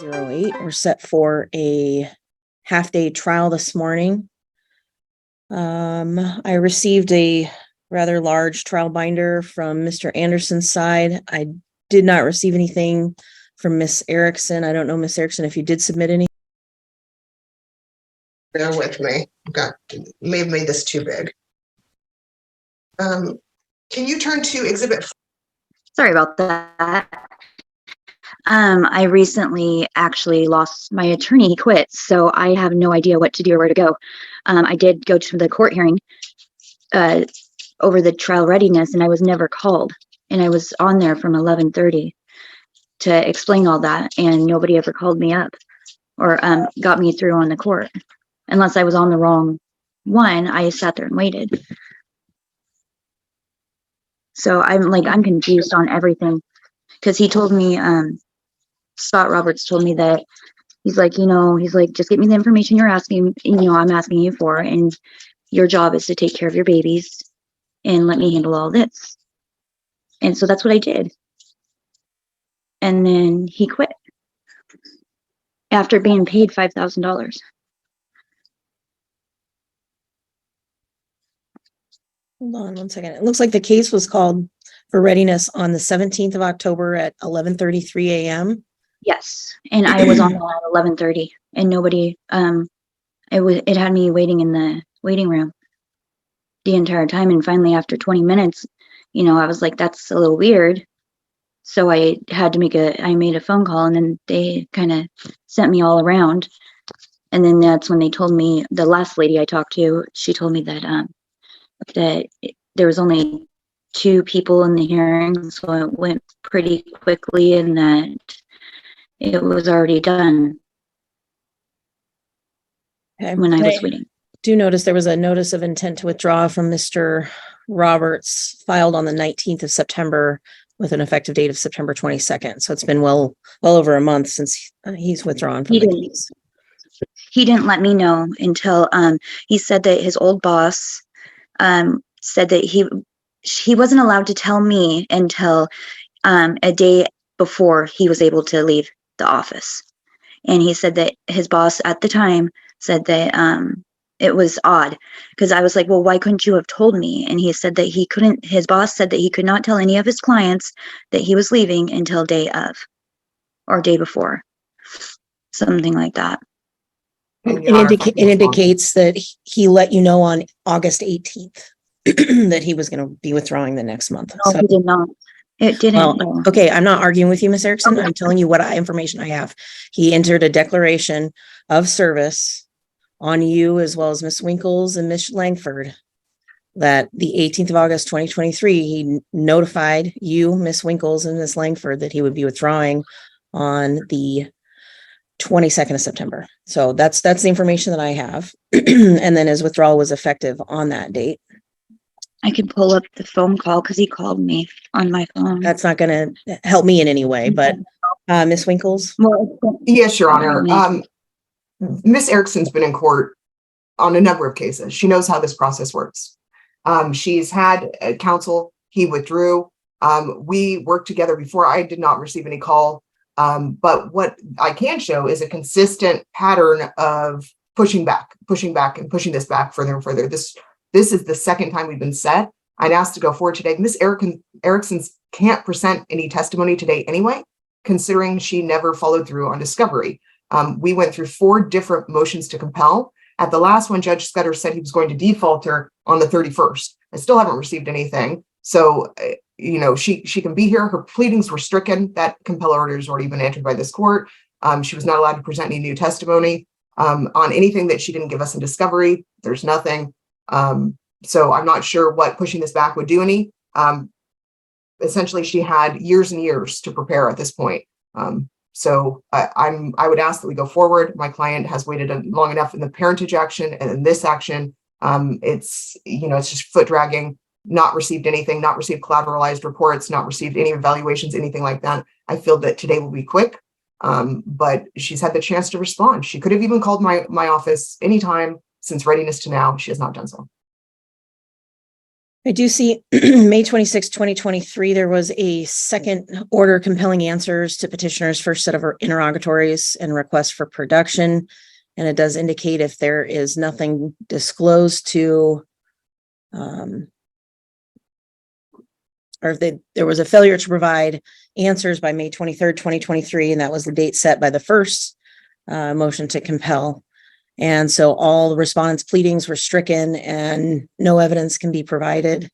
08. We're set for a half-day trial this morning. I received a rather large trial binder from Mr. Anderson's side. I did not receive anything from Miss Erickson. I don't know, Miss Erickson, if you did submit any. Bear with me. May have made this too big. Can you turn to exhibit? Sorry about that. I recently actually lost my attorney. He quit, so I have no idea what to do or where to go. I did go to the court hearing over the trial readiness, and I was never called. And I was on there from 11:30 to explain all that, and nobody ever called me up or got me through on the court. Unless I was on the wrong one, I sat there and waited. So I'm confused on everything, because he told me, Scott Roberts told me that he's like, just get me the information you're asking, I'm asking you for, and your job is to take care of your babies and let me handle all this. And so that's what I did. And then he quit after being paid $5,000. Hold on one second. It looks like the case was called for readiness on the 17th of October at 11:33 a.m. Yes, and I was on at 11:30, and nobody. It had me waiting in the waiting room the entire time, and finally, after 20 minutes, I was like, "That's a little weird." So I had to I made a phone call, and then they kind of sent me all around, and then that's when they told me, the last lady I talked to, she told me that there was only 2 people in the hearing, so it went pretty quickly, and that it was already done. Okay. When I was waiting. Do notice there was a notice of intent to withdraw from Mr. Roberts filed on the 19th of September with an effective date of September 22nd. So it's been well over a month since he's withdrawn from the case. He didn't let me know until he said that his old boss said that he wasn't allowed to tell me until a day before he was able to leave the office. And he said that his boss at the time said that it was odd, because I was like, well, why couldn't you have told me? And he said that he couldn't. His boss said that he could not tell any of his clients that he was leaving until day of or day before, something like that. It indicates that he let you know on August 18th that he was going to be withdrawing the next month. No, he did not. It didn't. Well, okay, I'm not arguing with you, Ms. Erickson. Okay. I'm telling you what information I have. He entered a declaration of service on you, as well as Ms. Winkles and Ms. Langford, that the 18th of August, 2023, he notified you, Ms. Winkles and Ms. Langford, that he would be withdrawing on the 22nd of September. So that's the information that I have. And then his withdrawal was effective on that date. I can pull up the phone call because he called me on my phone. That's not going to help me in any way, but Ms. Winkles? Well, yes, Your Honor. Ms. Erickson's been in court on a number of cases. She knows how this process works. She's had counsel. He withdrew. We worked together before. I did not receive any call. But what I can show is a consistent pattern of pushing back, and pushing this back further and further. This is the second time we've been set. I'd asked to go forward today. Ms. Erickson's can't present any testimony today anyway, considering she never followed through on discovery. We went through 4 different motions to compel. At the last one, Judge Scudder said he was going to default her on the 31st. I still haven't received anything. So, she can be here. Her pleadings were stricken. That compel order has already been entered by this court. She was not allowed to present any new testimony on anything that she didn't give us in discovery. There's nothing. So I'm not sure what pushing this back would do any. Essentially, she had years and years to prepare at this point. So I would ask that we go forward. My client has waited long enough in the parentage action and in this action. It's just foot dragging, not received anything, not received collateralized reports, not received any evaluations, anything like that. I feel that today will be quick, but she's had the chance to respond. She could have even called my office anytime since readiness to now. She has not done so. I do see May 26, 2023, there was a second order compelling answers to petitioner's first set of interrogatories and requests for production. And it does indicate if there is nothing disclosed to, or if there was a failure to provide answers by May 23rd, 2023, and that was the date set by the first motion to compel. And so all the respondents' pleadings were stricken and no evidence can be provided.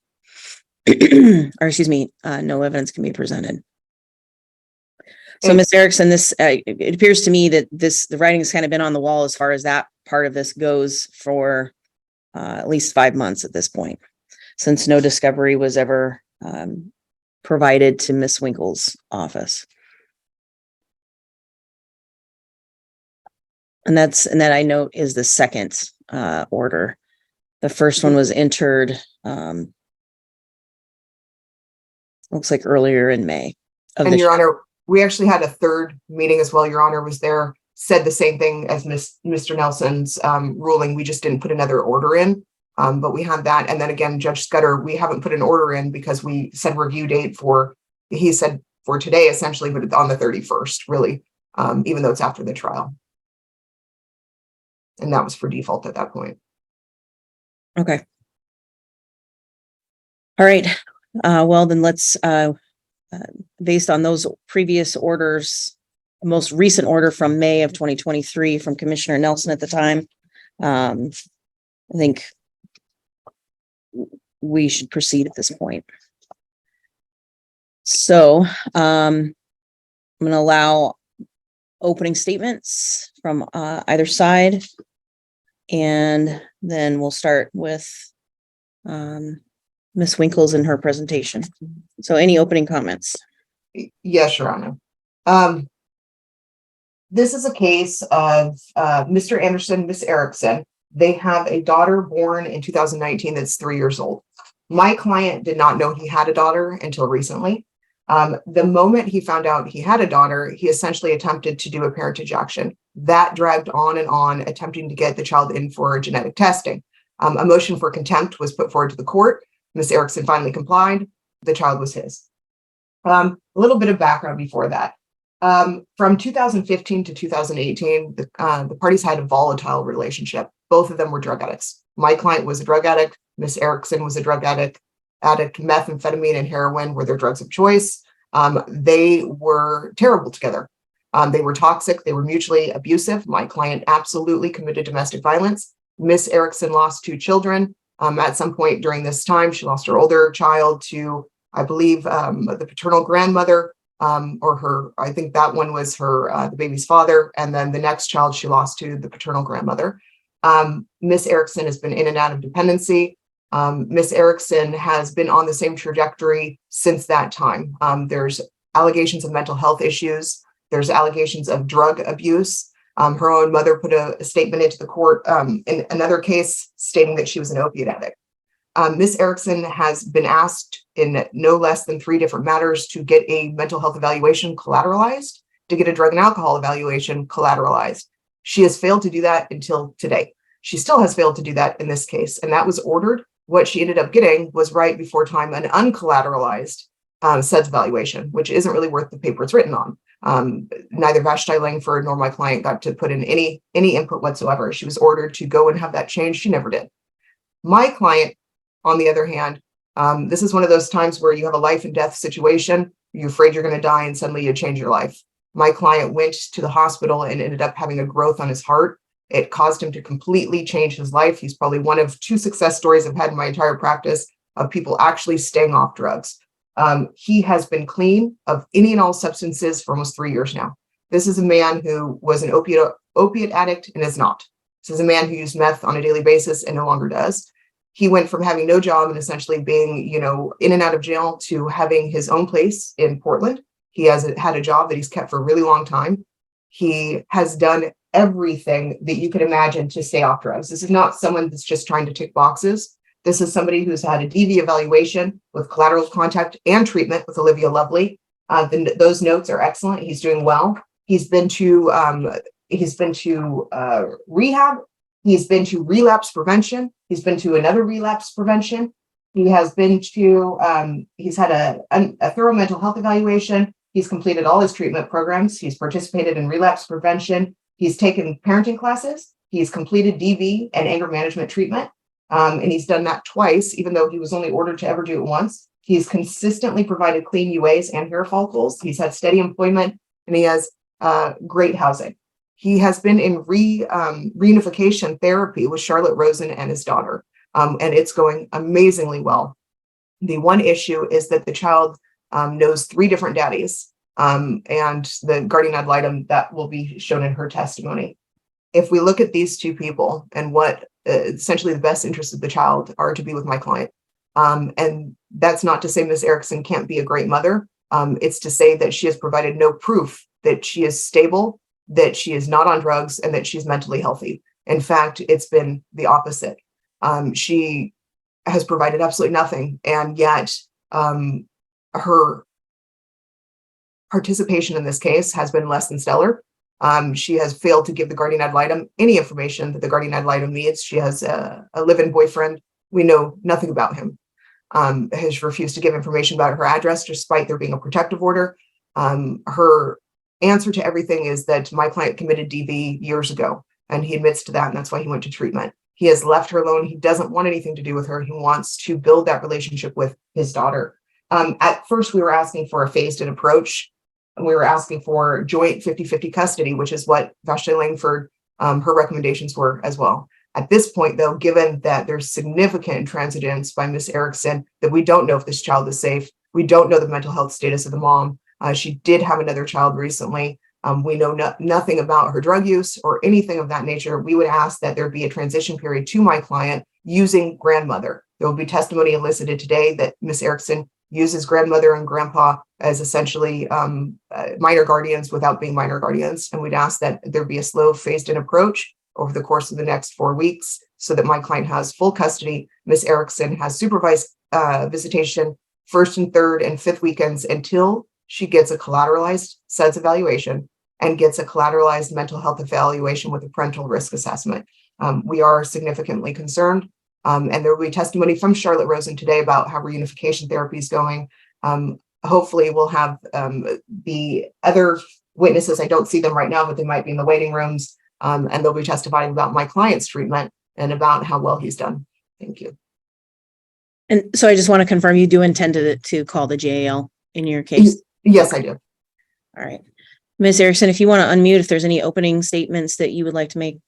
Or excuse me, no evidence can be presented. So Ms. Erickson, this it appears to me that the writing's kind of been on the wall as far as that part of this goes for at least 5 months at this point, since no discovery was ever provided to Ms. Winkle's office. And that I note is the second order. The first one was entered, looks like earlier in May. And Your Honor, we actually had a third meeting as well. Your Honor was there, said the same thing as Mr. Nelson's ruling. We just didn't put another order in, but we had that. And then again, Judge Scudder, we haven't put an order in because we said review date he said for today essentially, but it's on the 31st, really, even though it's after the trial. And that was for default at that point. Okay. All right. Well, then let's, based on those previous orders, most recent order from May of 2023 from Commissioner Nelson at the time, I think we should proceed at this point. So I'm going to allow opening statements from either side. And then we'll start with Ms. Winkles in her presentation. So any opening comments? Yes, Your Honor. This is a case of Mr. Anderson, Ms. Erickson. They have a daughter born in 2019 that's 3 years old. My client did not know he had a daughter until recently. The moment he found out he had a daughter, he essentially attempted to do a parentage action. That dragged on, attempting to get the child in for genetic testing. A motion for contempt was put forward to the court. Ms. Erickson finally complied. The child was his. A little bit of background before that. From 2015 to 2018, the parties had a volatile relationship. Both of them were drug addicts. My client was a drug addict. Ms. Erickson was a drug addict. Methamphetamine and heroin were their drugs of choice. They were terrible together. They were toxic. They were mutually abusive. My client absolutely committed domestic violence. Ms. Erickson lost 2 children. At some point during this time, she lost her older child to, I believe, the paternal grandmother, I think that one was the baby's father. And then the next child she lost to the paternal grandmother. Ms. Erickson has been in and out of dependency. Ms. Erickson has been on the same trajectory since that time. There's allegations of mental health issues. There's allegations of drug abuse. Her own mother put a statement into the court in another case stating that she was an opiate addict. Ms. Erickson has been asked in no less than 3 different matters to get a mental health evaluation collateralized, to get a drug and alcohol evaluation collateralized. She has failed to do that until today. She still has failed to do that in this case, and that was ordered. What she ended up getting was right before time an uncollateralized SEDS evaluation, which isn't really worth the paper it's written on. Neither Vashti Langford nor my client got to put in any input whatsoever. She was ordered to go and have that changed. She never did. My client, on the other hand, this is one of those times where you have a life and death situation. You're afraid you're going to die and suddenly you change your life. My client went to the hospital and ended up having a growth on his heart. It caused him to completely change his life. He's probably one of 2 success stories I've had in my entire practice of people actually staying off drugs. He has been clean of any and all substances for almost 3 years now. This is a man who was an opiate addict and is not. This is a man who used meth on a daily basis and no longer does. He went from having no job and essentially being, in and out of jail to having his own place in Portland. He has had a job that he's kept for a really long time. He has done everything that you could imagine to stay off drugs. This is not someone that's just trying to tick boxes. This is somebody who's had a DV evaluation with collateral contact and treatment with Olivia Lovely. Those notes are excellent. He's doing well. He's been to rehab. He's been to relapse prevention. He's been to another relapse prevention. He has been to, he's had a thorough mental health evaluation. He's completed all his treatment programs. He's participated in relapse prevention. He's taken parenting classes. He's completed DV and anger management treatment. And he's done that twice, even though he was only ordered to ever do it once. He's consistently provided clean UAs and hair follicles. He's had steady employment, and he has great housing. He has been in reunification therapy with Charlotte Rosen and his daughter, and it's going amazingly well. The one issue is that the child knows 3 different daddies, and the guardian ad litem that will be shown in her testimony. If we look at these 2 people and what essentially the best interests of the child are to be with my client, and that's not to say Ms. Erickson can't be a great mother. It's to say that she has provided no proof that she is stable, that she is not on drugs, and that she's mentally healthy. In fact, it's been the opposite. She has provided absolutely nothing, and yet her participation in this case has been less than stellar. She has failed to give the guardian ad litem any information that the guardian ad litem needs. She has a live-in boyfriend. We know nothing about him. Has refused to give information about her address despite there being a protective order. Her answer to everything is that my client committed DV years ago, and he admits to that, and that's why he went to treatment. He has left her alone. He doesn't want anything to do with her. He wants to build that relationship with his daughter. At first, we were asking for a phased-in approach, and we were asking for joint 50-50 custody, which is what Vashti Langford, her recommendations were as well. At this point, though, given that there's significant intransigence by Ms. Erickson, that we don't know if this child is safe, we don't know the mental health status of the mom. She did have another child recently. We know nothing about her drug use or anything of that nature. We would ask that there be a transition period to my client using grandmother. There will be testimony elicited today that Ms. Erickson uses grandmother and grandpa as essentially minor guardians without being minor guardians. And we'd ask that there be a slow phased-in approach over the course of the next 4 weeks so that my client has full custody. Ms. Erickson has supervised visitation 1st and 3rd and 5th weekends until she gets a collateralized SEDS evaluation and gets a collateralized mental health evaluation with a parental risk assessment. We are significantly concerned, and there will be testimony from Charlotte Rosen today about how reunification therapy is going. Hopefully we'll have the other witnesses. I don't see them right now, but they might be in the waiting rooms, and they'll be testifying about my client's treatment and about how well he's done. Thank you. And so I just want to confirm you do intend to call the GAL in your case? Yes, I do. All right. Ms. Erickson, if you want to unmute, if there's any opening statements that you would like to make.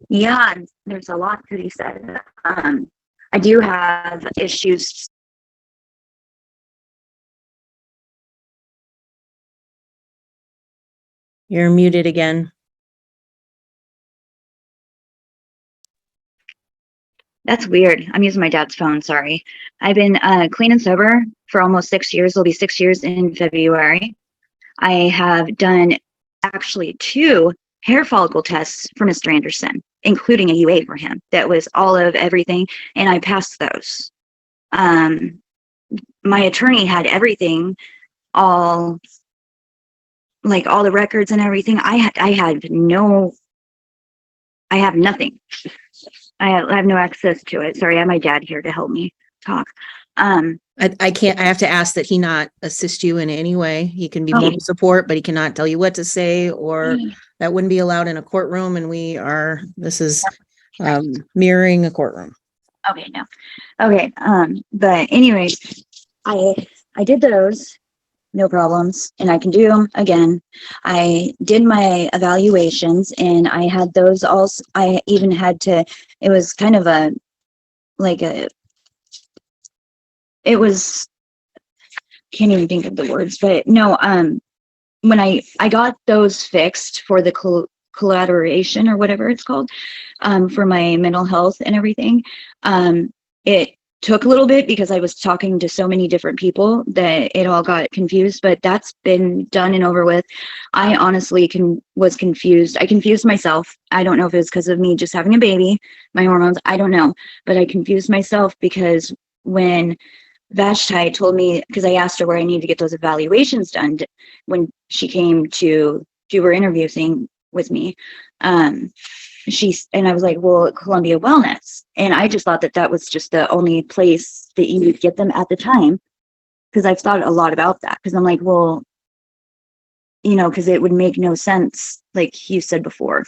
Yeah, there's a lot to be said. I do have issues. You're muted again. That's weird. I'm using my dad's phone. Sorry. I've been clean and sober for almost 6 years. It'll be 6 years in February. I have done actually 2 hair follicle tests for Mr. Anderson, including a UA for him. That was all of everything, and I passed those. My attorney had everything, all the records and everything. I have nothing. I have no access to it. Sorry, I have my dad here to help me talk. I have to ask that he not assist you in any way. He can be Okay. moral support, but he cannot tell you what to say, or that wouldn't be allowed in a courtroom. And this is mirroring a courtroom. Okay, no. Okay. But anyway, I did those, no problems, and I can do them again. I did my evaluations, and I had those also. I even had to, it was kind of it was, can't even think of the words, but no, when I got those fixed for the collateration or whatever it's called, for my mental health and everything, it took a little bit because I was talking to so many different people that it all got confused, but that's been done and over with. I honestly was confused. I confused myself. I don't know if it was because of me just having a baby, my hormones, I don't know, but I confused myself because when Vashti told me, because I asked her where I need to get those evaluations done when she came to do her interview thing with me, and I was like, well, Columbia Wellness. And I just thought that that was just the only place that you would get them at the time. Cause I've thought a lot about that. Cause I'm like, well, you know, cause it would make no sense, like you said before.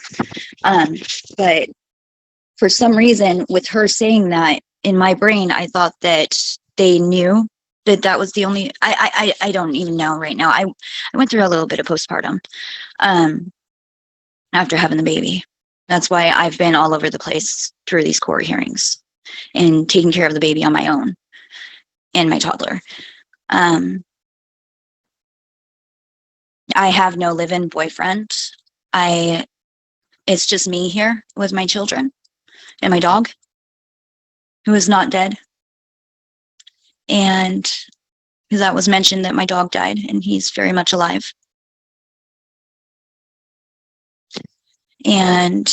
But for some reason with her saying that, in my brain, I thought that they knew that that was the only, I don't even know right now. I went through a little bit of postpartum, after having the baby. That's why I've been all over the place through these court hearings and taking care of the baby on my own and my toddler. I have no live-in boyfriend. It's just me here with my children and my dog, who is not dead. And because that was mentioned that my dog died, and he's very much alive. And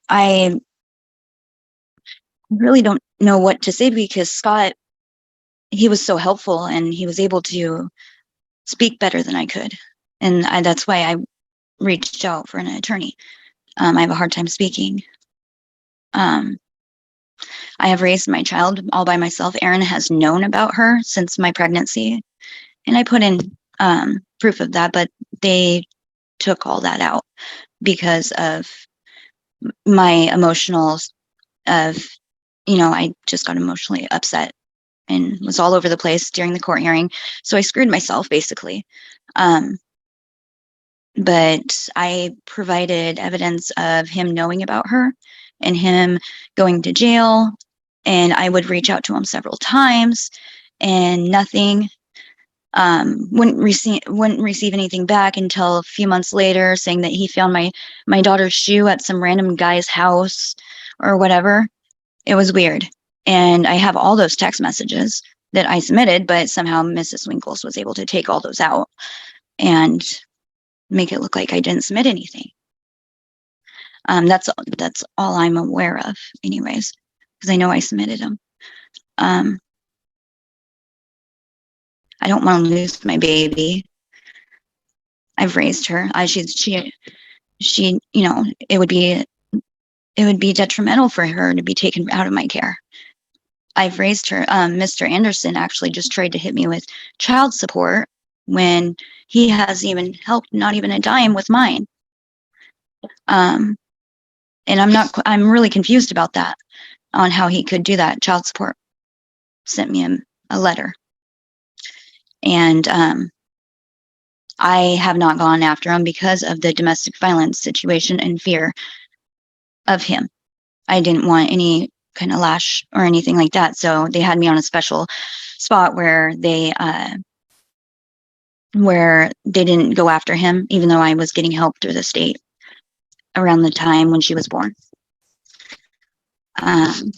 I really don't know what to say, because Scott, he was so helpful and he was able to speak better than I could. And that's why I reached out for an attorney. I have a hard time speaking. I have raised my child all by myself. Aaron has known about her since my pregnancy, and I put in proof of that, but they took all that out because of my emotional I just got emotionally upset and was all over the place during the court hearing. So I screwed myself, basically. But I provided evidence of him knowing about her and him going to jail. And I would reach out to him several times and nothing. Wouldn't receive anything back until a few months later, saying that he found my daughter's shoe at some random guy's house or whatever. It was weird. And I have all those text messages that I submitted, but somehow Mrs. Winkles was able to take all those out and make it look like I didn't submit anything. That's all I'm aware of anyways, because I know I submitted them. I don't want to lose my baby. I've raised her. She, it would be detrimental for her to be taken out of my care. I've raised her. Mr. Anderson actually just tried to hit me with child support when he hasn't even helped, not even a dime with mine. And I'm really confused about that, on how he could do that. Child support sent me a letter. And I have not gone after him because of the domestic violence situation and fear of him. I didn't want any kind of lash or anything like that. So they had me on a special spot where they didn't go after him, even though I was getting help through the state around the time when she was born. And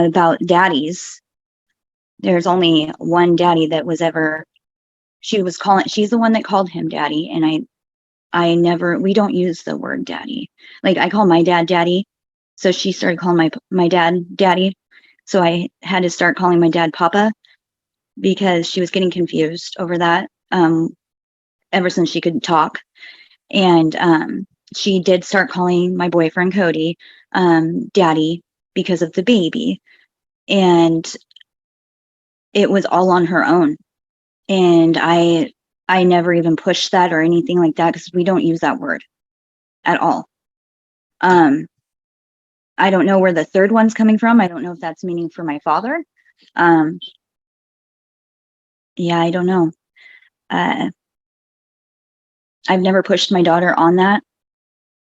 about daddies, there's only one daddy that was ever, she's the one that called him daddy. And we don't use the word daddy. Like, I call my dad daddy. So she started calling my dad daddy. So I had to start calling my dad Papa, because she was getting confused over that, ever since she could talk. And she did start calling my boyfriend Cody daddy because of the baby. And it was all on her own. And I never even pushed that or anything like that, because we don't use that word at all. I don't know where the third one's coming from. I don't know if that's meaning for my father. Yeah, I don't know. I've never pushed my daughter on that,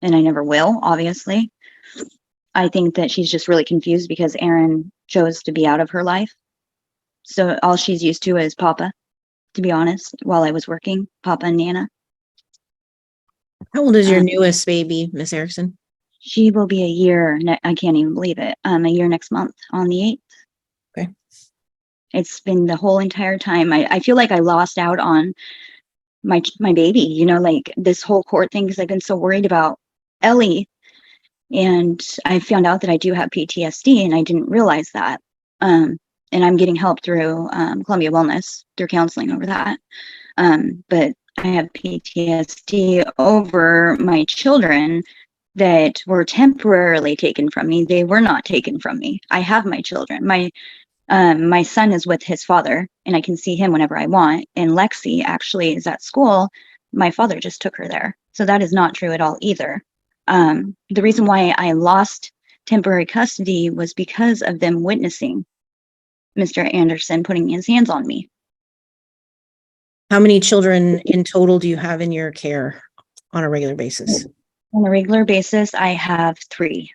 and I never will, obviously. I think that she's just really confused because Aaron chose to be out of her life. So all she's used to is Papa, to be honest, while I was working, Papa and Nana. How old is your newest baby, Miss Erickson? She will be a year. I can't even believe it. A year next month on the 8th. Okay. It's been the whole entire time. I feel like I lost out on my baby, like this whole court thing, because I've been so worried about Ellie. And I found out that I do have PTSD, and I didn't realize that. And and I'm getting help through Columbia Wellness through counseling over that. But I have PTSD over my children that were temporarily taken from me. They were not taken from me. I have my children. My son is with his father, and I can see him whenever I want. And Lexi actually is at school. My father just took her there. So that is not true at all either. The reason why I lost temporary custody was because of them witnessing Mr. Anderson putting his hands on me. How many children in total do you have in your care on a regular basis? On a regular basis, I have 3.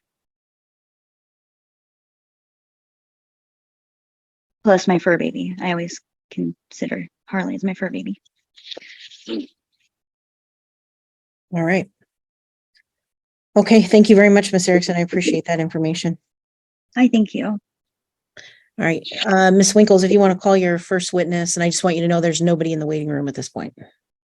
Plus my fur baby. I always consider Harley as my fur baby. All right. Okay, thank you very much, Ms. Erickson. I appreciate that information. I thank you. All right, Ms. Winkles, if you want to call your first witness, and I just want you to know there's nobody in the waiting room at this point.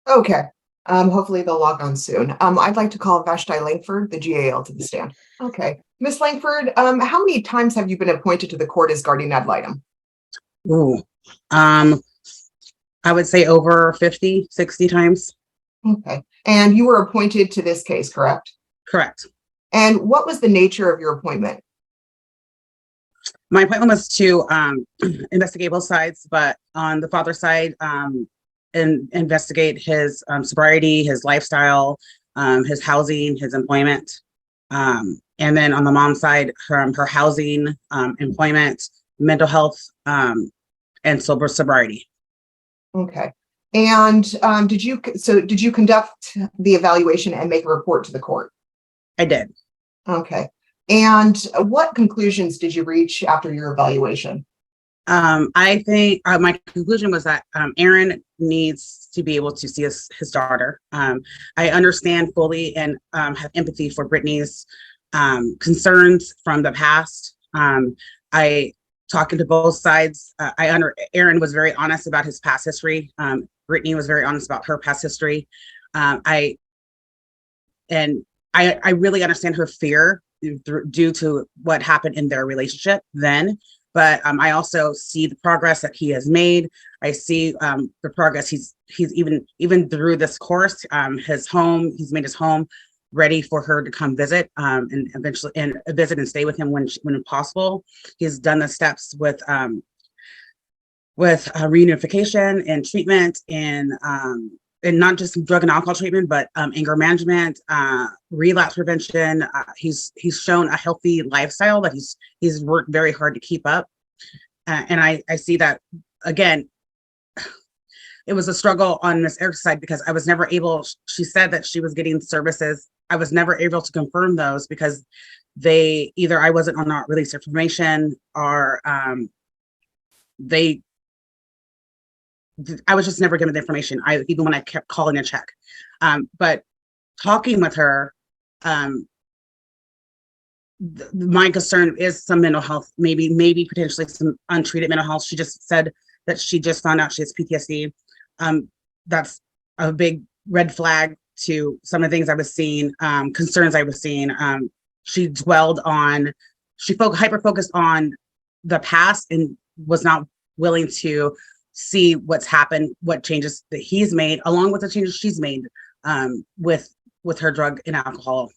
Okay. Hopefully they'll log on soon. I'd like to call Vashti Langford, the GAL, to the stand. Okay. Ms. Langford, how many times have you been appointed to the court as guardian ad litem? Ooh, I would say over 50, 60 times. Okay. And you were appointed to this case, correct? Correct. And what was the nature of your appointment? My appointment was to investigate both sides, but on the father's side, and investigate his sobriety, his lifestyle, his housing, his employment. And then on the mom's side, her housing, employment, mental health, and sobriety. Okay. And did you conduct the evaluation and make a report to the court? I did. Okay. And what conclusions did you reach after your evaluation? I think my conclusion was that Aaron needs to be able to see his daughter. I understand fully and have empathy for Brittany's concerns from the past. I talking to both sides. Aaron was very honest about his past history. Brittany was very honest about her past history. I really understand her fear due to what happened in their relationship then. But I also see the progress that he has made. I see the progress he's even through this course. He's made his home ready for her to come visit and eventually visit and stay with him when possible. He's done the steps with reunification and treatment and not just drug and alcohol treatment, but anger management, relapse prevention. He's shown a healthy lifestyle that he's worked very hard to keep up. And I see that, again, it was a struggle on Ms. Erick's side because I was never able, she said that she was getting services. I was never able to confirm those because I wasn't on not release information or I was just never given the information, even when I kept calling to check. But talking with her, my concern is some mental health, maybe potentially some untreated mental health. She just said that she just found out she has PTSD. That's a big red flag to some of the things I was seeing, concerns I was seeing. She hyper-focused on the past and was not willing to see what's happened, what changes that he's made, along with the changes she's made with her drug and alcohol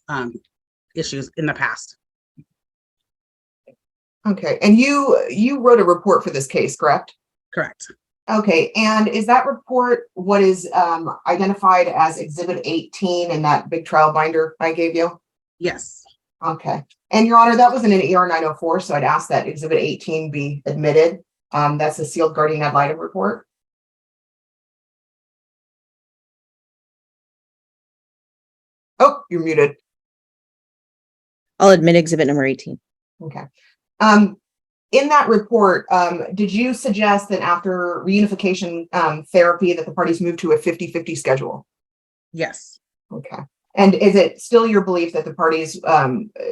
issues in the past. Okay, and you wrote a report for this case, correct? Correct. Okay, and is that report what is identified as Exhibit 18 in that big trial binder I gave you? Yes. Okay, and Your Honor, that was in an ER 904, so I'd ask that Exhibit 18 be admitted. That's a sealed guardian ad litem report. Oh, you're muted. I'll admit exhibit number 18. Okay. In that report, did you suggest that after reunification therapy that the parties move to a 50-50 schedule? Yes. Okay. And is it still your belief that the parties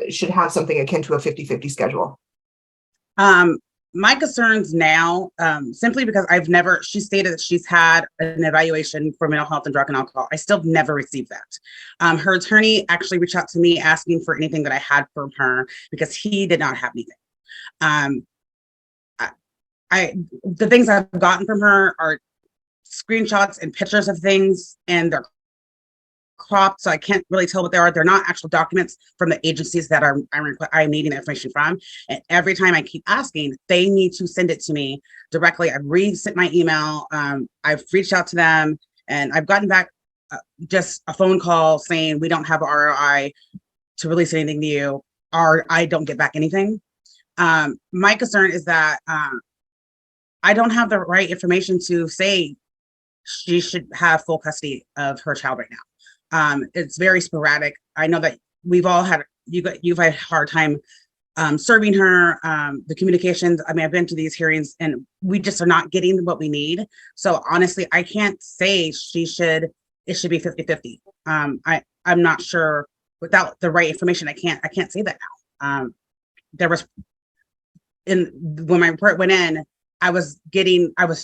should have something akin to a 50-50 schedule? My concerns now, simply because she stated that she's had an evaluation for mental health and drug and alcohol. I still never received that. Her attorney actually reached out to me asking for anything that I had from her because he did not have anything. the things I've gotten from her are screenshots and pictures of things, and they're cropped, so I can't really tell what they are. They're not actual documents from the agencies that I'm needing the information from. And every time I keep asking, they need to send it to me directly. I've resent my email. I've reached out to them, and I've gotten back just a phone call saying we don't have a ROI to release anything to you, or I don't get back anything. My concern is that I don't have the right information to say she should have full custody of her child right now. It's very sporadic. I know that you've had a hard time serving her, the communications. I mean, I've been to these hearings and we just are not getting what we need. So honestly, I can't say it should be 50-50. I'm not sure without the right information. I can't say that now. When my report went in, I was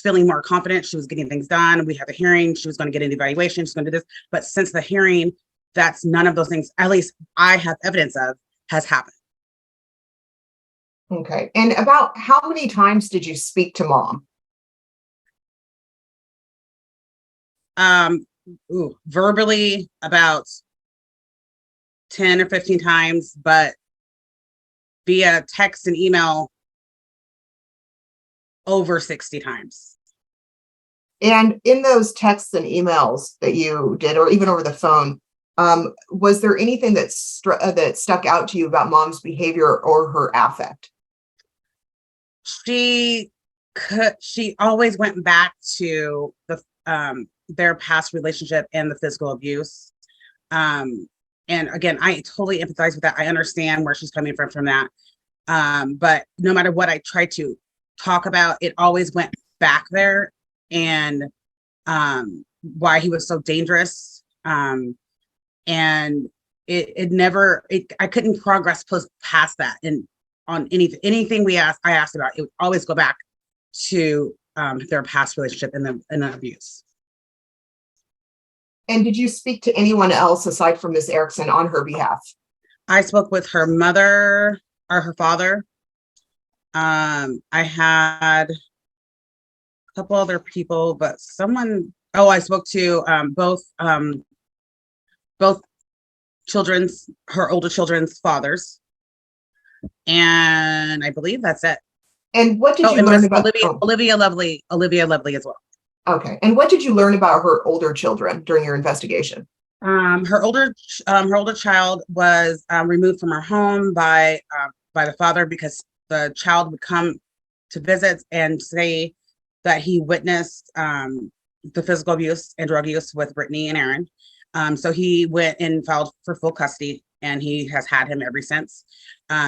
feeling more confident. She was getting things done. We had the hearing. She was going to get an evaluation. She's going to do this. But since the hearing, that's none of those things, at least I have evidence of, has happened. Okay. And about how many times did you speak to mom? Verbally about 10 or 15 times, but via text and email over 60 times. And in those texts and emails that you did, or even over the phone, was there anything that stuck out to you about mom's behavior or her affect? She always went back to their past relationship and the physical abuse. And again, I totally empathize with that. I understand where she's coming from that. But no matter what I tried to talk about, it always went back there, and why he was so dangerous. And I couldn't progress past that. And on anything I asked about, it would always go back to their past relationship and the abuse. And did you speak to anyone else aside from Ms. Erickson on her behalf? I spoke with her mother or her father. I had a couple other people, but I spoke to both her older children's fathers. And I believe that's it. And what did you learn about Olivia Lovely as well. Okay. And what did you learn about her older children during your investigation? Her older child was removed from her home by the father because the child would come to visit and say that he witnessed the physical abuse and drug use with Brittany and Aaron. So he went and filed for full custody, and he has had him ever since.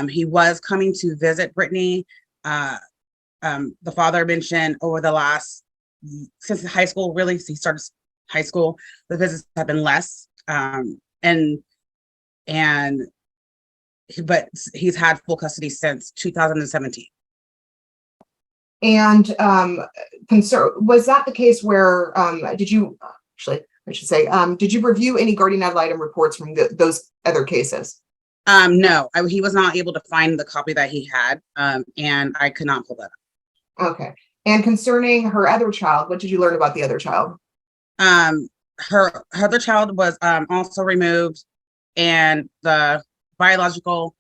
He was coming to visit Brittany. The father mentioned over the last, since high school, really, he started high school, the visits have been less. But he's had full custody since 2017. And was that the case where did you review any guardian ad litem reports from those other cases? No, he was not able to find the copy that he had, and I could not pull that up. Okay. And concerning her other child, what did you learn about the other child? Her other child was also removed, and the biological,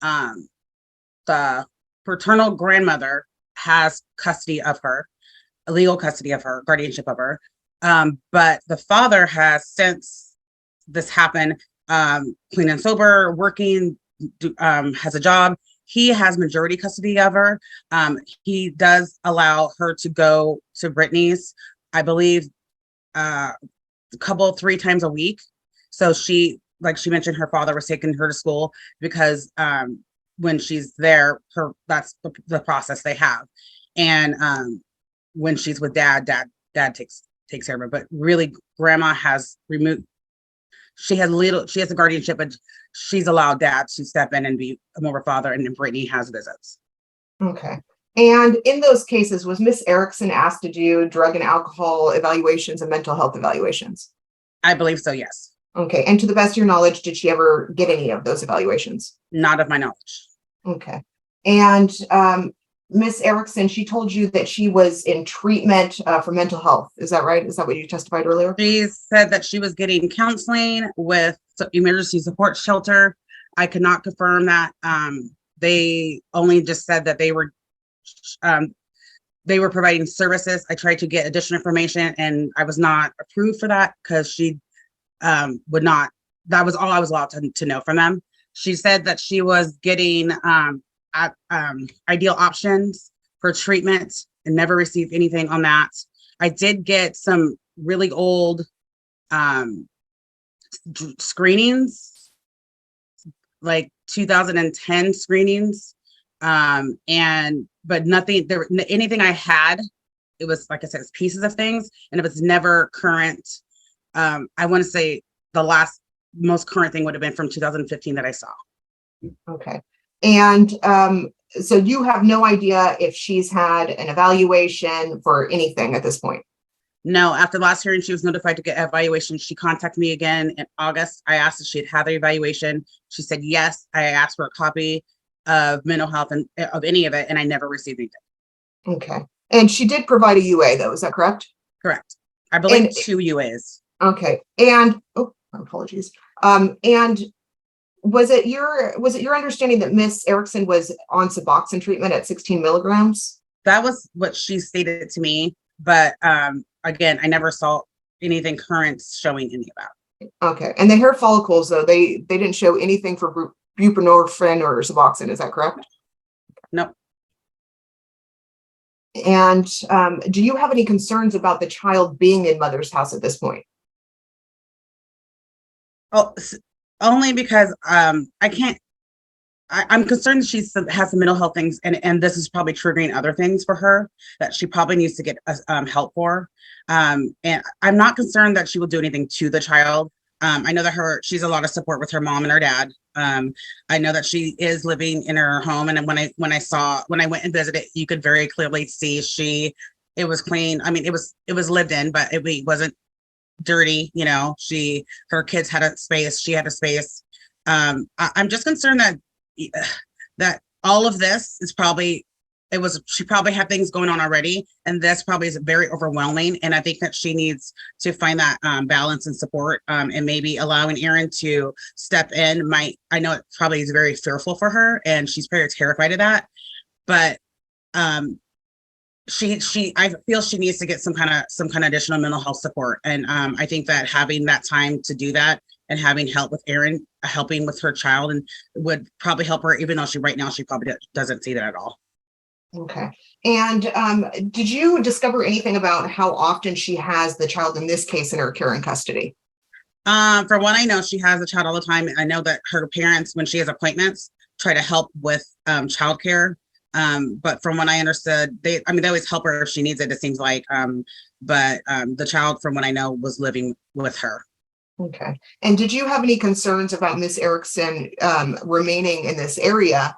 the paternal grandmother has custody of her, legal custody of her, guardianship of her. But the father has, since this happened, clean and sober, working, has a job. He has majority custody of her. He does allow her to go to Brittany's, I believe, 3 times a week. So she, like she mentioned, her father was taking her to school because when she's there, that's the process they have. And when she's with dad takes care of her. But really, grandma has removed. She has a guardianship, but she's allowed dad to step in and be a more father, and then Brittany has visits. Okay. And in those cases, was Miss Erickson asked to do drug and alcohol evaluations and mental health evaluations? I believe so, yes. Okay. And to the best of your knowledge, did she ever get any of those evaluations? Not of my knowledge. Okay. And Miss Erickson, she told you that she was in treatment for mental health. Is that right? Is that what you testified earlier? She said that she was getting counseling with emergency support shelter. I could not confirm that. They only just said that they were providing services. I tried to get additional information and I was not approved for that because she would not. That was all I was allowed to know from them. She said that she was getting ideal options for treatment and never received anything on that. I did get some really old screenings, like 2010 screenings, but nothing there. Anything I had, it was like I said, it's pieces of things, and it was never current. I want to say the last most current thing would have been from 2015 that I saw. Okay. And so you have no idea if she's had an evaluation for anything at this point? No, after the last hearing, she was notified to get evaluation. She contacted me again in August. I asked if she had had the evaluation. She said yes. I asked for a copy of mental health and of any of it, and I never received anything. Okay. And she did provide a UA though, is that correct? Correct. I believe And- 2 UAs. Okay. And apologies. And was it your understanding that Miss Erickson was on Suboxone treatment at 16 milligrams? That was what she stated to me, but again, I never saw anything current showing any of that. Okay. And the hair follicles though, they didn't show anything for buprenorphine or Suboxone, is that correct? No. And do you have any concerns about the child being in mother's house at this point? Oh, only because I'm concerned she has some mental health things, and this is probably triggering other things for her that she probably needs to get help for. And I'm not concerned that she will do anything to the child. I know that she's a lot of support with her mom and her dad. I know that she is living in her home, and when I went and visited, you could very clearly see it was clean. I mean, it was lived in, but it wasn't dirty. You know, her kids had a space, she had a space. I'm just concerned that all of this is she probably had things going on already, and this probably is very overwhelming. And I think that she needs to find that balance and support, and maybe allowing Aaron to step in. I know it probably is very fearful for her, and she's very terrified of that. But I feel she needs to get some kind of additional mental health support, and I think that having that time to do that and having help with Aaron, helping with her child, and would probably help her, even though right now she probably doesn't see that at all. Okay. And did you discover anything about how often she has the child in this case in her care and custody? From what I know, she has the child all the time. I know that her parents, when she has appointments, try to help with childcare. But from what I understood, they always help her if she needs it, it seems like. But the child, from what I know, was living with her. Okay. And did you have any concerns about Miss Erickson remaining in this area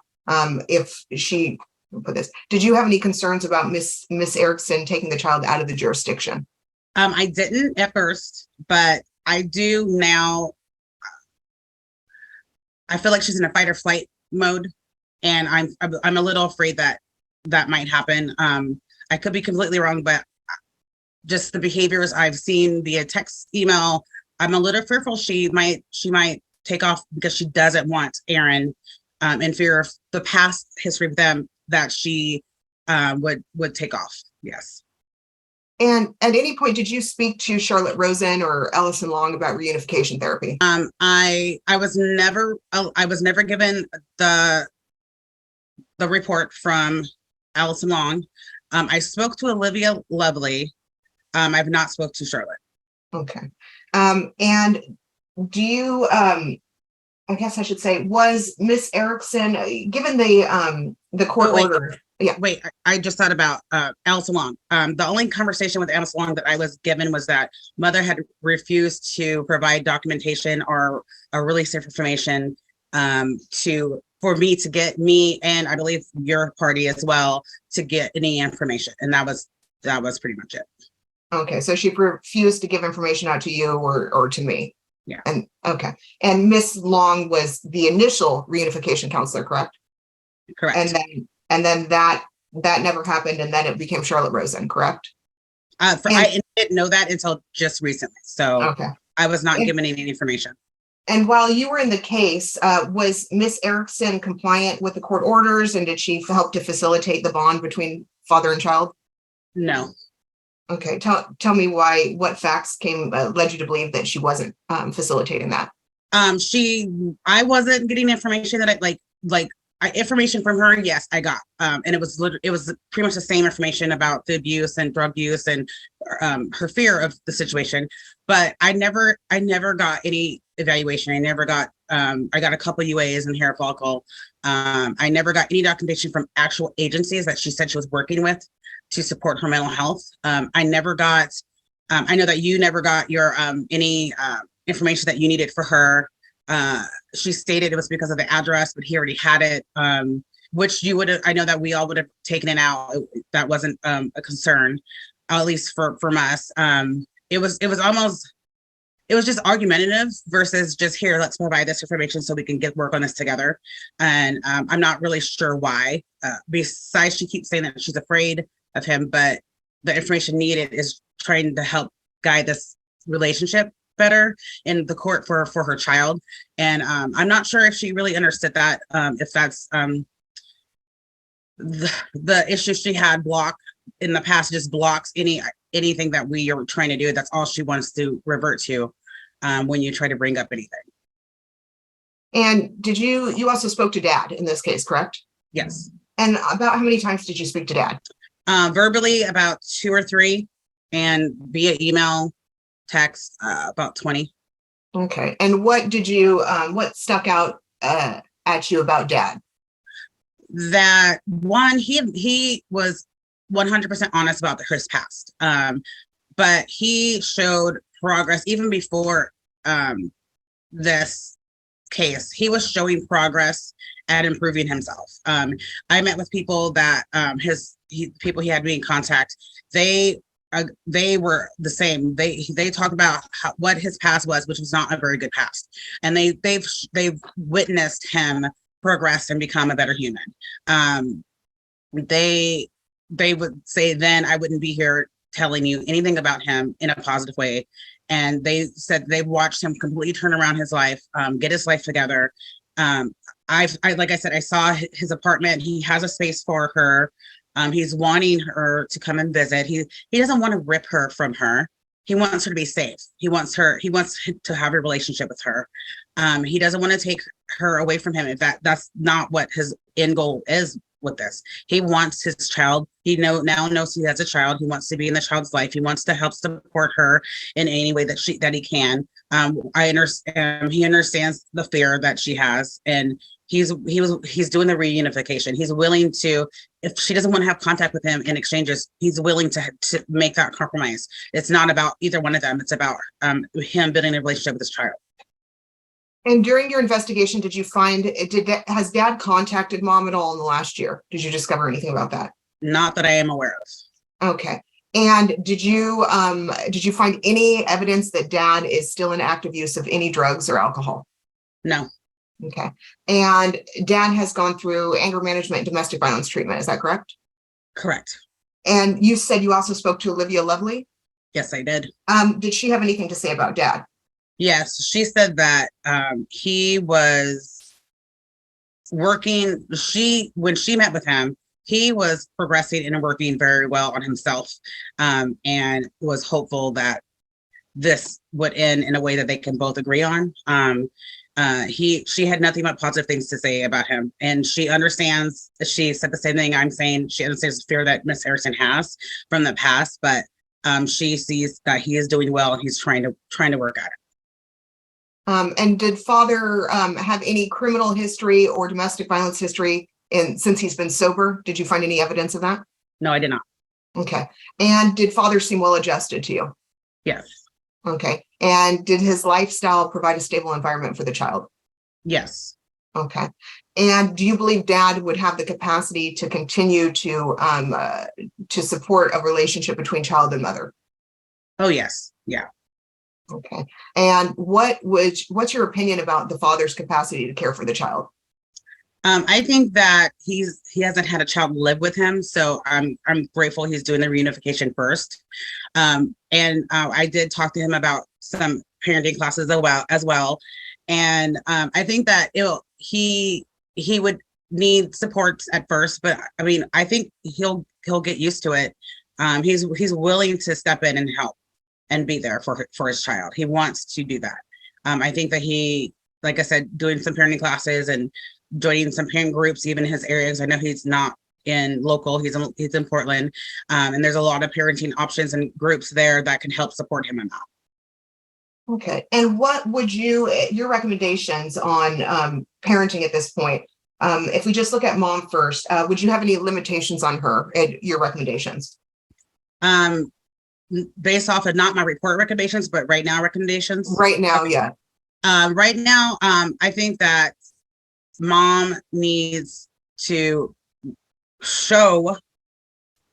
did you have any concerns about Miss Erickson taking the child out of the jurisdiction? I didn't at first, but I do now. I feel like she's in a fight or flight mode, and I'm a little afraid that might happen. I could be completely wrong, but just the behaviors I've seen via text, email, I'm a little fearful she might take off because she doesn't want Aaron, in fear of the past history of them, that she would take off. Yes. And at any point, did you speak to Charlotte Rosen or Allison Long about reunification therapy? I was never given the report from Allison Long. I spoke to Olivia Lovely. I've not spoke to Charlotte. Okay. And do you I guess I should say, was Miss Erickson given the court order? Yeah. Wait, I just thought about Allison Long. The only conversation with Allison Long that I was given was that mother had refused to provide documentation or release information for me to get me, and I believe your party as well, to get any information. And that was pretty much it. Okay, so she refused to give information out to you or to me. Yeah. And okay. And Miss Long was the initial reunification counselor, correct? Correct. And then that that never happened, and then it became Charlotte Rosen, correct? I didn't know that until just recently. So Okay. I was not And- given any information. And while you were in the case, was Miss Erickson compliant with the court orders, and did she help to facilitate the bond between father and child? No. Okay, tell me what facts led you to believe that she wasn't facilitating that? I wasn't getting information that information from her. Yes, I got, and it was pretty much the same information about the abuse and drug use and her fear of the situation. But I never got any evaluation. I never got, I got a couple UAs and hair follicle. I never got any documentation from actual agencies that she said she was working with to support her mental health. I never got, I know that you never got your any information that you needed for her. She stated it was because of the address, but he already had it, which you would have, I know that we all would have taken it out. That wasn't a concern, at least from us. It was just argumentative versus just here, let's provide this information so we can work on this together. And I'm not really sure why. Besides, she keeps saying that she's afraid of him, but the information needed is trying to help guide this relationship better in the court for her child. And I'm not sure if she really understood that, if that's the issue she had blocked in the past, just blocks anything that we are trying to do. That's all she wants to revert to when you try to bring up anything. And did you also spoke to dad in this case, correct? Yes. And about how many times did you speak to dad? Verbally about 2 or 3, and via email, text about 20. Okay. And what did you what stuck out at you about dad? That one, he was 100% honest about his past, but he showed progress even before this case. He was showing progress at improving himself. I met with people that people he had me in contact. They were the same. They talk about what his past was, which was not a very good past, and they've witnessed him progress and become a better human. They would say then I wouldn't be here telling you anything about him in a positive way. And they said they watched him completely turn around his life, get his life together. Like I said, I saw his apartment. He has a space for her. He's wanting her to come and visit. He doesn't want to rip her from her. He wants her to be safe. He wants to have a relationship with her. He doesn't want to take her away from him. If that's not what his end goal is with this. He wants his child. He now knows he has a child. He wants to be in the child's life. He wants to help support her in any way that he can. I understand. He understands the fear that she has, and he's doing the reunification. He's willing to, if she doesn't want to have contact with him in exchanges, he's willing to make that compromise. It's not about either one of them. It's about him building a relationship with his child. And during your investigation, has dad contacted mom at all in the last year? Did you discover anything about that? Not that I am aware of. Okay. And did you find any evidence that dad is still in active use of any drugs or alcohol? No. Okay. And dad has gone through anger management and domestic violence treatment. Is that correct? Correct. And you said you also spoke to Olivia Lovely? Yes, I did. Did she have anything to say about dad? Yes, she said that he was working. When she met with him, he was progressing and working very well on himself, and was hopeful that this would end in a way that they can both agree on. She had nothing but positive things to say about him, and she understands. She said the same thing I'm saying. She understands the fear that Miss Harrison has from the past, but she sees that he is doing well and he's trying to work at it. And did father have any criminal history or domestic violence history since he's been sober? Did you find any evidence of that? No, I did not. Okay. And did father seem well adjusted to you? Yes. Okay. And did his lifestyle provide a stable environment for the child? Yes. Okay. And do you believe dad would have the capacity to continue to support a relationship between child and mother? Oh, yes. Yeah. Okay. And what's your opinion about the father's capacity to care for the child? I think that he hasn't had a child live with him, so I'm grateful he's doing the reunification first. I did talk to him about some parenting classes as well. And I think that he would need supports at first, but I mean, I think he'll get used to it. He's willing to step in and help and be there for his child. He wants to do that. I think that he, like I said, doing some parenting classes and joining some parent groups, even in his areas. I know he's not in local, he's in Portland. And there's a lot of parenting options and groups there that can help support him in that. Okay. And what would your recommendations on parenting at this point? If we just look at mom first, would you have any limitations on her and your recommendations? Based off of not my report recommendations, but right now recommendations? Right now, yeah. Right now, I think that mom needs to show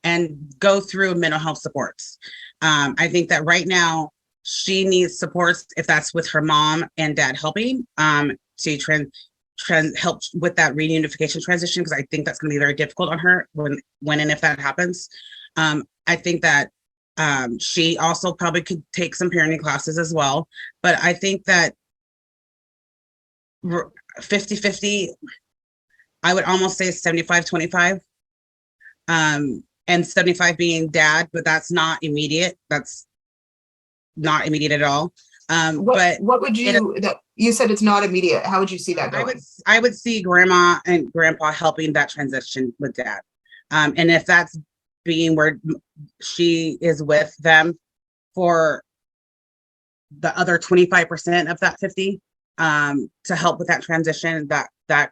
and go through mental health supports. I think that right now she needs supports, if that's with her mom and dad helping, to help with that reunification transition, because I think that's going to be very difficult on her when and if that happens. I think that she also probably could take some parenting classes as well, but I think that 50-50, I would almost say 75-25, and 75 being dad, but that's not immediate. That's not immediate at all. But what would you said it's not immediate. How would you see that going? I would see grandma and grandpa helping that transition with dad. And if that's being where she is with them for the other 25% of that 50, to help with that transition, that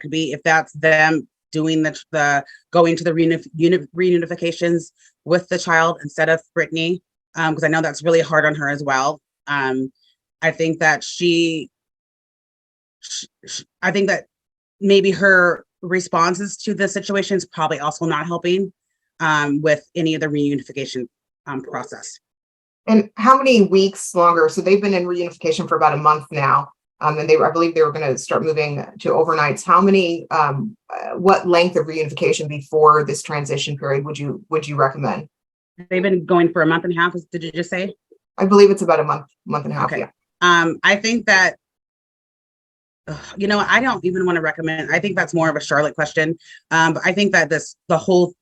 could be, if that's them doing the going to the reunifications with the child instead of Brittany, because I know that's really hard on her as well. I think that I think that maybe her responses to the situation is probably also not helping with any of the reunification process. And how many weeks longer? So they've been in reunification for about a month now. And I believe they were going to start moving to overnights. How many, what length of reunification before this transition period would you recommend? They've been going for a month and a half. Did you just say? I believe it's about a month and a half. Okay. Yeah. I think that, I don't even want to recommend. I think that's more of a Charlotte question. But I think that the whole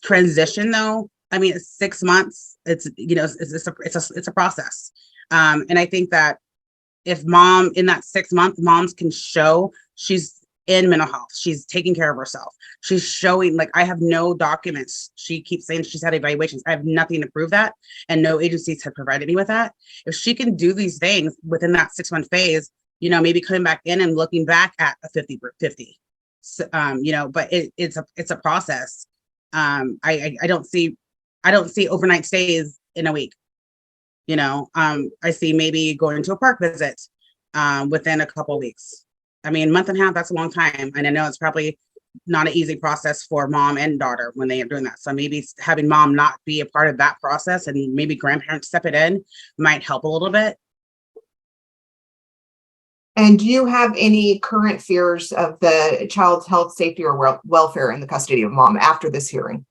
transition, though, I mean, it's 6 months. It's a process. And I think that if mom in that 6 month, moms can show she's in mental health, she's taking care of herself, she's showing, like, I have no documents. She keeps saying she's had evaluations. I have nothing to prove that, and no agencies have provided me with that. If she can do these things within that 6 month phase, maybe coming back in and looking back at a 50-50, so, but it's a process. I don't see overnight stays in a week. I see maybe going to a park visit within a couple of weeks. I mean, month and a half, that's a long time. And I know it's probably not an easy process for mom and daughter when they are doing that. So maybe having mom not be a part of that process and maybe grandparents step it in might help a little bit. And do you have any current fears of the child's health, safety, or welfare in the custody of mom after this hearing?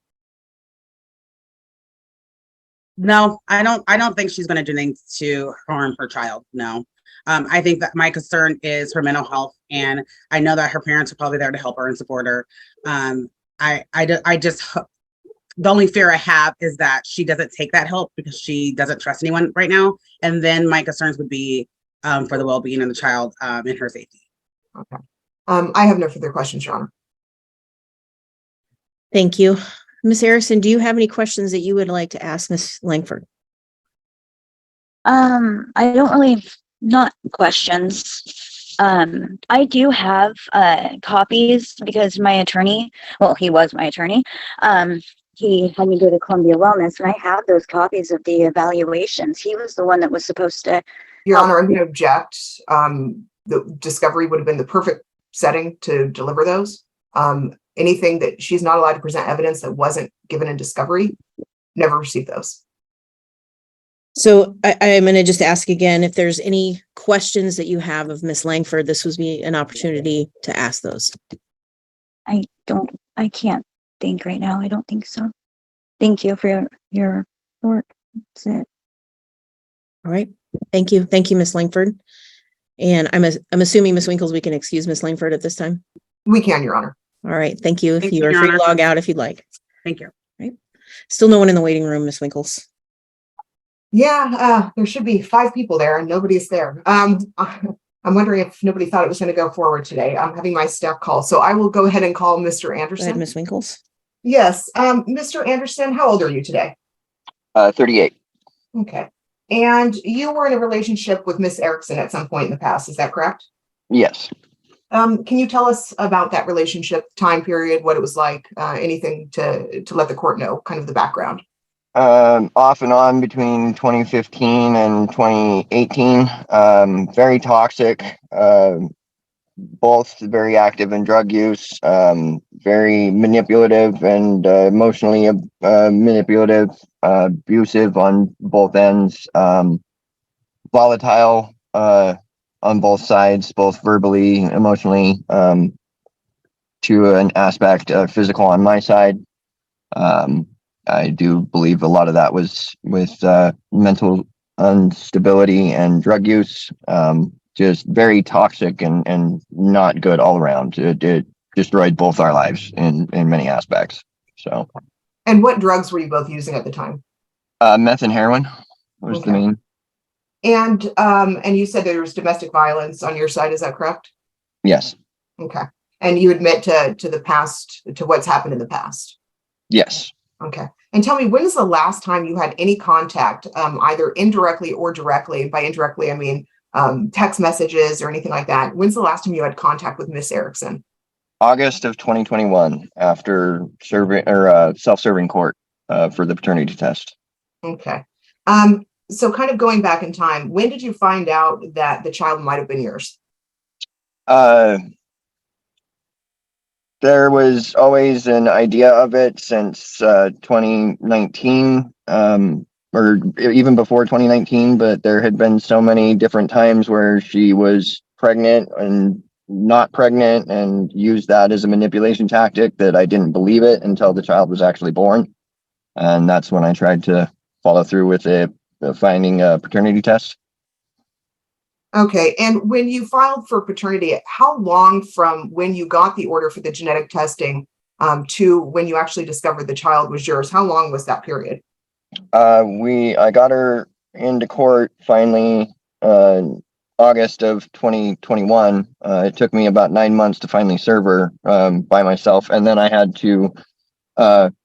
No, I don't think she's going to do anything to harm her child. No. I think that my concern is her mental health, and I know that her parents are probably there to help her and support her. I just, the only fear I have is that she doesn't take that help because she doesn't trust anyone right now. And then my concerns would be for the well-being of the child and her safety. Okay. I have no further questions, Your Honor. Thank you. Ms. Harrison, do you have any questions that you would like to ask Ms. Langford? I don't really, not questions. I do have copies because my attorney, well, he was my attorney. He had me go to Columbia Wellness, and I have those copies of the evaluations. He was the one that was supposed to. Your Honor, I'm going to object. The discovery would have been the perfect setting to deliver those. Anything that she's not allowed to present evidence that wasn't given in discovery, never received those. So I'm going to just ask again, if there's any questions that you have of Miss Langford, this would be an opportunity to ask those. I can't think right now. I don't think so. Thank you for your work. That's it. All right. Thank you. Thank you, Miss Langford. And I'm assuming, Miss Winkles, we can excuse Miss Langford at this time. We can, Your Honor. All right. Thank you. If Thank you you, are Your free to Honor. log out if you'd like. Thank you. Still no one in the waiting room, Miss Winkles. Yeah, there should be 5 people there and nobody's there. I'm wondering if nobody thought it was going to go forward today. I'm having my staff call, so I will go ahead and call Mr. Go ahead, Anderson. Miss Winkles. Yes, Mr. Anderson, how old are you today? 38. Okay. And you were in a relationship with Miss Erickson at some point in the past, is that correct? Yes. Can you tell us about that relationship, time period, what it was like, anything to let the court know, kind of the background? Off and on between 2015 and 2018. Very toxic. Both very active in drug use. Very manipulative and emotionally manipulative, abusive on both ends. Volatile on both sides, both verbally, emotionally, to an aspect of physical on my side. I do believe a lot of that was with mental instability and drug use. Just very toxic and not good all around. It destroyed both our lives in many aspects. So. And what drugs were you both using at the time? Meth and heroin was the Okay. main. And you said there was domestic violence on your side, is that correct? Yes. Okay. And you admit to the past, to what's happened in the past? Yes. Okay. And tell me, when is the last time you had any contact, either indirectly or directly? By indirectly, I mean text messages or anything like that. When's the last time you had contact with Miss Erickson? August of 2021, after serving or self-serving court for the paternity test. Okay. So kind of going back in time, when did you find out that the child might have been yours? There was always an idea of it since 2019, or even before 2019, but there had been so many different times where she was pregnant and not pregnant and used that as a manipulation tactic that I didn't believe it until the child was actually born. And that's when I tried to follow through with it, finding a paternity test. Okay. And when you filed for paternity, how long from when you got the order for the genetic testing to when you actually discovered the child was yours? How long was that period? I got her into court finally August of 2021. It took me about 9 months to finally serve her by myself, and then I had to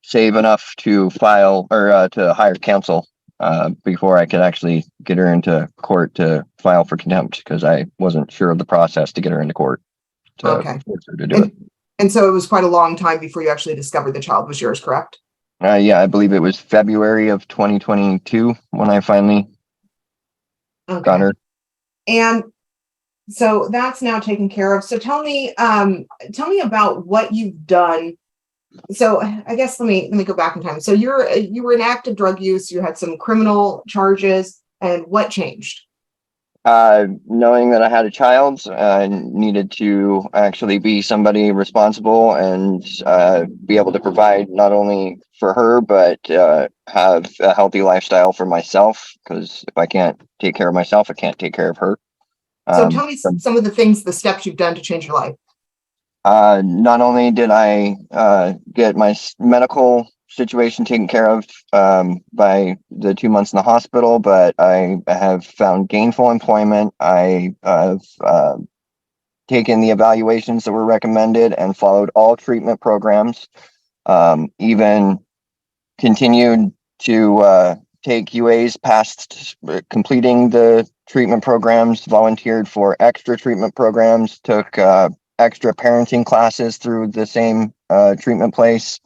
save enough to file or to hire counsel before I could actually get her into court to file for contempt, because I wasn't sure of the process to get her into court to force her to do it. And so it was quite a long time before you actually discovered the child was yours, correct? Yeah, I believe it was February of 2022 when I finally got her. And so that's now taken care of. So tell me about what you've done. So I guess let me go back in time. So you were in active drug use. You had some criminal charges, and what changed? Knowing that I had a child, I needed to actually be somebody responsible and be able to provide not only for her, but have a healthy lifestyle for myself. Because if I can't take care of myself, I can't take care of her. So tell me some of the steps you've done to change your life. Not only did I get my medical situation taken care of by the 2 months in the hospital, but I have found gainful employment. I have taken the evaluations that were recommended and followed all treatment programs, even continued to take UAs past completing the treatment programs, volunteered for extra treatment programs, took extra parenting classes through the same treatment place,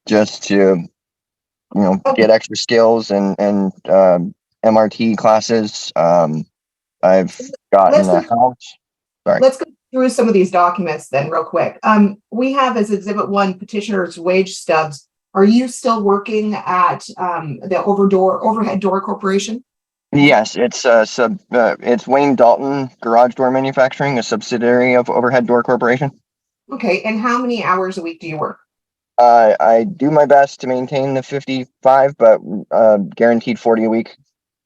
just to get extra skills and MRT classes. I've gotten a house. Sorry. Let's go through some of these documents then real quick. We have as Exhibit 1 petitioner's wage stubs Are you still working at the Overhead Door Corporation? Yes, it's Wayne Dalton Garage Door Manufacturing, a subsidiary of Overhead Door Corporation. Okay, and how many hours a week do you work? I do my best to maintain the 55, but guaranteed 40 a week.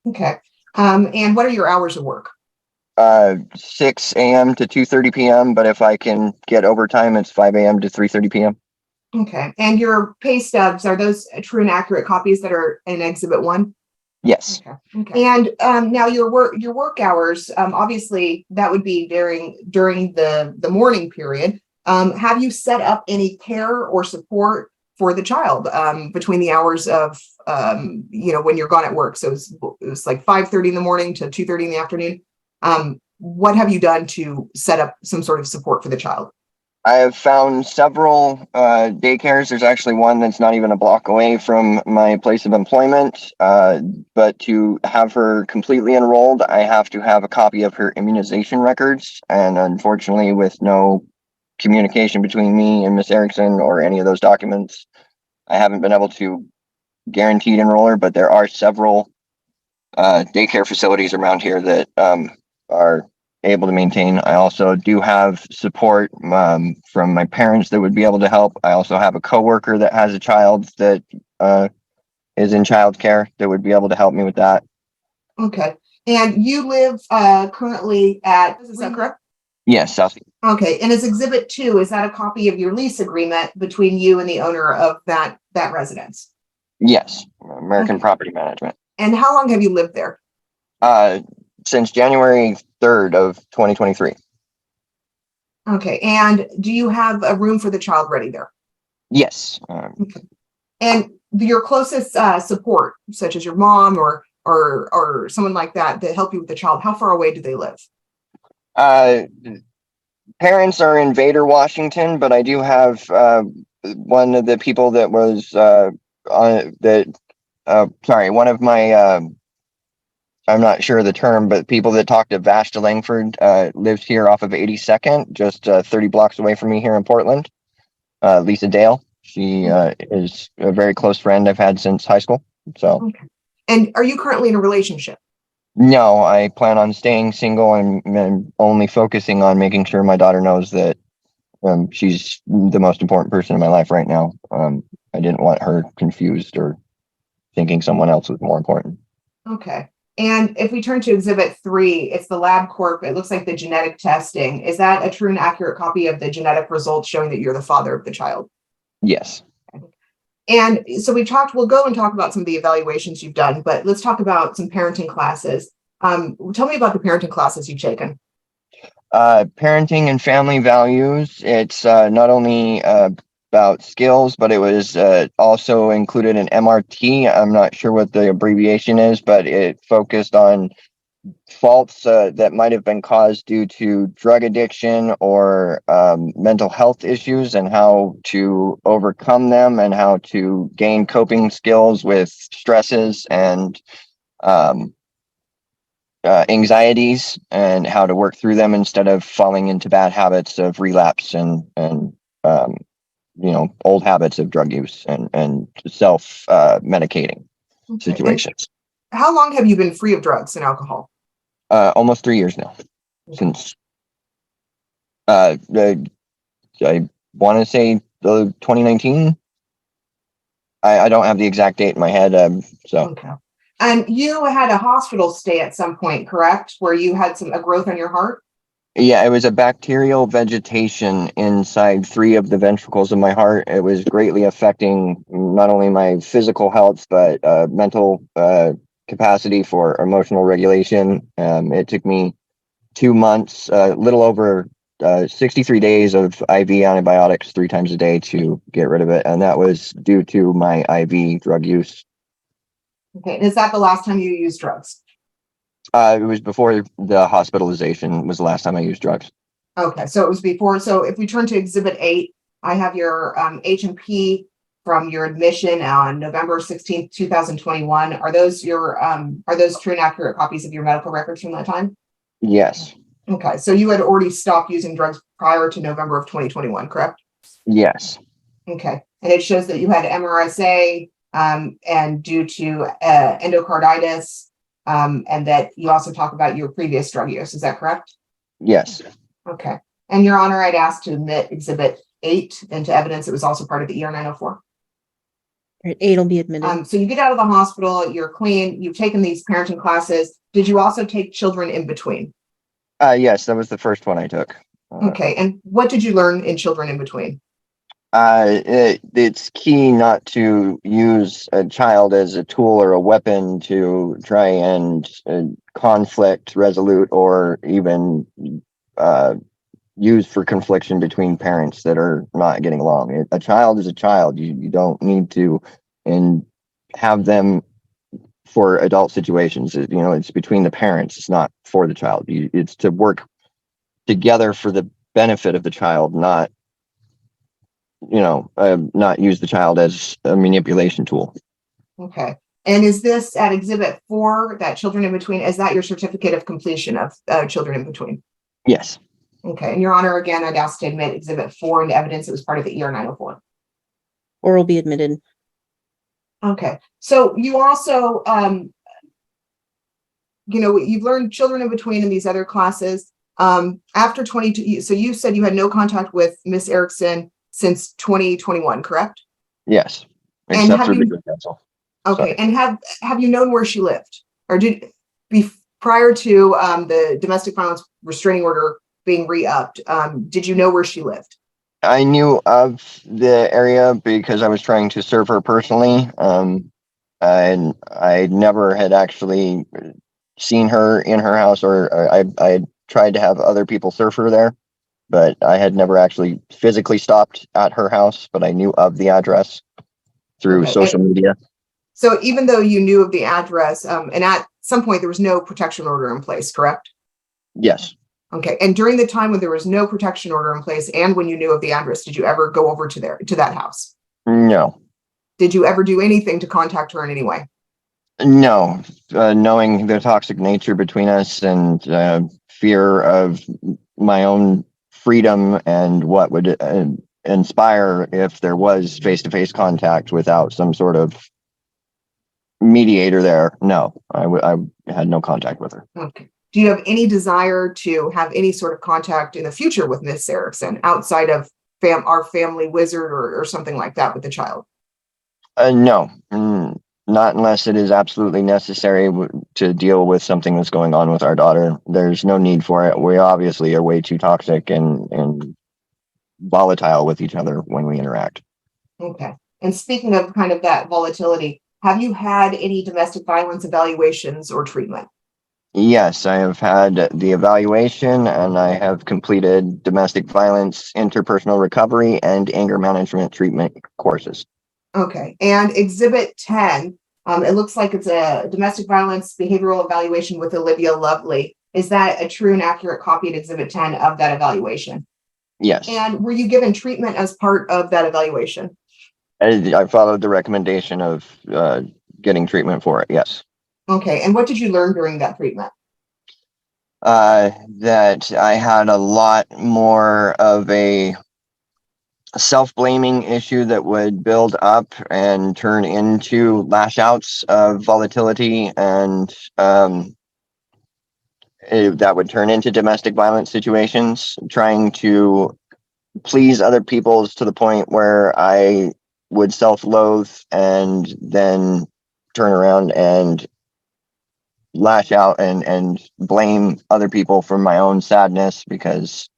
Okay. And what are your hours of work? 6 a.m. to 2:30 p.m. But if I can get overtime, it's 5 a.m. to 3:30 p.m. Okay. And your pay stubs, are those true and accurate copies that are in Exhibit 1? Yes. Okay. And now your work hours, obviously that would be during the morning period. Have you set up any care or support for the child between the hours of when you're gone at work? So it was like 5:30 in the morning to 2:30 in the afternoon. What have you done to set up some sort of support for the child? I have found several daycares. There's actually one that's not even a block away from my place of employment. But to have her completely enrolled, I have to have a copy of her immunization records. And unfortunately, with no communication between me and Miss Erickson or any of those documents, I haven't been able to guaranteed enroll her. But there are several daycare facilities around here that are able to maintain. I also do have support from my parents that would be able to help. I also have a coworker that has a child that is in childcare that would be able to help me with that. Okay. And you live currently is that correct? Yes, South. Okay. And is Exhibit 2, is that a copy of your lease agreement between you and the owner of that residence? Yes, American Property Management. And how long have you lived there? Since January 3rd of 2023. Okay. And do you have a room for the child ready there? Yes. Okay. And your closest support, such as your mom or someone like that help you with the child, how far away do they live? Parents are in Vader, Washington, but I do have one of the people that was one of my I'm not sure of the term, but people that talk to Vashta Langford lives here off of 82nd, just 30 blocks away from me here in Portland. Lisa Dale. She is a very close friend I've had since high school. So. Okay. And are you currently in a relationship? No, I plan on staying single and only focusing on making sure my daughter knows that she's the most important person in my life right now. I didn't want her confused or thinking someone else was more important. Okay. And if we turn to Exhibit 3, it's the LabCorp. It looks like the genetic testing. Is that a true and accurate copy of the genetic results showing that you're the father of the child? Yes. And so we'll go and talk about some of the evaluations you've done, but let's talk about some parenting classes. Tell me about the parenting classes you've taken. Parenting and family values. It's not only about skills, but it was also included in MRT. I'm not sure what the abbreviation is, but it focused on faults that might have been caused due to drug addiction or mental health issues and how to overcome them and how to gain coping skills with stresses and anxieties and how to work through them instead of falling into bad habits of relapse and old habits of drug use and self medicating situations. And how long have you been free of drugs and alcohol? Almost 3 years now. Since I want to say 2019. I don't have the exact date in my head. Okay. And you had a hospital stay at some point, correct? Where you had a growth on your heart? Yeah, it was a bacterial vegetation inside 3 of the ventricles of my heart. It was greatly affecting not only my physical health, but mental capacity for emotional regulation. It took me 2 months, a little over 63 days of IV antibiotics 3 times a day to get rid of it. And that was due to my IV drug use. Okay. And is that the last time you used drugs? It was before the hospitalization was the last time I used drugs. Okay. So it was before. So if we turn to Exhibit 8, I have your H&P from your admission on November 16th, 2021. Are those true and accurate copies of your medical records from that time? Yes. Okay. So you had already stopped using drugs prior to November of 2021, correct? Yes. Okay. And it shows that you had MRSA, and due to endocarditis, and that you also talk about your previous drug use. Is that correct? Yes. Okay. And Your Honor, I'd ask to admit Exhibit 8 into evidence. It was also part of the ER 904. Right, 8 will be admitted. So you get out of the hospital, you're clean, you've taken these parenting classes. Did you also take children in between? Yes, that was the first one I took. Okay. And what did you learn in children in between? It's key not to use a child as a tool or a weapon to try and conflict resolute or even use for confliction between parents that are not getting along. A child is a child. You don't need to and have them for adult situations. It's between the parents. It's not for the child. It's to work together for the benefit of the child, not not use the child as a manipulation tool. Okay. And is this at Exhibit 4, that children in between, is that your certificate of completion of children in between? Yes. Okay. And Your Honor, again, I'd ask to admit Exhibit 4 into evidence. It was part of the ER 904. Or will be admitted. Okay. So you also, you've learned children in between in these other classes. After 22, so you said you had no contact with Miss Erickson since 2021, correct? Yes. And Except have for you- legal counsel. Okay. Sorry. And have you known where she lived? Or prior to the domestic violence restraining order being re-upped, did you know where she lived? I knew of the area because I was trying to serve her personally. And I never had actually seen her in her house, or I tried to have other people serve her there, but I had never actually physically stopped at her house, but I knew of the address through Okay. social media. So even though you knew of the address, and at some point there was no protection order in place, correct? Yes. Okay. And during the time when there was no protection order in place and when you knew of the address, did you ever go over to that house? No. Did you ever do anything to contact her in any way? No. Knowing the toxic nature between us and fear of my own freedom and what would inspire if there was face-to-face contact without some sort of mediator there. No, I had no contact with her. Okay. Do you have any desire to have any sort of contact in the future with Miss Erickson outside of our family wizard or something like that with the child? No, not unless it is absolutely necessary to deal with something that's going on with our daughter. There's no need for it. We obviously are way too toxic and volatile with each other when we interact. Okay. And speaking of kind of that volatility, have you had any domestic violence evaluations or treatment? Yes, I have had the evaluation and I have completed domestic violence, interpersonal recovery, and anger management treatment courses. Okay. And Exhibit 10, it looks like it's a domestic violence behavioral evaluation with Olivia Lovely. Is that a true and accurate copy at Exhibit 10 of that evaluation? Yes. And were you given treatment as part of that evaluation? I followed the recommendation of getting treatment for it. Yes. Okay. And what did you learn during that treatment? That I had a lot more of a self-blaming issue that would build up and turn into lash outs of volatility, and that would turn into domestic violence situations, trying to please other people to the point where I would self-loathe and then turn around and lash out and blame other people for my own sadness because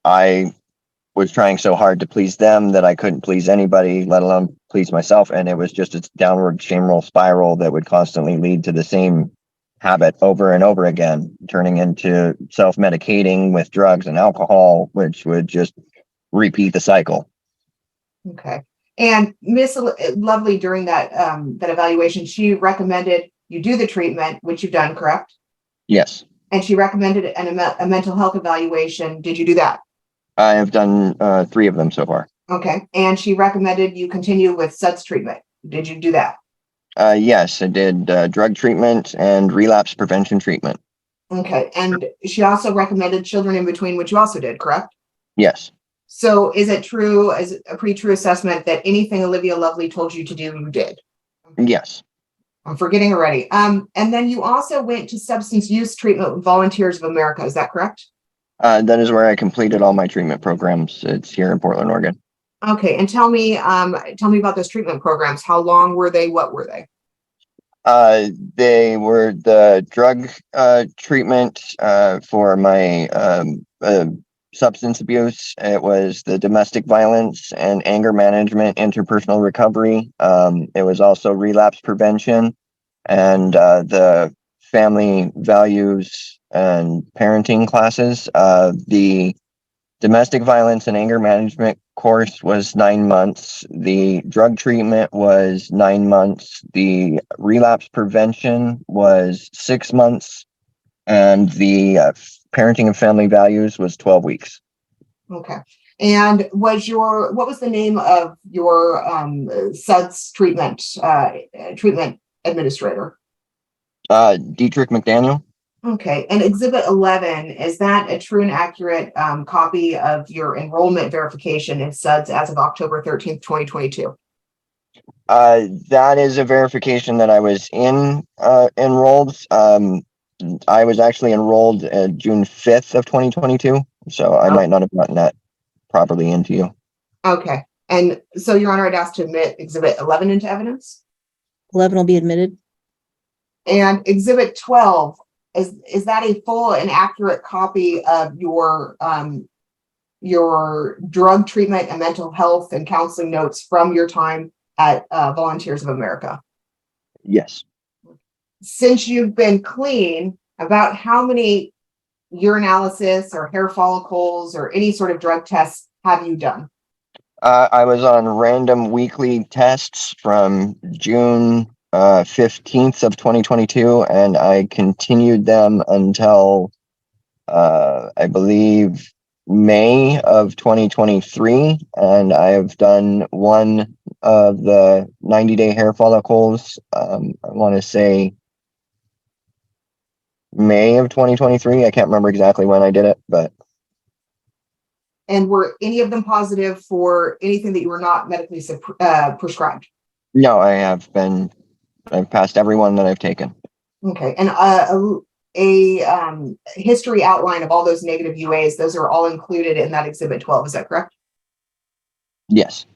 I was trying so hard to please them that I couldn't please anybody, let alone please myself. And it was just a downward shame spiral that would constantly lead to the same habit over and over again, turning into self-medicating with drugs and alcohol, which would just repeat the cycle. Okay. And Miss Lovely, during that evaluation, she recommended you do the treatment, which you've done, correct? Yes. And she recommended a mental health evaluation. Did you do that? I have done 3 of them so far. Okay. And she recommended you continue with SUDS treatment. Did you do that? Yes, I did drug treatment and relapse prevention treatment. Okay. And she also recommended children in between, which you also did, correct? Yes. So is it true, as a pretty true assessment, that anything Olivia Lovely told you to do, you did? Yes. I'm forgetting already. And then you also went to substance use treatment with Volunteers of America. Is that correct? That is where I completed all my treatment programs. It's here in Portland, Oregon. Okay. And tell me about those treatment programs. How long were they? What were they? They were the drug treatment for my substance abuse. It was the domestic violence and anger management, interpersonal recovery. It was also relapse prevention and the family values and parenting classes. The domestic violence and anger management course was 9 months. The drug treatment was 9 months. The relapse prevention was 6 months. And the parenting and family values was 12 weeks. Okay. And what was the name of your SUDS treatment administrator? Dietrich McDaniel. Okay. And Exhibit 11, is that a true and accurate copy of your enrollment verification in SUDS as of October 13th, 2022? That is a verification that I was enrolled. I was actually enrolled June 5th of 2022. So I might not have gotten that properly into you. Okay. And so, Your Honor, I'd ask to admit Exhibit 11 into evidence. 11 will be admitted. And Exhibit 12, is that a full and accurate copy of your drug treatment and mental health and counseling notes from your time at Volunteers of America? Yes. Since you've been clean, about how many urinalysis or hair follicles or any sort of drug tests have you done? I was on random weekly tests from June 15th of 2022, and I continued them until I believe May of 2023, and I have done one of the 90-day hair follicles. I want to say May of 2023. I can't remember exactly when I did it, but. And were any of them positive for anything that you were not medically prescribed? No, I've passed every one that I've taken. Okay. And a history outline of all those negative UAs, those are all included in that Exhibit 12. Is that correct? Yes.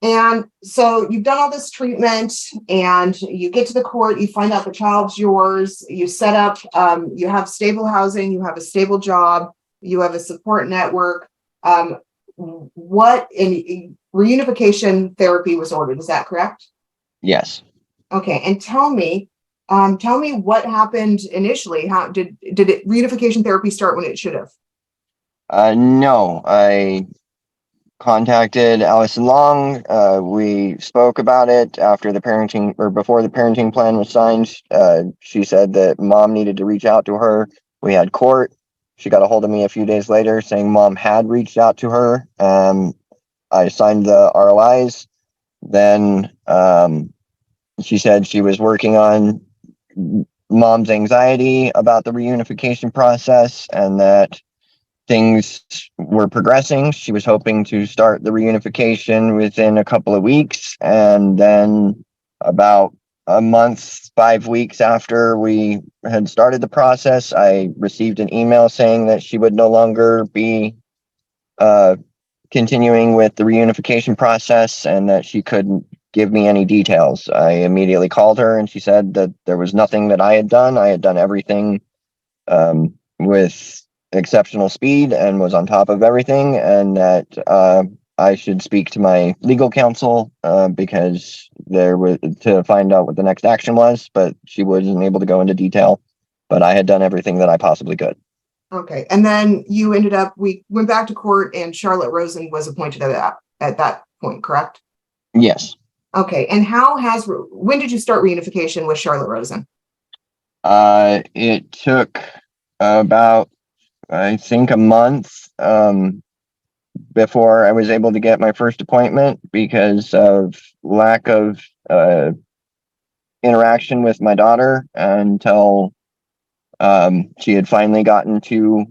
And so you've done all this treatment and you get to the court, you find out the child's yours, you set up, you have stable housing, you have a stable job, you have a support network. What in reunification therapy was ordered, is that correct? Yes. Okay. And tell me what happened initially. How did reunification therapy start when it should have? No, I contacted Allison Long. We spoke about it after the parenting or before the parenting plan was signed. She said that mom needed to reach out to her. We had court. She got a hold of me a few days later saying mom had reached out to her. I signed the ROIs. Then she said she was working on mom's anxiety about the reunification process and that things were progressing. She was hoping to start the reunification within a couple of weeks. And then about a month, 5 weeks after we had started the process, I received an email saying that she would no longer be continuing with the reunification process and that she couldn't give me any details. I immediately called her and she said that there was nothing that I had done. I had done everything with exceptional speed and was on top of everything, and that I should speak to my legal counsel because there was to find out what the next action was, but she wasn't able to go into detail, but I had done everything that I possibly could. Okay. And then we went back to court and Charlotte Rosen was appointed at that point, correct? Yes. Okay. And when did you start reunification with Charlotte Rosen? It took about, I think, a month before I was able to get my first appointment because of lack of interaction with my daughter until she had finally gotten to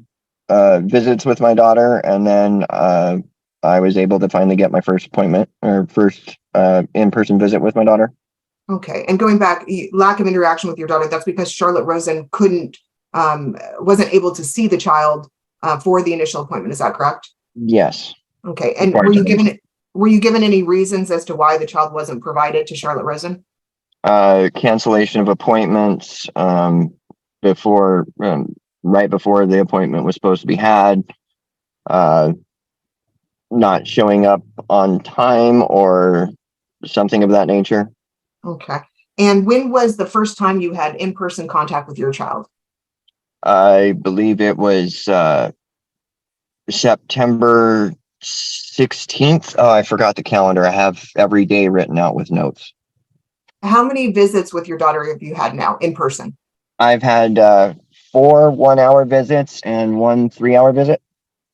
visits with my daughter, and then I was able to finally get my first appointment or first in-person visit with my daughter. Okay, and going back, lack of interaction with your daughter, that's because Charlotte Rosen wasn't able to see the child for the initial appointment. Is that correct? Yes. Okay, and were you given any reasons as to why the child wasn't provided to Charlotte Rosen? Cancellation of appointments before right before the appointment was supposed to be had, not showing up on time or something of that nature. Okay, and when was the first time you had in-person contact with your child? I believe it was September 16th. Oh, I forgot the calendar. I have every day written out with notes. How many visits with your daughter have you had now in person? I've had 4 1-hour visits and 1 3-hour visit.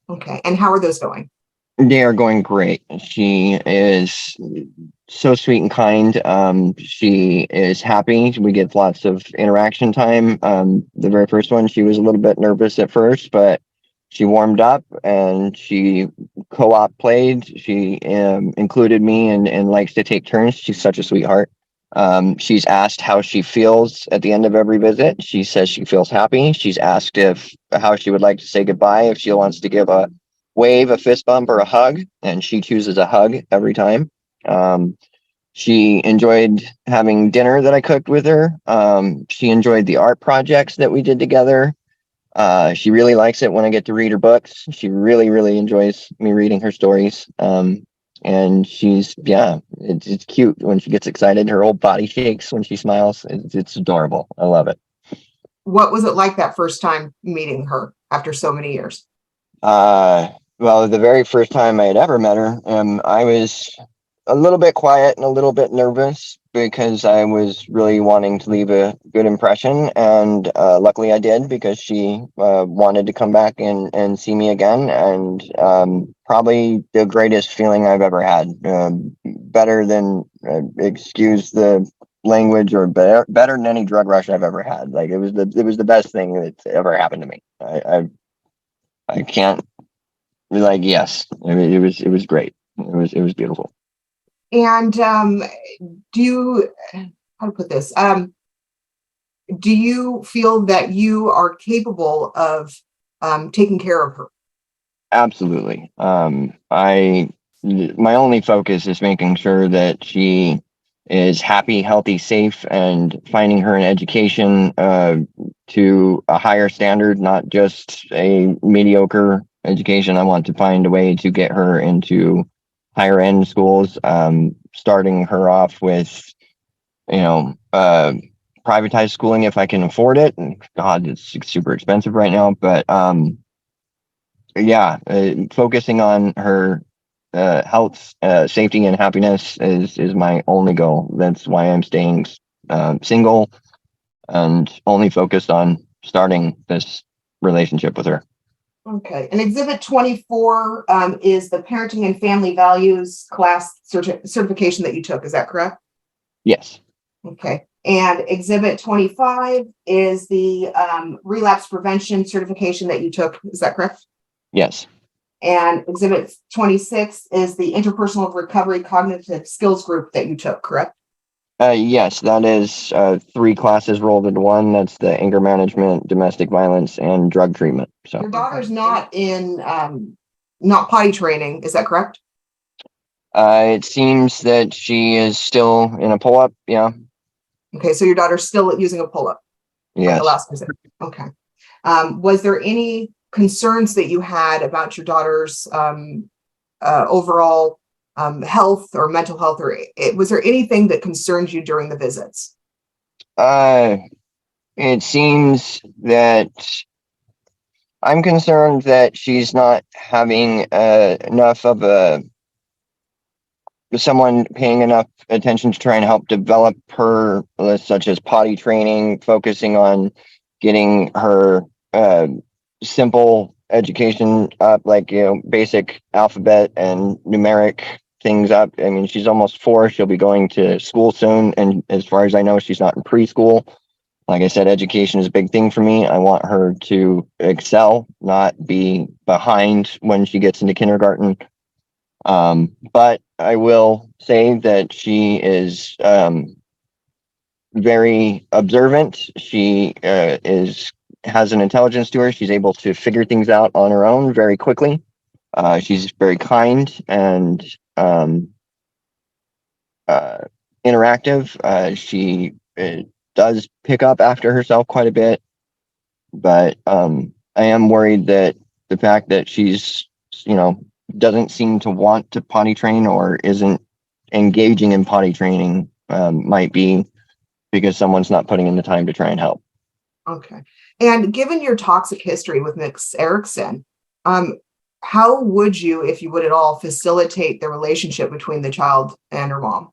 Okay, and how are those going? They are going great. She is so sweet and kind. She is happy. We get lots of interaction time. The very first one, she was a little bit nervous at first, but she warmed up and she co-op played. She included me and likes to take turns. She's such a sweetheart. She's asked how she feels at the end of every visit. She says she feels happy. She's asked how she would like to say goodbye, if she wants to give a wave, a fist bump, or a hug, and she chooses a hug every time. She enjoyed having dinner that I cooked with her. She enjoyed the art projects that we did together. She really likes it when I get to read her books. She really, really enjoys me reading her stories. And it's cute when she gets excited. Her whole body shakes when she smiles. It's adorable. I love it. What was it like that first time meeting her after so many years? Well, the very first time I had ever met her, I was a little bit quiet and a little bit nervous because I was really wanting to leave a good impression. And luckily I did, because she wanted to come back and see me again. And probably the greatest feeling I've ever had. Better than, excuse the language, or better than any drug rush I've ever had. Like, it was the best thing that's ever happened to me. I can't be like, yes, it was great. It was beautiful. And do you, how to put this? Do you feel that you are capable of taking care of her? Absolutely. My only focus is making sure that she is happy, healthy, safe, and finding her an education to a higher standard, not just a mediocre education. I want to find a way to get her into higher end schools, starting her off with, privatized schooling if I can afford it. And God, it's super expensive right now, but focusing on her health, safety, and happiness is my only goal. That's why I'm staying single and only focused on starting this relationship with her. Okay, and Exhibit 24 is the Parenting and Family Values class certification that you took. Is that correct? Yes. Okay, and Exhibit 25 is the relapse prevention certification that you took. Is that correct? Yes. And Exhibit 26 is the interpersonal recovery cognitive skills group that you took, correct? Yes, that is 3 classes rolled into one. That's the anger management, domestic violence, and drug treatment. So your daughter's not in not potty training, is that correct? It seems that she is still in a pull-up. Yeah. Okay, so your daughter's still using a pull-up. Yes. The last visit. Okay. Was there any concerns that you had about your daughter's overall health or mental health, or was there anything that concerns you during the visits? It seems that I'm concerned that she's not having enough of someone paying enough attention to try and help develop her, such as potty training, focusing on getting her simple education up, like, basic alphabet and numeric things up. I mean, she's almost 4. She'll be going to school soon. And as far as I know, she's not in preschool. Like I said, education is a big thing for me. I want her to excel, not be behind when she gets into kindergarten. But I will say that she is very observant. She has an intelligence to her. She's able to figure things out on her own very quickly. She's very kind and interactive. She does pick up after herself quite a bit, but I am worried that the fact that she's, doesn't seem to want to potty train or isn't engaging in potty training might be because someone's not putting in the time to try and help. Okay. And given your toxic history with Ms. Erickson, how would you, if you would at all, facilitate the relationship between the child and her mom?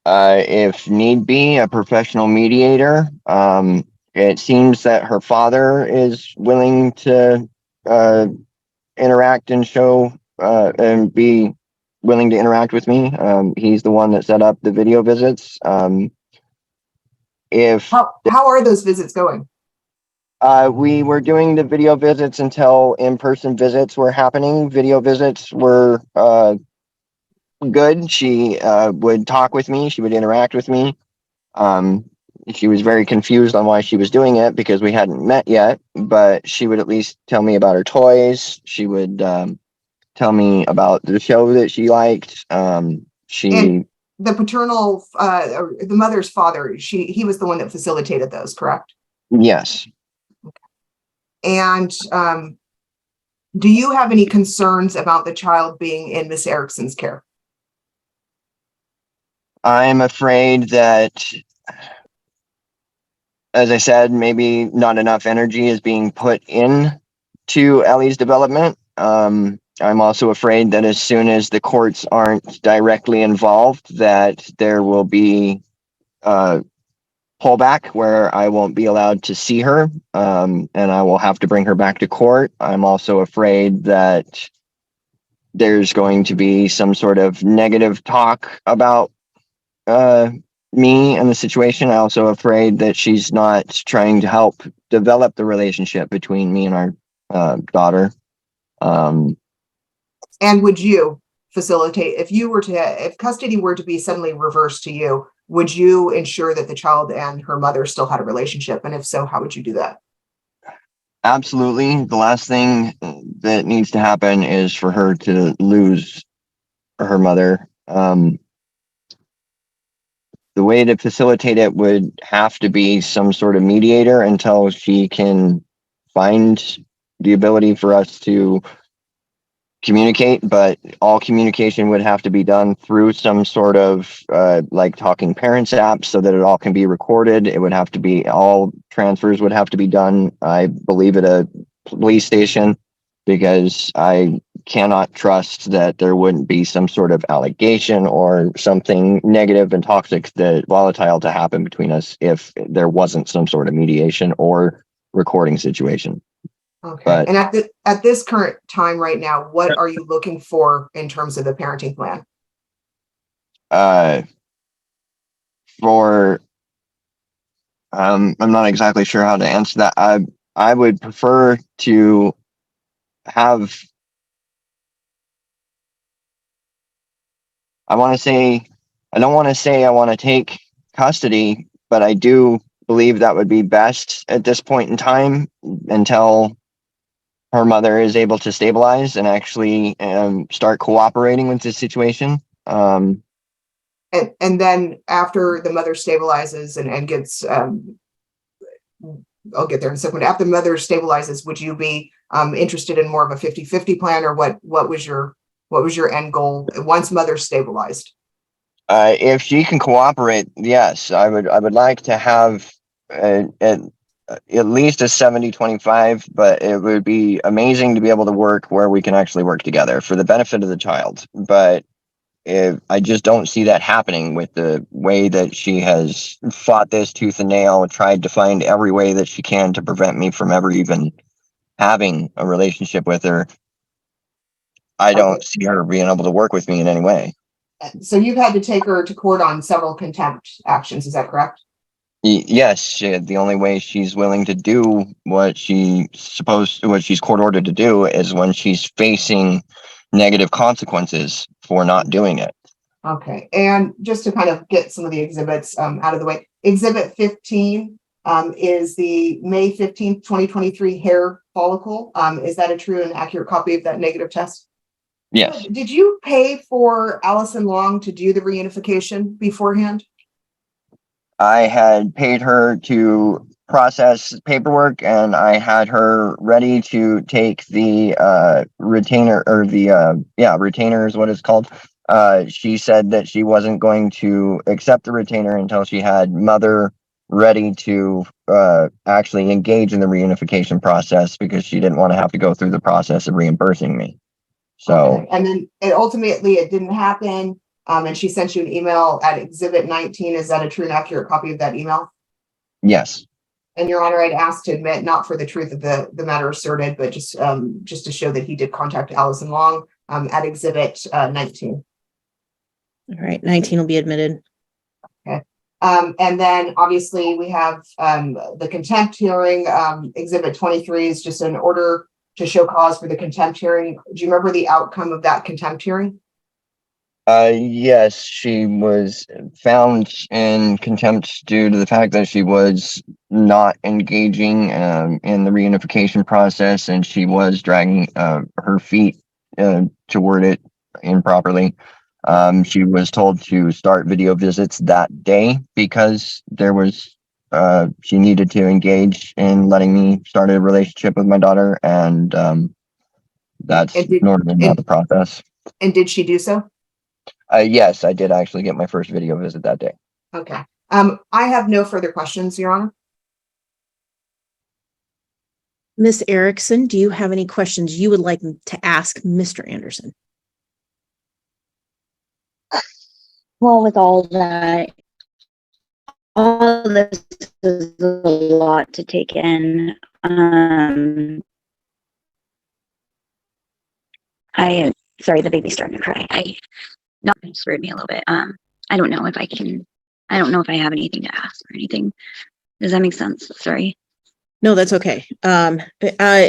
If need be, a professional mediator. It seems that her father is willing to interact and show and be willing to interact with me. He's the one that set up the video visits. How are those visits going? We were doing the video visits until in-person visits were happening. Video visits were good. She would talk with me. She would interact with me. She was very confused on why she was doing it because we hadn't met yet, but she would at least tell me about her toys. She would tell me about the show that she liked. And the paternal, or the mother's father, he was the one that facilitated those, correct? Yes. And do you have any concerns about the child being in Miss Erickson's care? I'm afraid that, as I said, maybe not enough energy is being put in to Ellie's development. I'm also afraid that as soon as the courts aren't directly involved, that there will be pullback where I won't be allowed to see her, and I will have to bring her back to court. I'm also afraid that there's going to be some sort of negative talk about me and the situation. I'm also afraid that she's not trying to help develop the relationship between me and our daughter. And would you facilitate, if custody were to be suddenly reversed to you, would you ensure that the child and her mother still had a relationship? And if so, how would you do that? Absolutely. The last thing that needs to happen is for her to lose her mother. The way to facilitate it would have to be some sort of mediator until she can find the ability for us to communicate, but all communication would have to be done through some sort of like Talking Parents app so that it all can be recorded. It would have to be, all transfers would have to be done, I believe, at a police station, because I cannot trust that there wouldn't be some sort of allegation or something negative and toxic, that volatile, to happen between us if there wasn't some sort of mediation or recording situation. Okay. But, and at this current time right now, what are you looking for in terms of the parenting plan? I'm not exactly sure how to answer that. I would prefer to have, I don't want to say I want to take custody, but I do believe that would be best at this point in time until her mother is able to stabilize and actually start cooperating with the situation. And then after the mother stabilizes and gets, I'll get there in a second. After the mother stabilizes, would you be interested in more of a 50-50 plan, or what was your end goal once mother stabilized? If she can cooperate, yes, I would like to have at least a 70-25, but it would be amazing to be able to work where we can actually work together for the benefit of the child. But I just don't see that happening with the way that she has fought this tooth and nail, tried to find every way that she can to prevent me from ever even having a relationship with her. I don't see her being able to work with me in any way. So you've had to take her to court on several contempt actions, is that correct? Yes, the only way she's willing to do what she's court ordered to do is when she's facing negative consequences for not doing it. Okay, and just to kind of get some of the exhibits out of the way, Exhibit 15 is the May 15th, 2023 hair follicle. Is that a true and accurate copy of that negative test? Yes. Did you pay for Allison Long to do the reunification beforehand? I had paid her to process paperwork, and I had her ready to take the retainer, or the retainer is what it's called. She said that she wasn't going to accept the retainer until she had mother ready to actually engage in the reunification process, because she didn't want to have to go through the process of reimbursing me. So, okay. And then ultimately it didn't happen. And she sent you an email at Exhibit 19. Is that a true and accurate copy of that email? yes. And Your Honor, I'd ask to admit, not for the truth of the matter asserted, but just to show that he did contact Allison Long at Exhibit 19. All right, 19 will be admitted. And then obviously we have the contempt hearing. Exhibit 23 is just an order to show cause for the contempt hearing. Do you remember the outcome of that contempt hearing? Yes, she was found in contempt due to the fact that she was not engaging in the reunification process, and she was dragging her feet toward it improperly. She was told to start video visits that day because there was she needed to engage in letting me start a relationship with my daughter, and that's normally not the process. And did she do so? Yes, I did actually get my first video visit that day. Okay. I have no further questions, Your Honor. Miss Erickson, do you have any questions you would like to ask Mr. Anderson? Well, with all this is a lot to take in. Sorry, the baby's starting to cry. It scared me a little bit. I don't know if I have anything to ask or anything. Does that make sense? Sorry. No, that's okay.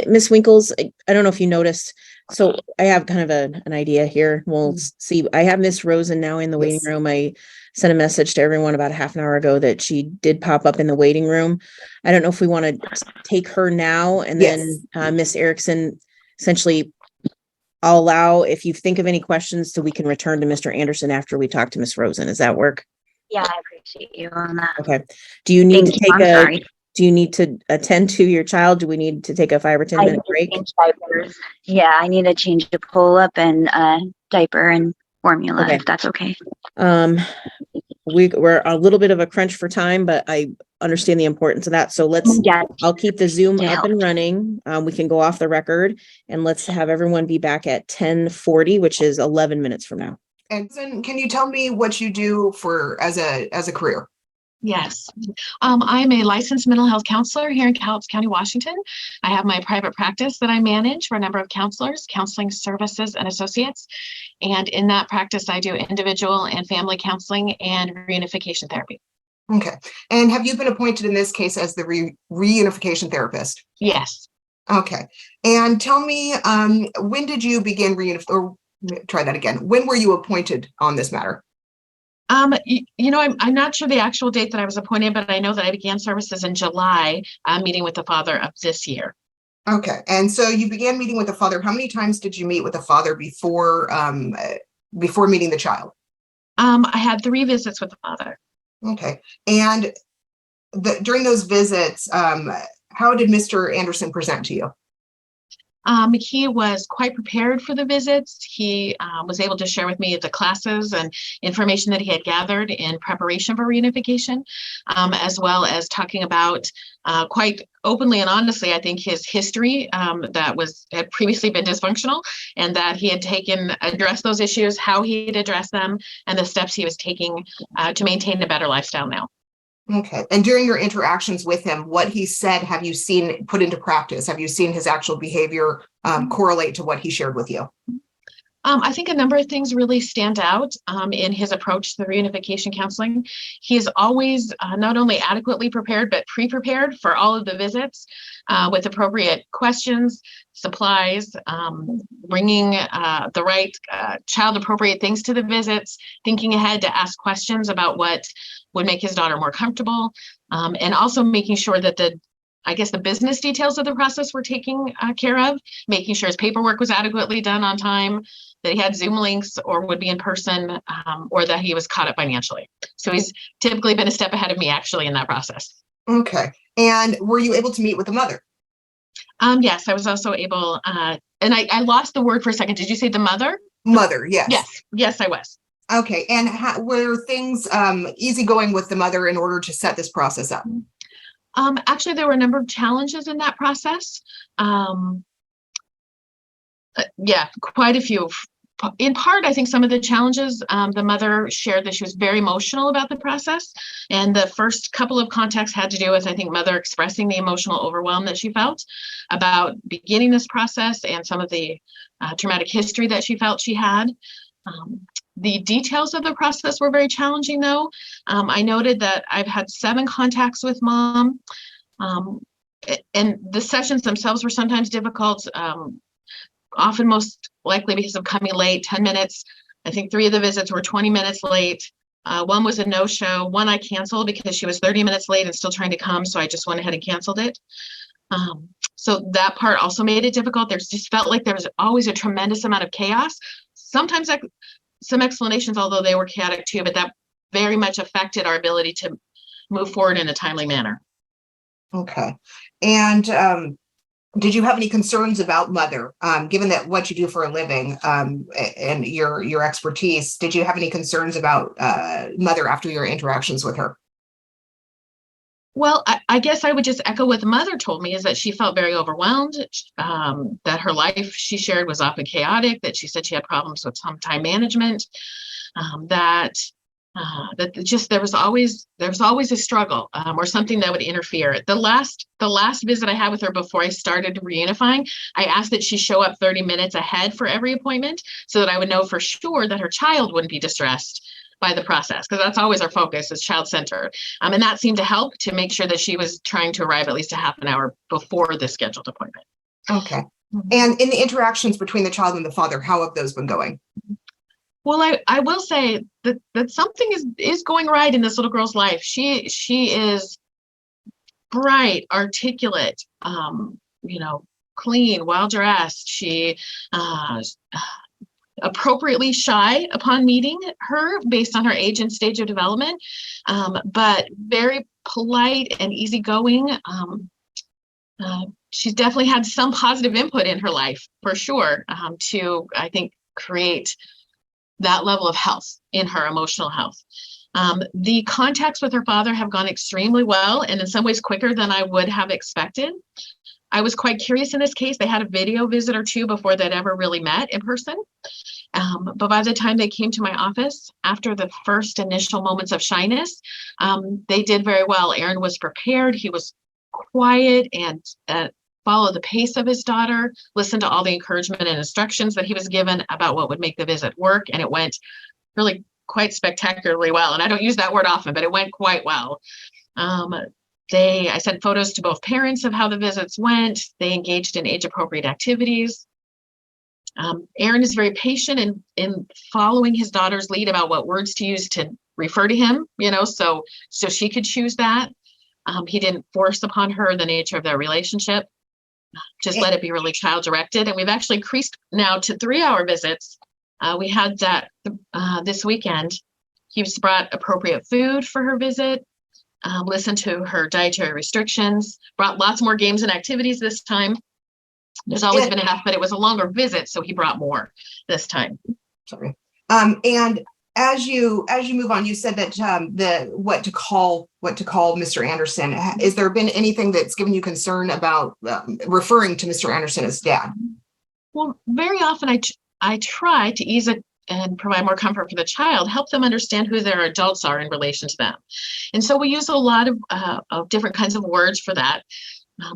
Miss Winkles, I don't know if you noticed. So I have kind of an idea here. We'll see. I have Miss Rosen now in the waiting room. I sent a message to everyone about a half an hour ago that she did pop up in the waiting room. I don't know if we want to take her now, and then Miss Erickson, essentially, I'll allow, if you think of any questions, so we can return to Mr. Anderson after we talk to Miss Rosen. Does that work? Yeah, I appreciate you on that. Okay. Do you need Sorry. Do you need to attend to your child? Do we need to take a 5 or 10 minute break? Yeah, I need to change the pull up and diaper and formula, if that's okay. We're a little bit of a crunch for time, but I understand the importance of that. So I'll keep the Zoom up and running. We can go off the record, and let's have everyone be back at 10:40, which is 11 minutes from now. And then can you tell me what you do for as a career? Yes. I'm a licensed mental health counselor here in Cowlitz County, Washington. I have my private practice that I manage for a number of counselors, counseling services, and associates. And in that practice, I do individual and family counseling and reunification therapy. Okay. And have you been appointed in this case as the reunification therapist? Yes. Okay. And tell me, when did you begin or try that again? When were you appointed on this matter? I'm not sure the actual date that I was appointed, but I know that I began services in July, meeting with the father of this year. Okay. And so you began meeting with the father. How many times did you meet with the father before meeting the child? I had 3 visits with the father. Okay. And during those visits, how did Mr. Anderson present to you? He was quite prepared for the visits. He was able to share with me the classes and information that he had gathered in preparation for reunification, as well as talking about quite openly and honestly, I think, his history that had previously been dysfunctional, and that he had addressed those issues, how he'd addressed them, and the steps he was taking to maintain a better lifestyle now. Okay. And during your interactions with him, what he said, have you seen put into practice? Have you seen his actual behavior correlate to what he shared with you? I think a number of things really stand out in his approach to the reunification counseling. He is always not only adequately prepared, but pre-prepared for all of the visits with appropriate questions, supplies, bringing the right child-appropriate things to the visits, thinking ahead to ask questions about what would make his daughter more comfortable, and also making sure that the business details of the process were taken care of, making sure his paperwork was adequately done on time, that he had Zoom links or would be in person, or that he was caught up financially. So he's typically been a step ahead of me actually in that process. Okay. And were you able to meet with the mother? Yes, I was also able, and I lost the word for a second. Did you say the mother? Mother, yes. Yes, I was. Okay. And were things easygoing with the mother in order to set this process up? Actually, there were a number of challenges in that process. Yeah, quite a few. In part, I think some of the challenges, the mother shared that she was very emotional about the process. And the first couple of contacts had to do with, I think, mother expressing the emotional overwhelm that she felt about beginning this process and some of the traumatic history that she felt she had. The details of the process were very challenging, though. I noted that I've had 7 contacts with mom, and the sessions themselves were sometimes difficult, often most likely because of coming late, 10 minutes. I think 3 of the visits were 20 minutes late. One was a no-show. One I canceled because she was 30 minutes late and still trying to come, so I just went ahead and canceled it. So that part also made it difficult. There's just felt like there was always a tremendous amount of chaos. Sometimes some explanations, although they were chaotic too, but that very much affected our ability to move forward in a timely manner. Okay. And did you have any concerns about mother, given that what you do for a living and your expertise? Did you have any concerns about mother after your interactions with her? Well, I guess I would just echo what the mother told me, is that she felt very overwhelmed, that her life, she shared, was often chaotic, that she said she had problems with some time management, that just there was always a struggle or something that would interfere. The last visit I had with her before I started reunifying, I asked that she show up 30 minutes ahead for every appointment so that I would know for sure that her child wouldn't be distressed by the process, because that's always our focus, is child-centered. And that seemed to help to make sure that she was trying to arrive at least a half an hour before the scheduled appointment. Okay. And in the interactions between the child and the father, how have those been going? Well, I will say that something is going right in this little girl's life. She is bright, articulate, clean, well-dressed. She appropriately shy upon meeting her based on her age and stage of development, but very polite and easygoing. She's definitely had some positive input in her life, for sure, to, I think, create that level of health in her emotional health. The contacts with her father have gone extremely well, and in some ways quicker than I would have expected. I was quite curious in this case. They had a video visit or 2 before they'd ever really met in person. But by the time they came to my office, after the first initial moments of shyness, they did very well. Aaron was prepared. He was quiet and followed the pace of his daughter, listened to all the encouragement and instructions that he was given about what would make the visit work. And it went really quite spectacularly well. And I don't use that word often, but it went quite well. I sent photos to both parents of how the visits went. They engaged in age-appropriate activities. Aaron is very patient in following his daughter's lead about what words to use to refer to him, so she could choose that. He didn't force upon her the nature of their relationship, just let it be really child-directed. And we've actually increased now to 3-hour visits. We had that this weekend. He's brought appropriate food for her visit, listened to her dietary restrictions, brought lots more games and activities this time. There's always been enough, but it was a longer visit, so he brought more this time. Sorry. And as you move on, you said that what to call Mr. Anderson. Has there been anything that's given you concern about referring to Mr. Anderson as dad? Well, very often I try to ease it and provide more comfort for the child, help them understand who their adults are in relation to them. And so we use a lot of different kinds of words for that.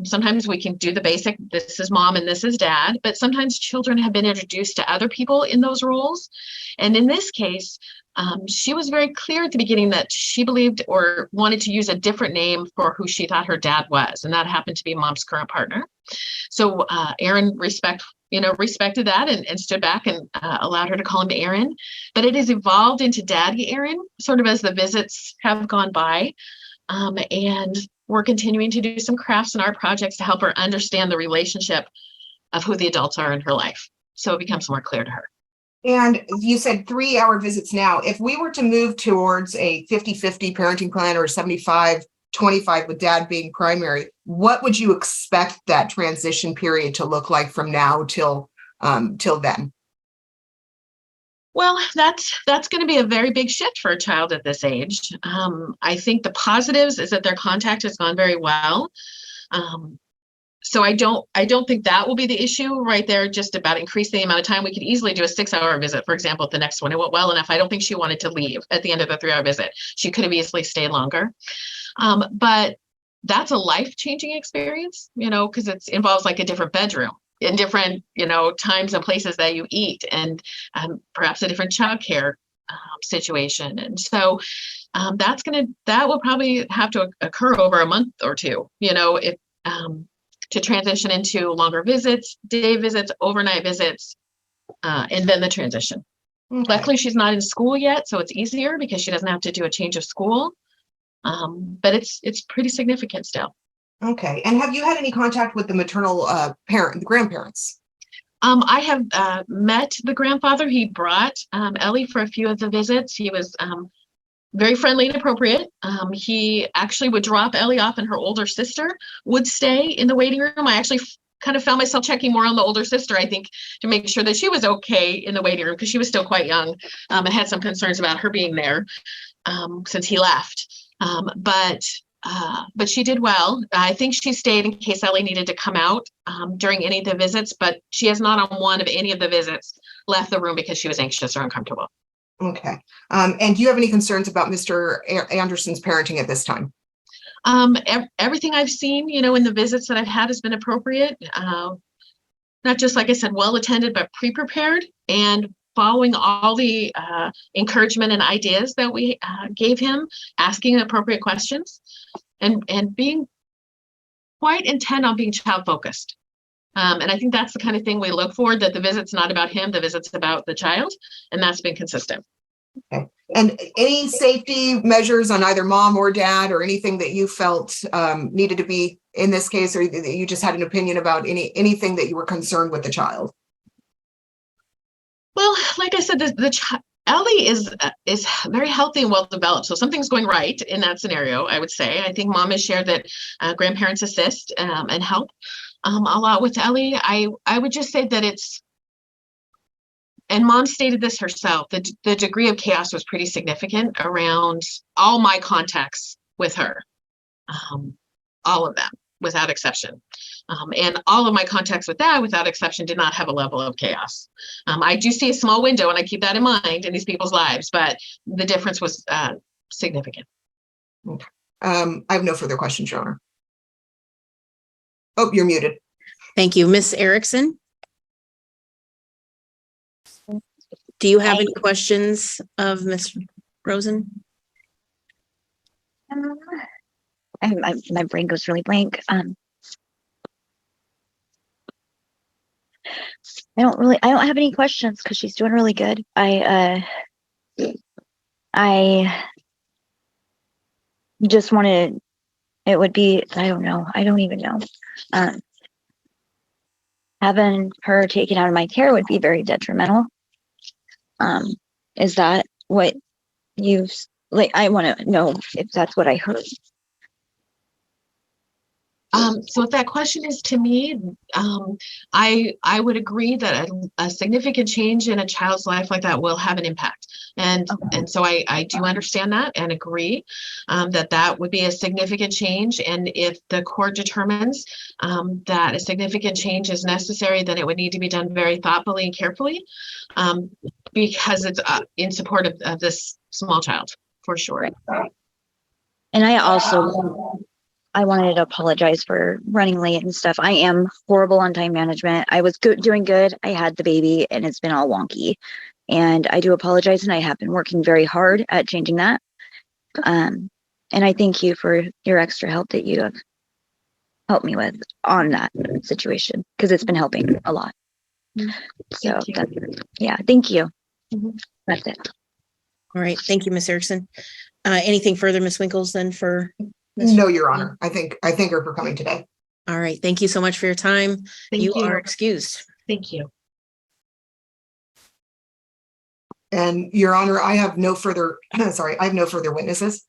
Sometimes we can do the basic, this is mom and this is dad, but sometimes children have been introduced to other people in those roles. And in this case, she was very clear at the beginning that she believed or wanted to use a different name for who she thought her dad was. And that happened to be mom's current partner. So Aaron respected that and stood back and allowed her to call him Aaron. But it has evolved into Daddy Aaron, sort of as the visits have gone by. And we're continuing to do some crafts and art projects to help her understand the relationship of who the adults are in her life. So it becomes more clear to her. And you said 3-hour visits now. If we were to move towards a 50-50 parenting plan or 75-25 with dad being primary, what would you expect that transition period to look like from now till then? Well, that's going to be a very big shift for a child at this age. I think the positives is that their contact has gone very well. So I don't think that will be the issue right there, just about increasing the amount of time. We could easily do a 6-hour visit, for example, at the next one. It went well enough. I don't think she wanted to leave at the end of the 3-hour visit. She could have easily stayed longer. But that's a life-changing experience, because it involves like a different bedroom in different, times and places that you eat, and perhaps a different childcare situation. And so that will probably have to occur over a month or two, if to transition into longer visits, day visits, overnight visits, and then the transition. Okay. Luckily, she's not in school yet, so it's easier because she doesn't have to do a change of school. But it's pretty significant still. Okay. And have you had any contact with the maternal the grandparents? I have met the grandfather. He brought Ellie for a few of the visits. He was very friendly and appropriate. He actually would drop Ellie off, and her older sister would stay in the waiting room. I actually kind of found myself checking more on the older sister, I think, to make sure that she was okay in the waiting room, because she was still quite young and had some concerns about her being there since he left. But she did well. I think she stayed in case Ellie needed to come out during any of the visits, but she has not on one of any of the visits left the room because she was anxious or uncomfortable. Okay. And do you have any concerns about Mr. Anderson's parenting at this time? Everything I've seen, in the visits that I've had has been appropriate. Not just, like I said, well attended, but pre-prepared and following all the encouragement and ideas that we gave him, asking appropriate questions, and being quite intent on being child focused. And I think that's the kind of thing we look for, that the visit's not about him, the visit's about the child, and that's been consistent. Okay. And any safety measures on either mom or dad, or anything that you felt needed to be in this case, or that you just had an opinion about anything that you were concerned with the child? Well, like I said, Ellie is very healthy and well developed, so something's going right in that scenario, I would say. I think mom has shared that grandparents assist and help a lot with Ellie. I would just say that and mom stated this herself, the degree of chaos was pretty significant around all my contacts with her, all of them, without exception. And all of my contacts with that, without exception, did not have a level of chaos. I do see a small window, and I keep that in mind in these people's lives, but the difference was significant. Okay. I have no further questions, Your Honor. Oh, you're muted. Thank you. Miss Erickson? Do you have any questions of Ms. Rosen? My brain goes really blank. I don't have any questions because she's doing really good. I just wanted, it would be, I don't even know. Having her taken out of my care would be very detrimental. Is that what you've, I want to know if that's what I heard. So if that question is to me, I would agree that a significant change in a child's life like that will have an impact. And so I do understand that and agree that would be a significant change. And if the court determines that a significant change is necessary, then it would need to be done very thoughtfully and carefully, because it's in support of this small child, for sure. And I I wanted to apologize for running late and stuff. I am horrible on time management. I was doing good. I had the baby and it's been all wonky. And I do apologize, and I have been working very hard at changing that. And I thank you for your extra help that you have helped me with on that situation, because it's been helping a lot. So Thank you. yeah, thank you. Mhm. That's it. All right. Thank you, Ms. Erickson. Anything further, Ms. Winkles, then for? Ms. No, Your Honor. I thank her for coming today. All right. Thank you so much for your time. Thank You you. are excused. Thank you. And Your Honor, I have no further, sorry, I have no further witnesses.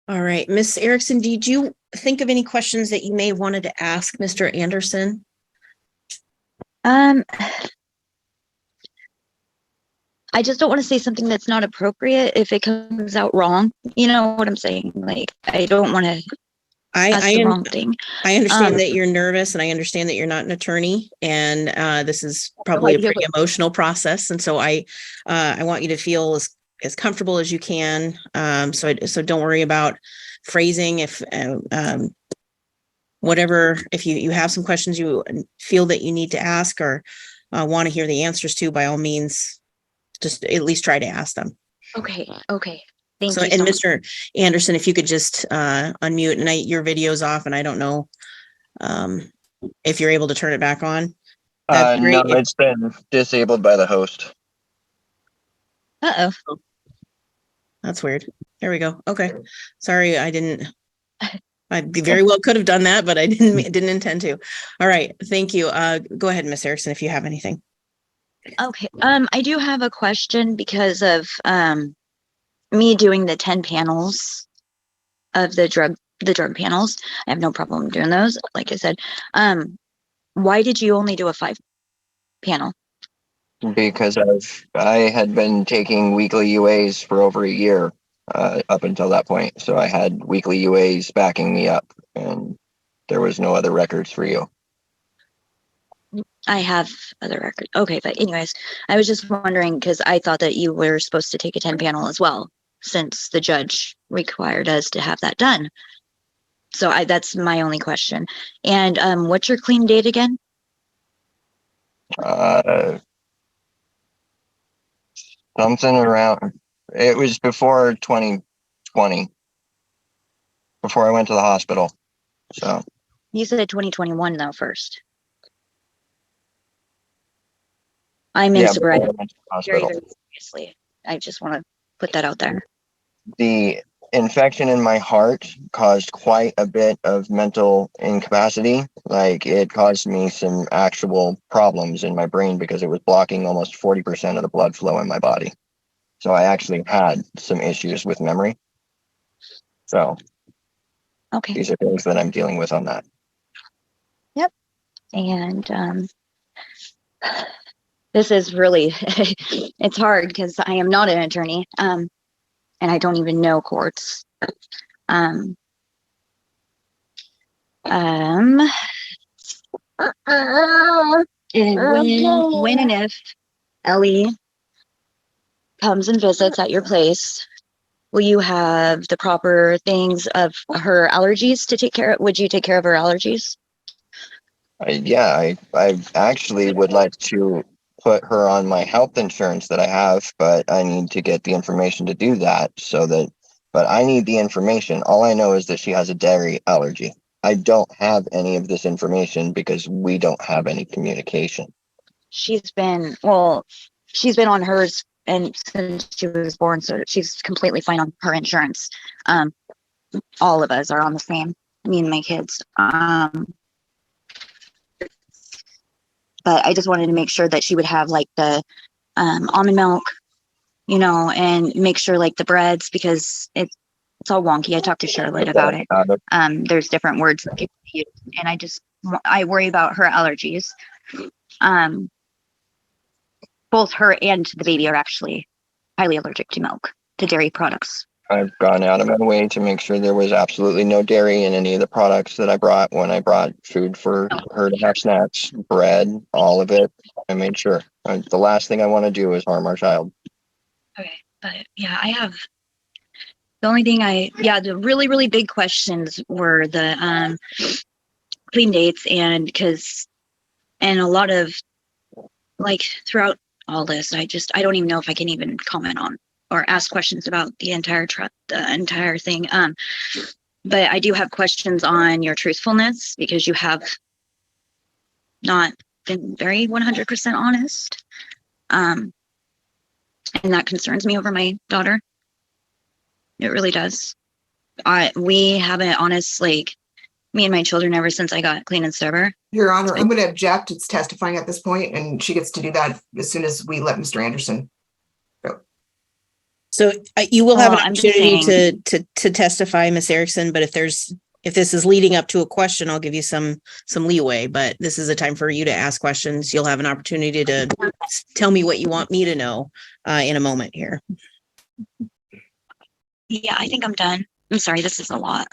All right. Ms. Erickson, did you think of any questions that you may have wanted to ask Mr. Anderson? I just don't want to say something that's not appropriate if it comes out wrong. You know what I'm saying? Like, I don't want to ask the wrong thing. I understand that you're nervous, and I understand that you're not an attorney, and this is probably a pretty emotional process. And so I want you to feel as comfortable as you can. So don't worry about phrasing. If whatever, if you have some questions you feel that you need to ask or want to hear the answers to, by all means, just at least try to ask them. Okay. Thank So, you. and So much. Mr. Anderson, if you could just unmute, and your video's off, and I don't know if you're able to turn it back on. That'd be No, great. it's been disabled by the host. Uh-oh. That's weird. There we go. Okay. Sorry, I very well could have done that, but I didn't intend to. All right. Thank you. Go ahead, Miss Erickson, if you have anything. Okay. I do have a question because of me doing the 10 panels of the drug panels. I have no problem doing those. Like I said, why did you only do a 5 panel? Because I had been taking weekly UAs for over a year up until that point. So I had weekly UAs backing me up, and there was no other records for you. I have other records. Okay, but anyways, I was just wondering because I thought that you were supposed to take a 10 panel as well, since the judge required us to have that done. So that's my only question. And what's your clean date again? Something around, it was before 2020, before I went to the hospital. So You said 2021 though first. I'm in yeah, before I sobriety went to the very, hospital. very seriously. I just want to put that out there. The infection in my heart caused quite a bit of mental incapacity. Like, it caused me some actual problems in my brain because it was blocking almost 40% of the blood flow in my body. So I actually had some issues with memory. So Okay. these are things that I'm dealing with on that. Yep. And this is really, it's hard because I am not an attorney. And I don't even know courts. And when and if Ellie comes and visits at your place, will you have the proper things of her allergies to take care of? Would you take care of her allergies? I actually would like to put her on my health insurance that I have, but I need to get the information to do that but I need the information. All I know is that she has a dairy allergy. I don't have any of this information because we don't have any communication. She's been on hers and since she was born, so she's completely fine on her insurance. All of us are on the same, me and my kids. But I just wanted to make sure that she would have like the almond milk, and make sure like the breads, because it's all wonky. I talked to Charlotte about it. There's different words that people use, and I worry about her allergies. Both her and the baby are actually highly allergic to milk, to dairy products. I've gone out of my way to make sure there was absolutely no dairy in any of the products that I brought when I brought food for her to have snacks, bread, all of it. I made sure. The last thing I want to do is harm our child. Okay, but yeah, I have The only thing the really, really big questions were the clean dates, and a lot of, like, throughout all this, I don't even know if I can even comment on or ask questions about the entire thing. But I do have questions on your truthfulness, because you have not been very 100% honest. And that concerns me over my daughter. It really does. We haven't me and my children, ever since I got clean and sober. Your Honor, I'm going to object. It's testifying at this point, and she gets to do that as soon as we let Mr. Anderson go. So you will have an Well, I'm just opportunity to testify, Ms. Erickson, but if this is leading up to a question, I'll give you some leeway, but this is a time for you to ask questions. You'll have an opportunity to tell me what you want me to know in a moment here. Yeah, I think I'm done. I'm sorry, this is a lot.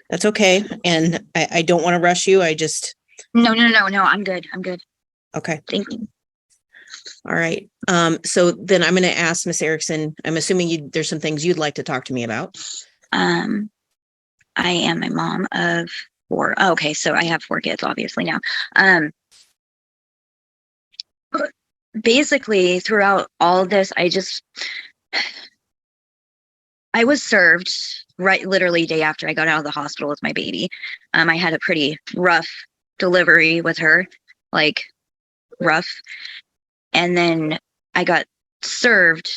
That's okay. And I don't want to rush you. No, I'm good. Okay. Thank you. All right. So then I'm going to ask Ms. Erickson, I'm assuming there's some things you'd like to talk to me about. I am a mom of 4. Oh, okay, so I have 4 kids, obviously, now. Basically, throughout all of this, I was served literally day after I got out of the hospital with my baby. I had a pretty rough delivery with her, like rough. And then I got served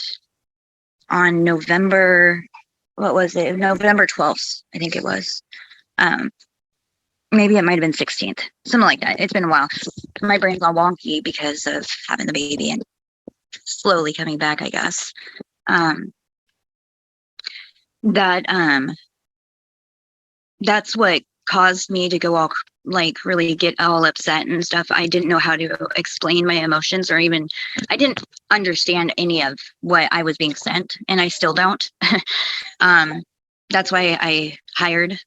on November 12th, I think it was. Maybe it might have been 16th, something like that. It's been a while. My brain's all wonky because of having the baby and slowly coming back, I guess. That's what caused me to go all, like, really get all upset and stuff. I didn't know how to explain my emotions, or even I didn't understand any of what I was being sent, and I still don't. That's why I hired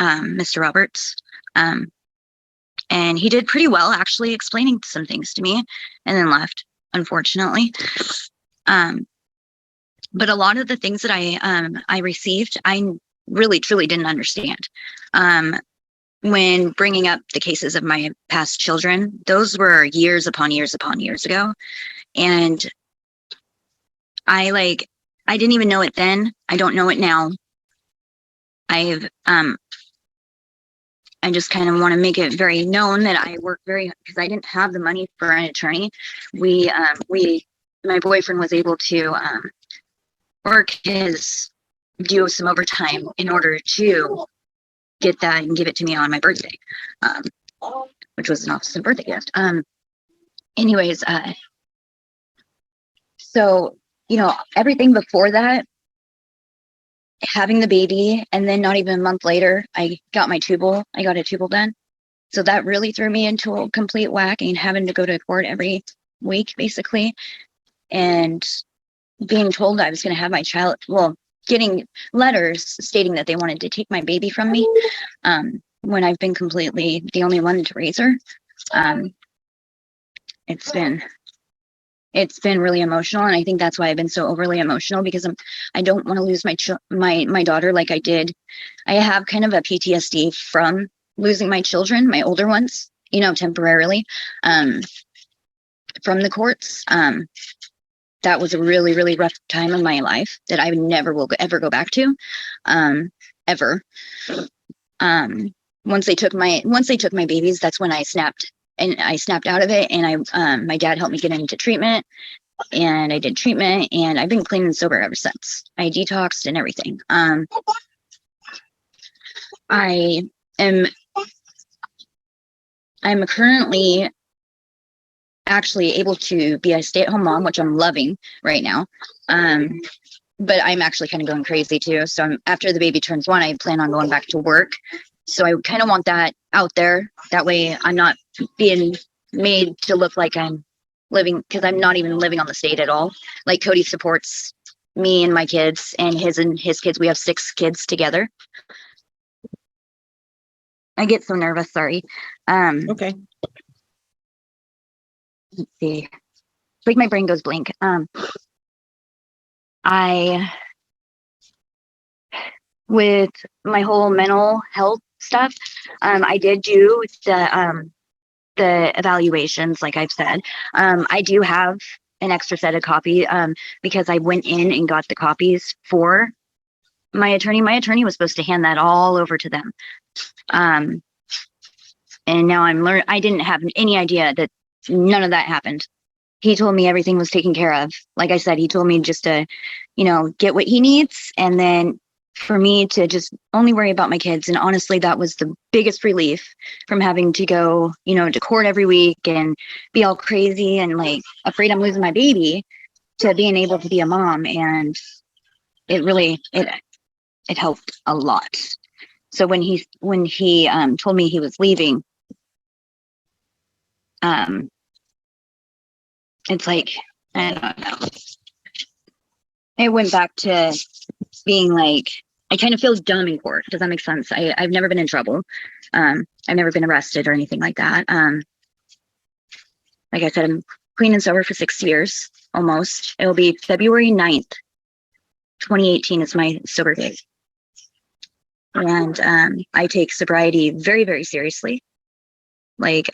Mr. Roberts, and he did pretty well, actually, explaining some things to me, and then left, unfortunately. But a lot of the things that I received, I really truly didn't understand. When bringing up the cases of my past children, those were years upon years upon years ago, and I didn't even know it then. I don't know it now. I just kind of want to make it very known that I work because I didn't have the money for an attorney. My boyfriend was able to do some overtime in order to get that and give it to me on my birthday, which was an awesome birthday gift. Anyways, so, everything before that, having the baby, and then not even a month later, I got a tubal done. So that really threw me into a complete whack, and having to go to court every week, basically, and being told I was going to have my child, getting letters stating that they wanted to take my baby from me, when I've been completely the only one to raise her. It's been really emotional, and I think that's why I've been so overly emotional, because I don't want to lose my daughter like I did. I have kind of a PTSD from losing my children, my older ones, temporarily, from the courts. That was a really, really rough time in my life that I never will ever go back to, ever. Once they took my babies, that's when I snapped out of it. And my dad helped me get into treatment, and I did treatment, and I've been clean and sober ever since. I detoxed and everything. I'm currently actually able to be a stay-at-home mom, which I'm loving right now. But I'm actually kind of going crazy too. So after the baby turns 1, I plan on going back to work. So I kind of want that out there. That way I'm not being made to look like I'm living, because I'm not even living on the state at all. Like, Cody supports me and my kids, and his kids. We have 6 kids together. I get so nervous, sorry. Okay. Let's see. It's like my brain goes blank. with my whole mental health stuff, I did do the evaluations, like I've said. I do have an extra set of copy because I went in and got the copies for my attorney. My attorney was supposed to hand that all over to them. And now I didn't have any idea that none of that happened. He told me everything was taken care of. Like I said, he told me just to, get what he needs. And then for me to just only worry about my kids. And honestly, that was the biggest relief from having to go, to court every week and be all crazy and like afraid I'm losing my baby, to being able to be a mom. And it really, it helped a lot. So when he told me he was leaving, it's like, I don't know. It went back to being like, I kind of feel dumb in court. Does that make sense? I've never been in trouble. I've never been arrested or anything like that. Like I said, I'm clean and sober for 6 years, almost. It'll be February 9th, 2018 is my sober date. And I take sobriety very, very seriously. Like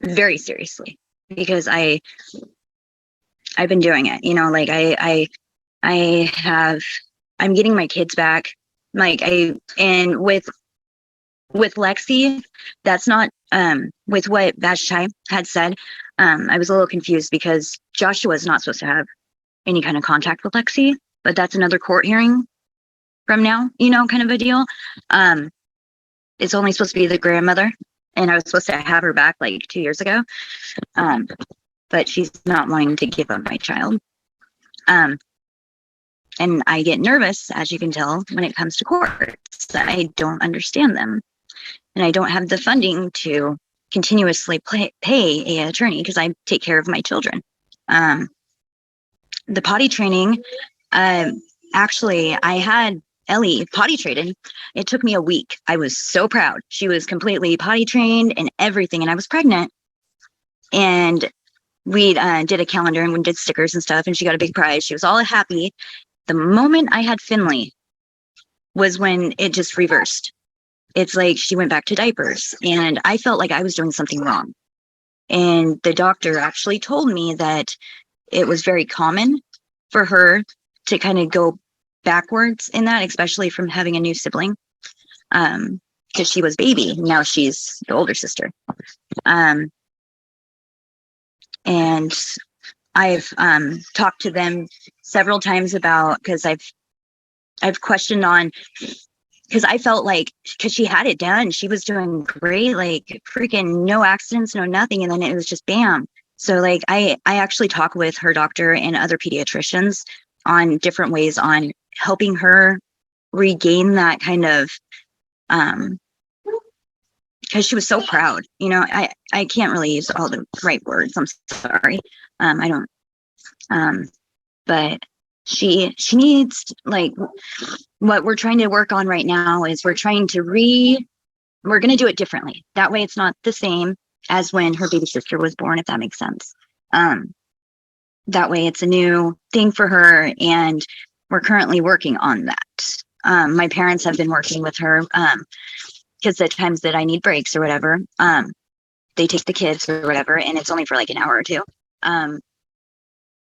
very seriously, because I've been doing it, like I'm getting my kids back. And with Lexi, that's not, with what Vashti had said, I was a little confused because Joshua is not supposed to have any kind of contact with Lexi, but that's another court hearing from now, kind of a deal. It's only supposed to be the grandmother, and I was supposed to have her back like 2 years ago. But she's not wanting to give up my child. And I get nervous, as you can tell, when it comes to courts. I don't understand them. And I don't have the funding to continuously pay an attorney because I take care of my children. The potty training, actually, I had Ellie potty trained. It took me a week. I was so proud. She was completely potty trained and everything, and I was pregnant. And we did a calendar and we did stickers and stuff, and she got a big prize. She was all happy. The moment I had Finley was when it just reversed. It's like she went back to diapers, and I felt like I was doing something wrong. And the doctor actually told me that it was very common for her to kind of go backwards in that, especially from having a new sibling, because she was baby. Now she's the older sister. And I've talked to them several times about, because I've questioned on, because I felt like, because she had it done, she was doing great, like freaking no accidents, no nothing, and then it was just bam. So like I actually talk with her doctor and other pediatricians on different ways on helping her regain that kind of, because she was so proud, I can't really use all the right words. I'm sorry. I don't, but she needs, like, what we're trying to work on right now is we're going to do it differently. That way it's not the same as when her baby sister was born, if that makes sense. That way it's a new thing for her, and we're currently working on that. My parents have been working with her, because the times that I need breaks or whatever, they take the kids or whatever, and it's only for like an hour or two.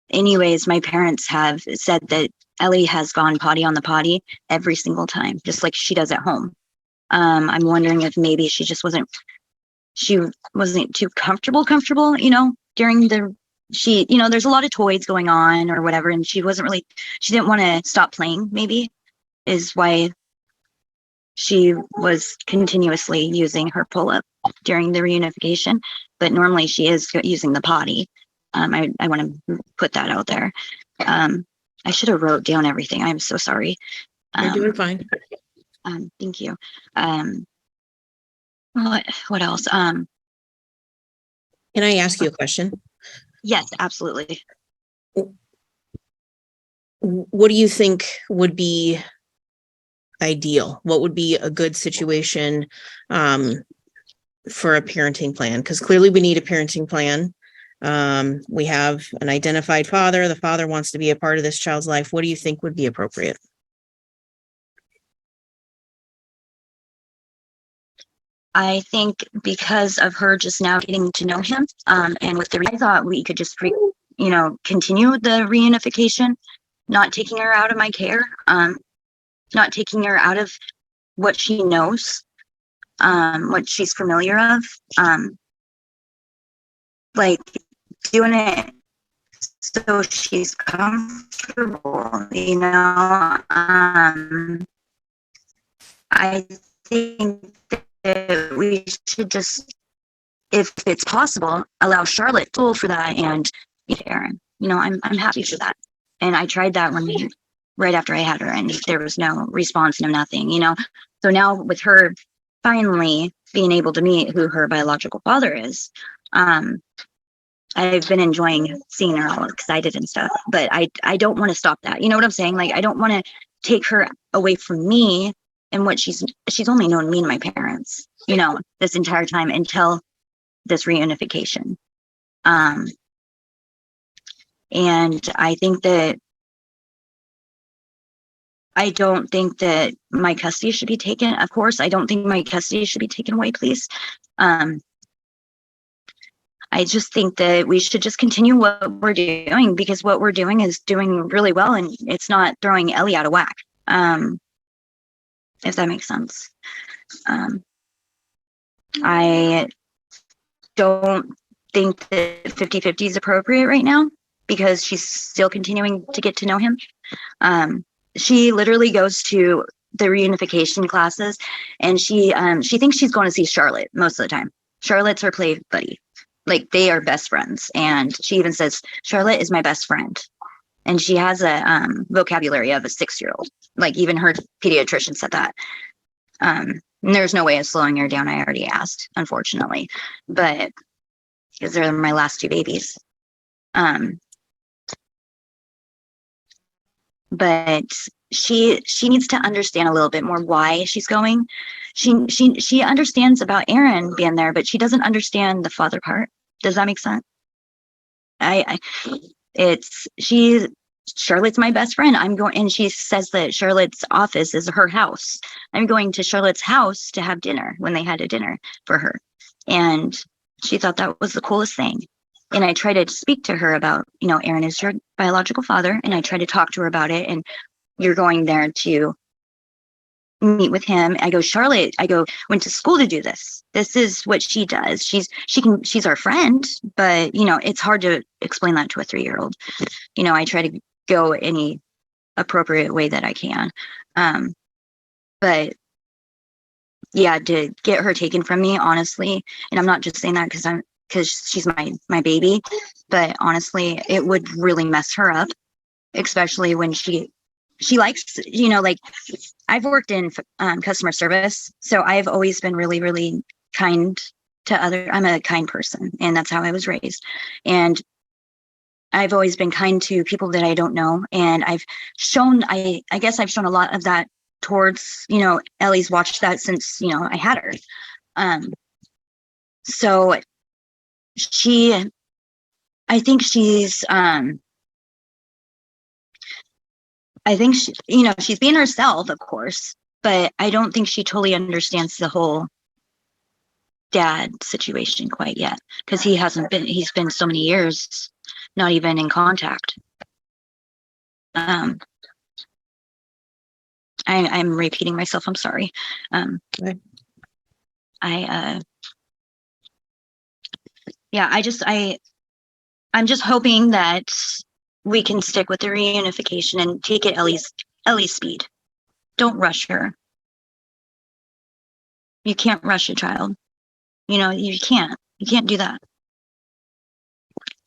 Anyways, my parents have said that Ellie has gone potty on the potty every single time, just like she does at home. I'm wondering if maybe she wasn't too comfortable, during there's a lot of toys going on or whatever, and she didn't want to stop playing, maybe, is why she was continuously using her pull-up during the reunification, but normally she is using the potty. I want to put that out there. I should have wrote down everything. I'm so sorry. You're doing fine. Thank you. What else? Can I ask you a question? Yes, absolutely. What do you think would be ideal? What would be a good situation for a parenting plan? Because clearly we need a parenting plan. We have an identified father. The father wants to be a part of this child's life. What do you think would be appropriate? I think because of her just now getting to know him, and with I thought we could just continue the reunification, not taking her out of my care, not taking her out of what she knows, what she's familiar of, like doing it so she's comfortable, I think that we should just, if it's possible, allow Charlotte to for that and Aaron. I'm happy for that. And I tried that right after I had her, and there was no response, no nothing, So now with her finally being able to meet who her biological father is, I've been enjoying seeing her all excited and stuff, but I don't want to stop that. You know what I'm saying? Like, I don't want to take her away from me and what she's only known me and my parents, this entire time until this reunification. And I don't think that my custody should be taken. Of course, I don't think my custody should be taken away, please. I just think that we should just continue what we're doing, because what we're doing is doing really well, and it's not throwing Ellie out of whack. If that makes sense. I don't think that 50-50 is appropriate right now, because she's still continuing to get to know him. She literally goes to the reunification classes, and she thinks she's going to see Charlotte most of the time. Charlotte's her play buddy. Like, they are best friends. And she even says, Charlotte is my best friend. And she has a vocabulary of a 6-year-old. Like, even her pediatrician said that. And there's no way of slowing her down. I already asked, unfortunately. But because they're my last 2 babies. But she needs to understand a little bit more why she's going. She understands about Aaron being there, but she doesn't understand the father part. Does that make sense? Charlotte's my best friend. And she says that Charlotte's office is her house. I'm going to Charlotte's house to have dinner when they had a dinner for her. And she thought that was the coolest thing. And I try to speak to her about, Aaron is your biological father. And I try to talk to her about it. And you're going there to meet with him. I go, Charlotte, went to school to do this. This is what she does. She's our friend, but it's hard to explain that to a 3-year-old. I try to go any appropriate way that I can. But yeah, to get her taken from me, honestly, and I'm not just saying that because she's my baby, but honestly, it would really mess her up, especially when she likes, like, I've worked in customer service, so I've always been really, really kind to I'm a kind person, and that's how I was raised. And I've always been kind to people that I don't know. And I've shown, I guess I've shown a lot of that towards, Ellie's watched that since, I had her. So I think she's she's being herself, of course, but I don't think she totally understands the whole dad situation quite yet, because he's been so many years not even in contact. I'm repeating myself, I'm sorry. Okay. I'm just hoping that we can stick with the reunification and take it Ellie's speed. Don't rush her. You can't rush a child. You can't do that.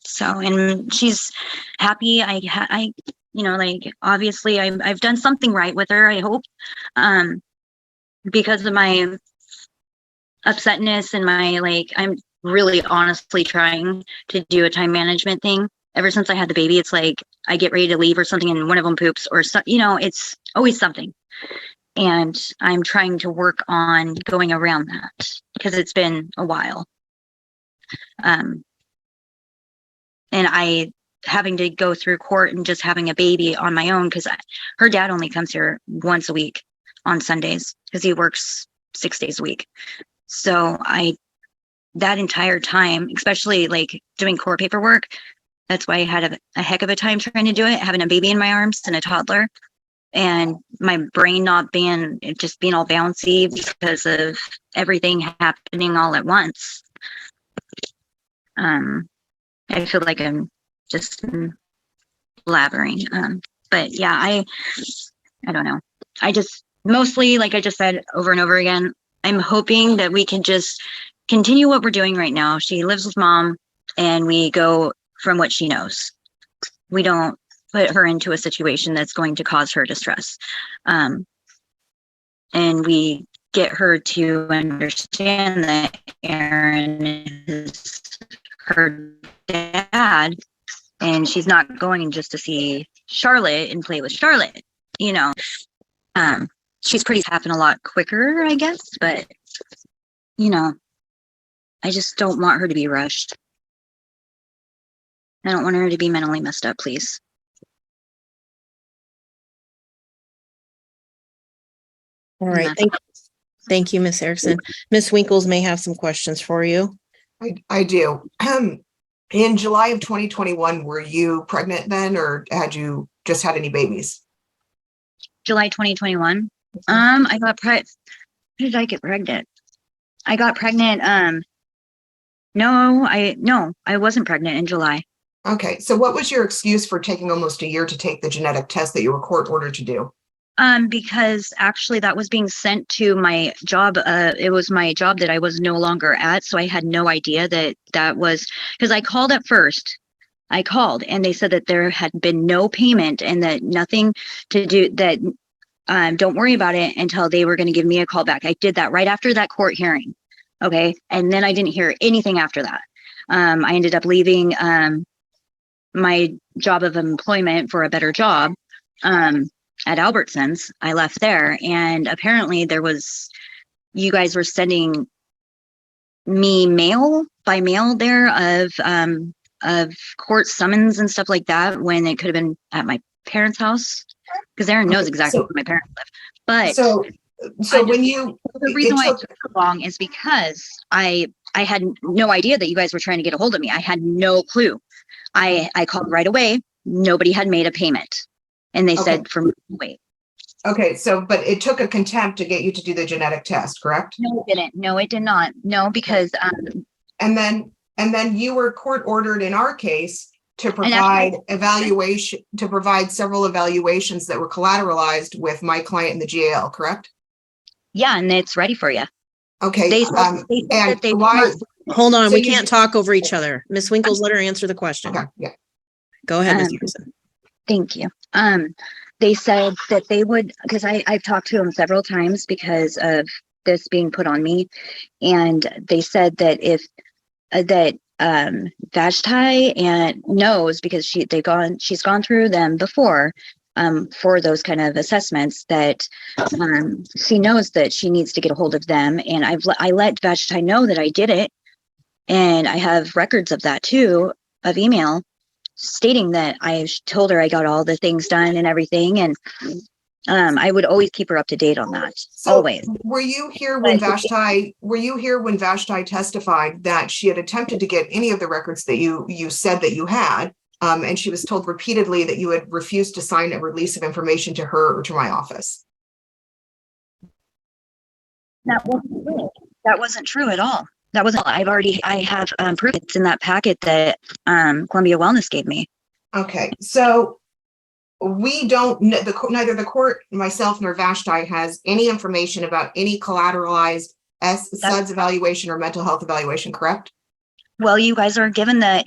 So, and she's happy. Obviously I've done something right with her, I hope, because of my upsetness and I'm really honestly trying to do a time management thing. Ever since I had the baby, it's like I get ready to leave or something and one of them poops or so, it's always something. And I'm trying to work on going around that because it's been a while. And I having to go through court and just having a baby on my own, because her dad only comes here once a week on Sundays because he works 6 days a week. So that entire time, especially like doing court paperwork, that's why I had a heck of a time trying to do it, having a baby in my arms and a toddler, and my brain not being, just being all bouncy because of everything happening all at once. I feel like I'm just blabbering. But yeah, I don't know. I just mostly, like I just said over and over again, I'm hoping that we can just continue what we're doing right now. She lives with mom and we go from what she knows. We don't put her into a situation that's going to cause her distress. And we get her to understand that Aaron is her dad and she's not going just to see Charlotte and play with Charlotte, you know. She's pretty happen a lot quicker, I guess, but you know, I just don't want her to be rushed. I don't want her to be mentally messed up, please. All right. Thank you, Miss Erickson. Miss Winkles may have some questions for you. I do. In July of 2021, were you pregnant then, or had you just had any babies? July 2021. I got when did I get pregnant? I got pregnant. No, I wasn't pregnant in July. Okay. So what was your excuse for taking almost a year to take the genetic test that you were court ordered to do? Because actually that was being sent to my job. It was my job that I was no longer at. So I had no idea that was, because I called at first. I called and they said that there had been no payment and that nothing to do, that don't worry about it until they were going to give me a call back. I did that right after that court hearing. Okay. And then I didn't hear anything after that. I ended up leaving my job of employment for a better job at Albertsons. I left there and apparently you guys were sending me by mail there of court summons and stuff like that when it could have been at my parents' house, because Aaron knows exactly where my parents live. But so the reason why it took so long is because I had no idea that you guys were trying to get a hold of me. I had no clue. I called right away. Nobody had made a payment. And they said for me to wait. Okay, so but it took a contempt to get you to do the genetic test, correct? No, it didn't. No, it did not. No, because and then you were court ordered in our case to provide several evaluations that were collateralized with my client in the GAL, correct? Yeah, and it's ready for you. Okay. Hold on, So we you- can't talk over each other. Miss Winkles, let her answer the question. Okay, yeah. Go ahead, Miss Erickson. Thank you. They said that they would, because I've talked to them several times because of this being put on me, and they said that if Vashti and knows because she's gone through them before for those kind of assessments, that she knows that she needs to get a hold of them, and I let Vashti know that I did it, and I have records of that too, of email stating that I told her I got all the things done and everything, and I would always keep her up to date on that. So always. Were you here when Vashti testified that she had attempted to get any of the records that you said that you had, and she was told repeatedly that you had refused to sign a release of information to her or to my office? That wasn't true. That wasn't true at all. That wasn't. I have proof. It's in that packet that Columbia Wellness gave me. Okay. So we don't know, neither the court, myself, nor Vashti has any information about any collateralized SUDS evaluation or mental health evaluation, correct? Well, you guys are given me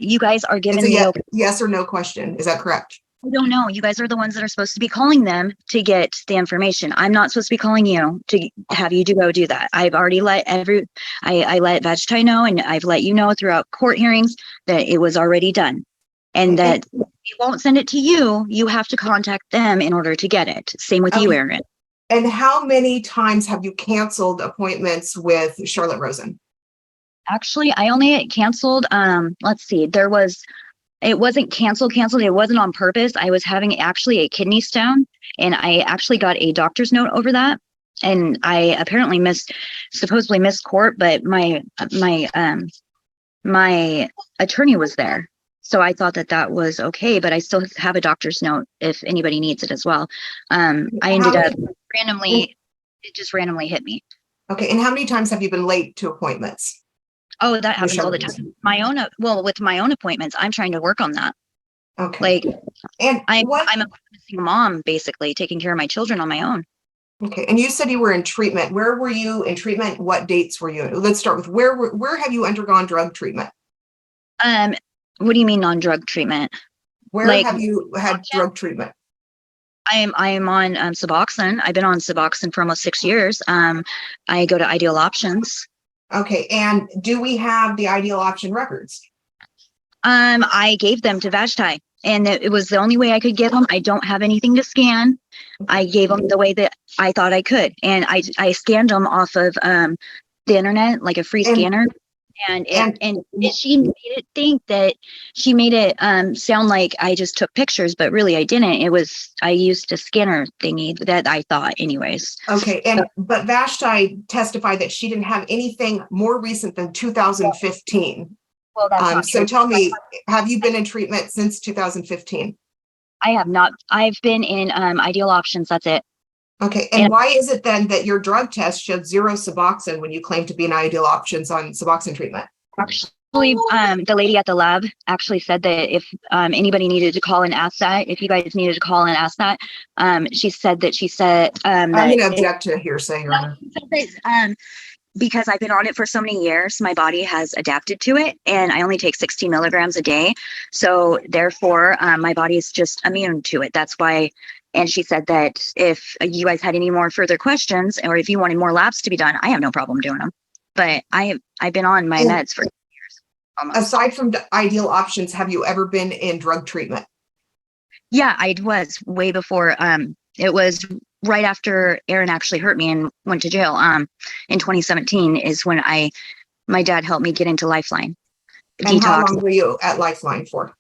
yes or no question. Is that correct? I don't know. You guys are the ones that are supposed to be calling them to get the information. I'm not supposed to be calling you to have you go do that. I've already let I let Vashti know, and I've let you know throughout court hearings that it was already done, and that they won't send it to you. You have to contact them in order to get it. Same with you, Aaron. And how many times have you canceled appointments with Charlotte Rosen? Actually, I only canceled. Let's see. It wasn't canceled. It wasn't on purpose. I was having actually a kidney stone, and I actually got a doctor's note over that. and I apparently supposedly missed court, but my attorney was there. So I thought that was okay, but I still have a doctor's note if anybody needs it as well. I ended up it just randomly hit me. Okay, and how many times have you been late to appointments? Oh, that happens all the time. With my own appointments, I'm trying to work on that. Okay. Like, and I'm a single mom, basically taking care of my children on my own. Okay, and you said you were in treatment. Where were you in treatment? What dates were you? Let's start with where have you undergone drug treatment? What do you mean non-drug treatment? Where have you had drug treatment? I am on Suboxone. I've been on Suboxone for almost 6 years. I go to Ideal Options. Okay, and do we have the Ideal Option records? I gave them to Vashti, and it was the only way I could give them. I don't have anything to scan. I gave them the way that I thought I could, and I scanned them off of the internet, like a free scanner. And she made it think that she made it sound like I just took pictures, but really I didn't. I used a scanner thingy that I thought anyways. Okay, but Vashti testified that she didn't have anything more recent than 2015. Well, that's not so true. tell me, have you been in treatment since 2015? I have not. I've been in Ideal Options. That's it. Okay, and why is it then that your drug test showed 0 Suboxone when you claimed to be in Ideal Options on Suboxone treatment? Actually, the lady at the lab actually said that if anybody needed to call and ask that, if you guys needed to call and ask that, she said I'm going to object to hearsay, Your Honor. Because I've been on it for so many years, my body has adapted to it, and I only take 60 milligrams a day. So therefore, my body is just immune to it. That's why. And she said that if you guys had any more further questions, or if you wanted more labs to be done, I have no problem doing them. But I've been on my meds for years. Almost. Aside from Ideal Options, have you ever been in drug treatment? Yeah, I was way before. It was right after Aaron actually hurt me and went to jail. In 2017 is when my dad helped me get into Lifeline. And how long were you at Lifeline for?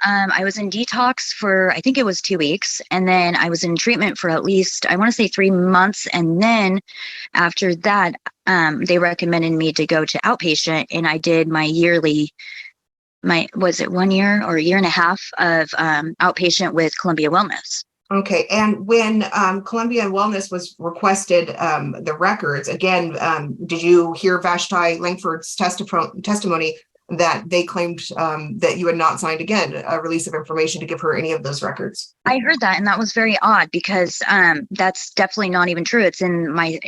I was in detox for, I think it was 2 weeks. And then I was in treatment for at least, I want to say 3 months. And then after that, they recommended me to go to outpatient, and I did was it 1 year or a year and a half of outpatient with Columbia Wellness. Okay, and when Columbia Wellness was requested the records, again, did you hear Vashti Langford's testimony that they claimed that you had not signed again a release of information to give her any of those records? I heard that, and that was very odd because that's definitely not even true. It's in my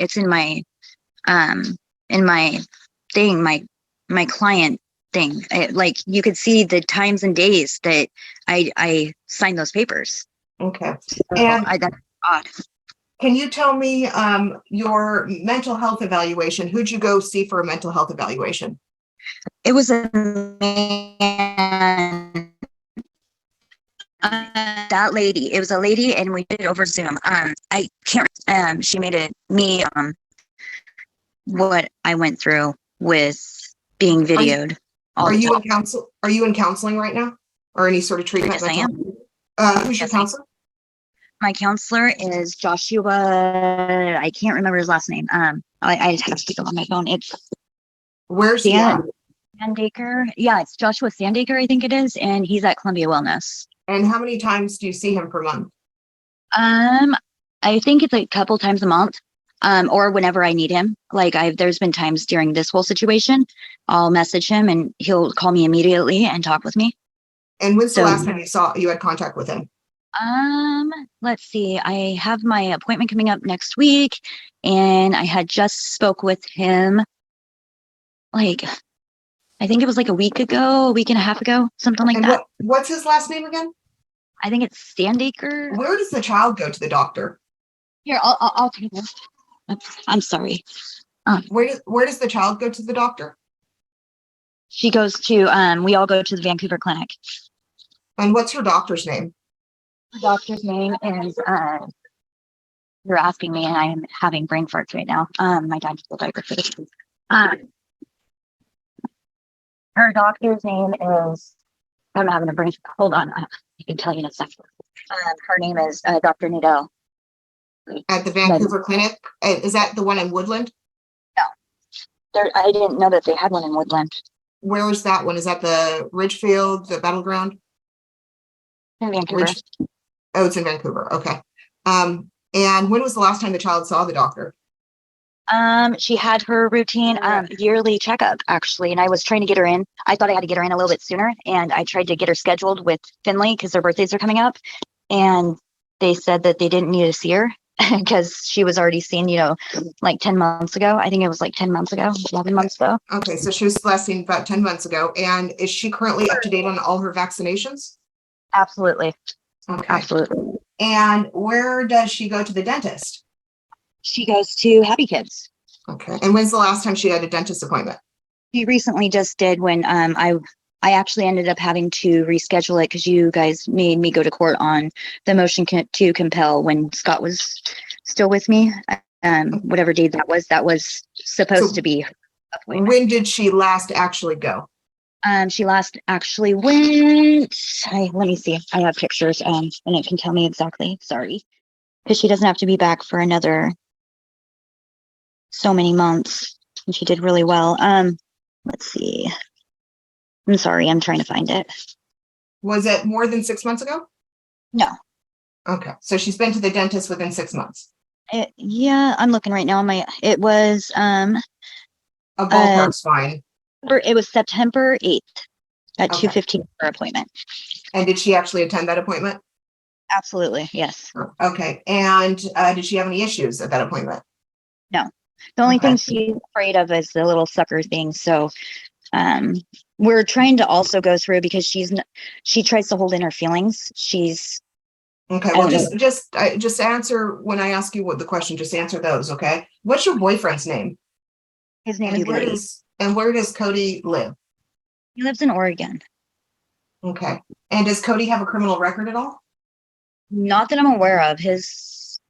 thing, my client thing. Like you could see the times and days that I signed those papers. Okay, so and that's odd. Can you tell me your mental health evaluation? Who'd you go see for a mental health evaluation? It was a man. That lady. It was a lady, and we did it over Zoom. I can't. She made it me. What I went through with being videoed. Are you in counsel? Are you in counseling right now, or any sort of treatment? Yes, I am. Who's your counselor? My counselor is Joshua. I can't remember his last name. I have to go on my phone. It's where's he at? Sandaker. Yeah, it's Joshua Sandaker, I think it is, and he's at Columbia Wellness. And how many times do you see him per month? I think it's a couple times a month, or whenever I need him. Like there's been times during this whole situation, I'll message him and he'll call me immediately and talk with me. And when's the last time you had contact with him? Let's see. I have my appointment coming up next week, and I had just spoke with him. Like, I think it was like a week and a half ago, something like that. What's his last name again? I think it's Sandaker. Where does the child go to the doctor? Here, I'll take this. I'm sorry. Where does the child go to the doctor? She goes to, we all go to the Vancouver clinic. And what's her doctor's name? The doctor's name is, you're asking me, and I am having brain farts right now. My dad just died for this. Her doctor's name is, I'm having a brain fart. Hold on. I can tell you in a second. Her name is Dr. Nadell. At the Vancouver clinic? Is that the one in Woodland? I didn't know that they had one in Woodland. Where is that one? Is that the Ridgefield, the Battleground? In Vancouver. Oh, it's in Vancouver. Okay. And when was the last time the child saw the doctor? She had her routine yearly checkup actually, and I was trying to get her in. I thought I had to get her in a little bit sooner, and I tried to get her scheduled with Finley because their birthdays are coming up, and they said that they didn't need to see her because she was already seen, like 10 months ago. I think it was like 10 months ago, 11 months ago. Okay, so she was last seen about 10 months ago. And is she currently up to date on all her vaccinations? Absolutely. Okay. Absolutely. And where does she go to the dentist? She goes to Happy Kids. Okay. And when's the last time she had a dentist appointment? She recently just did when I actually ended up having to reschedule it because you guys made me go to court on the motion to compel when Scott was still with me. Whatever day that was supposed to be her appointment. When did she last actually go? She last actually went. Let me see. I have pictures. And it can tell me exactly. Sorry, because she doesn't have to be back for another so many months, and she did really well. Let's see. I'm sorry. I'm trying to find it. Was it more than 6 months ago? No. Okay. So she's been to the dentist within 6 months. Yeah, I'm looking right now. It was A ballpark's fine. it was September 8th at Okay. 2:15 for appointment. And did she actually attend that appointment? Absolutely, yes. Okay. And did she have any issues at that appointment? No. The only Okay. thing she's afraid of is the little sucker thing. So we're trying to also go through because she tries to hold in her feelings. She's Okay. I Well, don't just answer when I ask you what the question, just answer those. Okay. What's your boyfriend's name? his name And is where does Cody live? He lives in Oregon. Okay. And does Cody have a criminal record at all? Not that I'm aware of. His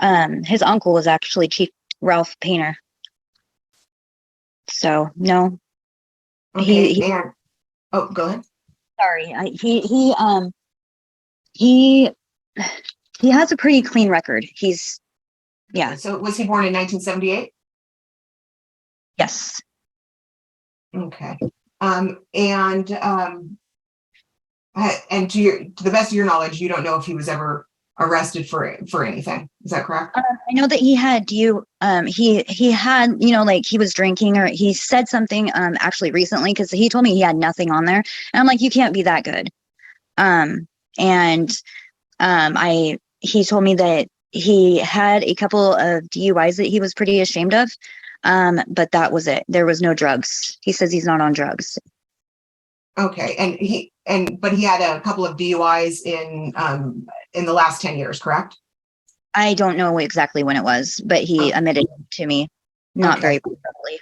uncle was actually Chief Ralph Painter. So no. Okay. He And go ahead. sorry. He has a pretty clean record. Yeah. So was he born in 1978? Yes. Okay. And to the best of your knowledge, you don't know if he was ever arrested for anything. Is that correct? I know that he had he had, like he was drinking or he said something actually recently because he told me he had nothing on there. And I'm like, you can't be that good. He told me that he had a couple of DUIs that he was pretty ashamed of. But that was it. There was no drugs. He says he's not on drugs. Okay. But he had a couple of DUIs in the last 10 years, correct? I don't know exactly when it was, but he admitted to me, not very probably.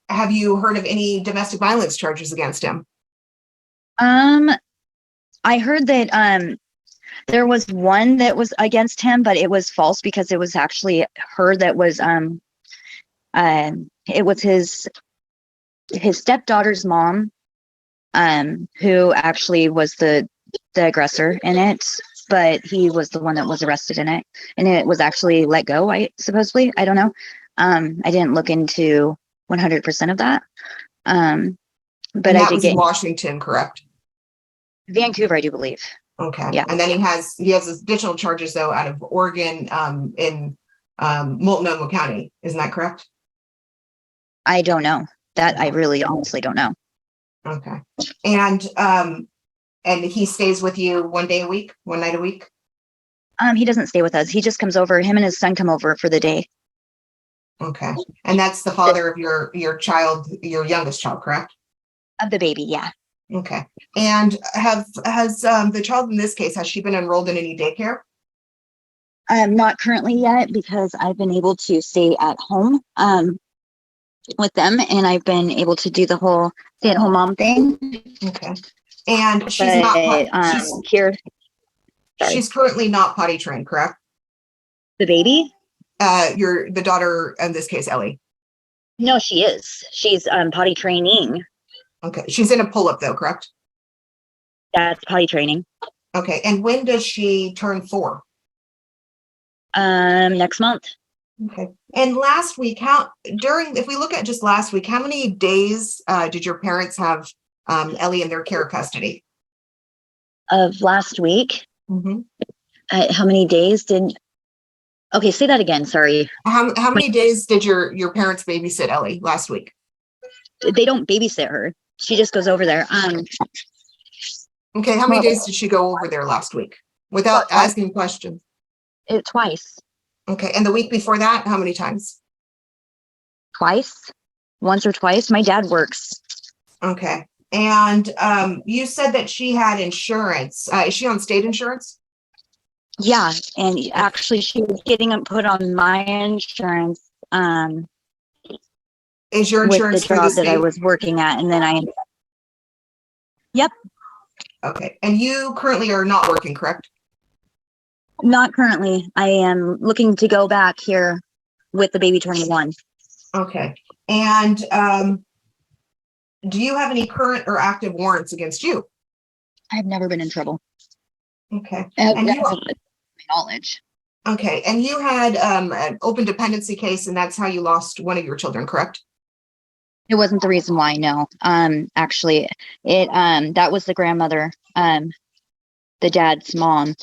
Have you heard of any domestic violence charges against him? I heard that there was one that was against him, but it was false because it was actually her that was it was his stepdaughter's mom, who actually was the aggressor in it, but he was the one that was arrested in it, and it was actually let go. Supposedly, I don't know. I didn't look into 100% of that. But and I that did was get in Washington, correct? Vancouver, I do believe. Okay. Yeah. And then he has additional charges though out of Oregon, in Multnomah County. Isn't that correct? I don't know. That I really honestly don't know. Okay. And he stays with you one night a week? He doesn't stay with us. He just comes over. Him and his son come over for the day. Okay. And that's the father of your youngest child, correct? Of the baby, yeah. Okay. And has the child in this case, has she been enrolled in any daycare? Not currently yet because I've been able to stay at home with them, and I've been able to do the whole stay-at-home mom thing. Okay. And She's currently not potty trained, correct? The baby? The daughter in this case, Ellie. No, she is. She's potty training. Okay. She's in a pull-up though, correct? That's potty training. Okay, and when does she turn 4? Next month. Okay, and last week, if we look at just last week, how many days did your parents have Ellie in their care custody? Of last week. Mhm. How many days did? Okay, say that again. Sorry. How many days did your parents babysit Ellie last week? They don't babysit her. She just goes over there. Okay, how many days did she go over there last week without asking questions? Twice. Okay, and the week before that, how many times? Twice. Once or twice. My dad works. Okay, and you said that she had insurance. Is she on state insurance? Yeah, and actually, she was getting put on my insurance. Is your With the insurance through the job that I state? was working at, and then I. Yep. Okay, and you currently are not working, correct? Not currently. I am looking to go back here with the baby 21. Okay, and do you have any current or active warrants against you? I've never been in trouble. Okay, And you- my knowledge. okay, and you had an open dependency case, and that's how you lost one of your children, correct? It wasn't the reason why, no. Actually, that was the grandmother, the dad's mom,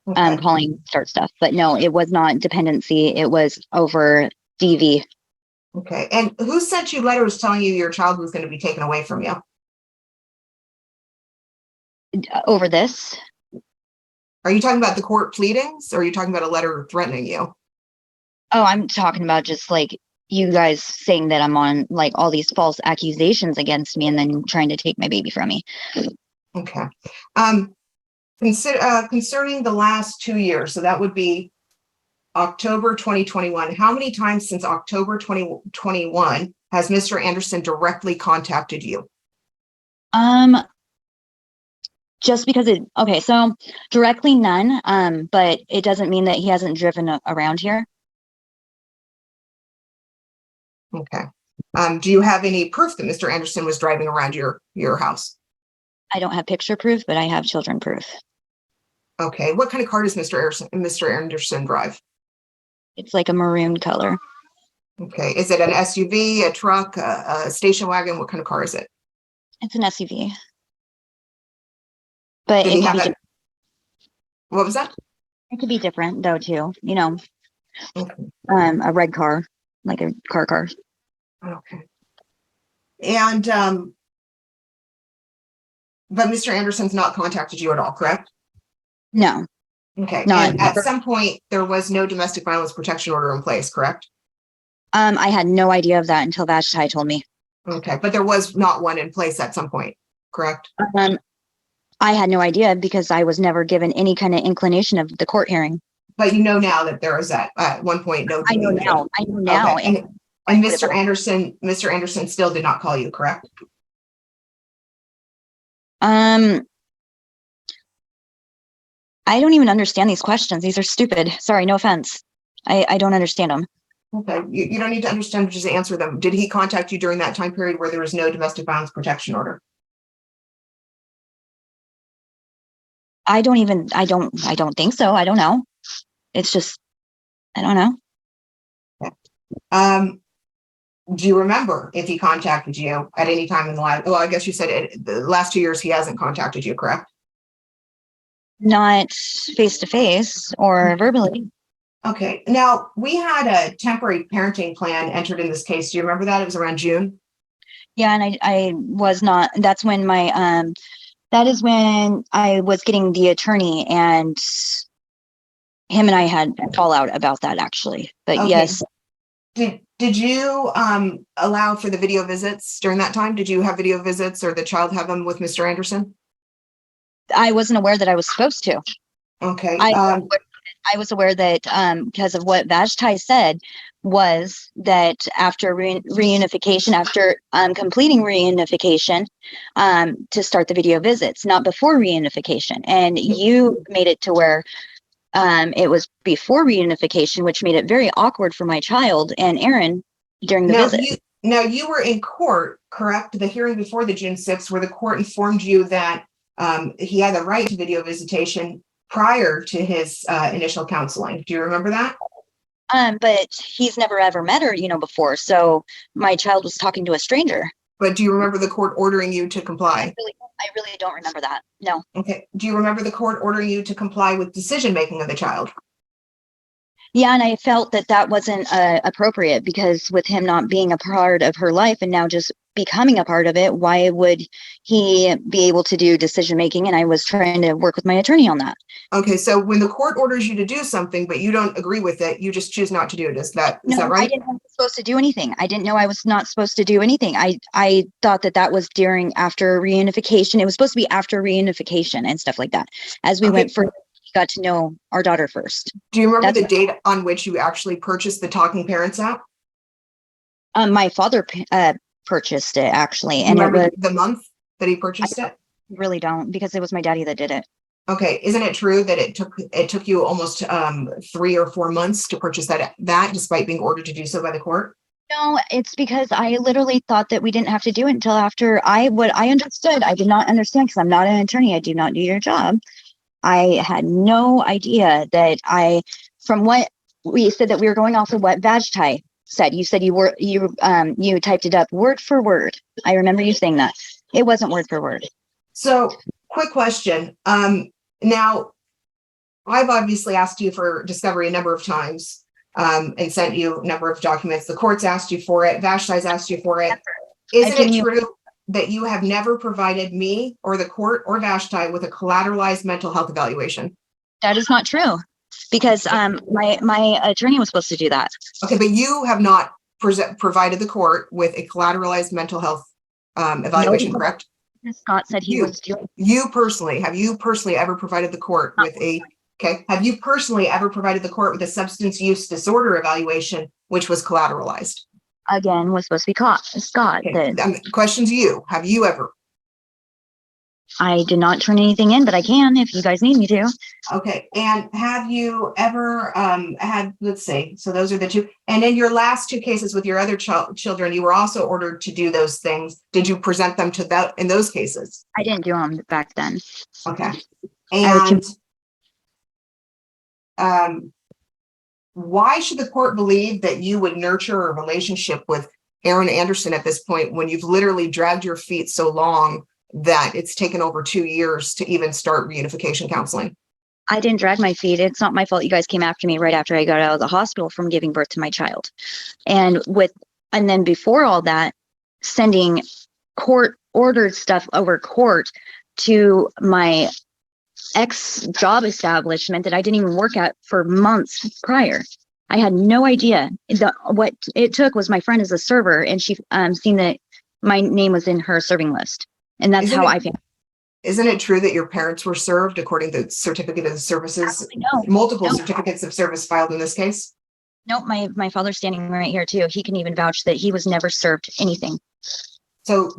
Okay. calling start stuff. But no, it was not dependency. It was over DV. Okay, and who sent you letters telling you your child was going to be taken away from you? Over this. Are you talking about the court pleadings, or are you talking about a letter threatening you? Oh, I'm talking about just like you guys saying that I'm on like all these false accusations against me and then trying to take my baby from me. Okay. Concerning the last 2 years, so that would be October 2021. How many times since October 2021 has Mr. Anderson directly contacted you? Just because okay, so directly none, but it doesn't mean that he hasn't driven around here. Okay. Do you have any proof that Mr. Anderson was driving around your house? I don't have picture proof, but I have children proof. Okay. What kind of car does Mr. Anderson drive? It's like a maroon color. Okay. Is it an SUV, a truck, a station wagon? What kind of car is it? It's an SUV. But Did it he could, have be, that? What was that? it could be different though too, you know. Okay. A red car, like a car. Okay. And but Mr. Anderson's not contacted you at all, correct? No. Okay. Not And at ever. some point there was no domestic violence protection order in place, correct? I had no idea of that until Vashti told me. Okay, but there was not one in place at some point, correct? I had no idea because I was never given any kind of inclination of the court hearing. But you know now that there is at one point no. I know now. I know now. Okay. And Mr. Anderson still did not call you, correct? I don't even understand these questions. These are stupid. Sorry, no offense. I don't understand them. Okay, you don't need to understand, just answer them. Did he contact you during that time period where there was no domestic violence protection order? I don't think so. I don't know. It's just, I don't know. Do you remember if he contacted you at any time in the last, well, I guess you said the last 2 years he hasn't contacted you, correct? Not face to face or verbally. Okay, now we had a temporary parenting plan entered in this case. Do you remember that? It was around June. Yeah, and I was not, that's when that is when I was getting the attorney and him and I had fallout about that actually, but Okay. yes. Did you allow for the video visits during that time? Did you have video visits or the child have them with Mr. Anderson? I wasn't aware that I was supposed to. Okay. I was aware that because of what Vashti said was that after reunification, after completing reunification, to start the video visits, not before reunification. And you made it to where it was before reunification, which made it very awkward for my child and Aaron during the visit. Now you were in court, correct? The hearing before the June 6th, where the court informed you that he had the right to video visitation prior to his initial counseling. Do you remember that? But he's never ever met her, before. So my child was talking to a stranger. But do you remember the court ordering you to comply? I really don't remember that. No. Okay. Do you remember the court ordering you to comply with decision-making of the child? Yeah, and I felt that that wasn't appropriate, because with him not being a part of her life and now just becoming a part of it, why would he be able to do decision making? And I was trying to work with my attorney on that. Okay, so when the court orders you to do something, but you don't agree with it, you just choose not to do it. Is that right? I didn't know I was supposed to do anything. I didn't know I was not supposed to do anything. I thought that was after reunification. It was supposed to be after reunification and stuff like that. As we went further, we got to know our daughter first. Do you remember the date on which you actually purchased the Talking Parents app? My father purchased it, actually, and remember it was the month that he purchased it? Really don't, because it was my daddy that did it. Okay, isn't it true that it took you almost 3 or 4 months to purchase that despite being ordered to do so by the court? No, it's because I literally thought that we didn't have to do it until after I understood. I did not understand, because I'm not an attorney. I do not do your job. I had no idea that from what we said, that we were going off of what Vashti said. You said you typed it up word for word. I remember you saying that. It wasn't word for word. So, quick question. Now, I've obviously asked you for discovery a number of times and sent you a number of documents. The court's asked you for it. Vashti's asked you for it. Isn't it true that you have never provided me or the court or Vashti with a collateralized mental health evaluation? That is not true, because my attorney was supposed to do that. Okay, but you have not provided the court with a collateralized mental health evaluation, correct? Scott said he was doing. Have you personally ever provided the court with have you personally ever provided the court with a substance use disorder evaluation, which was collateralized? Again, was supposed to be Scott. Okay. Question to you. Have you ever? I did not turn anything in, but I can if you guys need me to. Okay. And have you ever had, let's see, so those are the two. And in your last 2 cases with your other children, you were also ordered to do those things. Did you present them to that in those cases? I didn't do them back then. Okay. And why should the court believe that you would nurture a relationship with Aaron Anderson at this point, when you've literally dragged your feet so long that it's taken over 2 years to even start reunification counseling? I didn't drag my feet. It's not my fault you guys came after me right after I got out of the hospital from giving birth to my child. And then before all that, sending court ordered stuff over court to my ex-job establishment that I didn't even work at for months prior. I had no idea. What it took was my friend is a server, and she seen that my name was in her serving list. And that's how I found. Isn't it true that your parents were served according to the certificate of services? No. Multiple certificates of service filed in this case? Nope, my father's standing right here too. He can even vouch that he was never served anything. So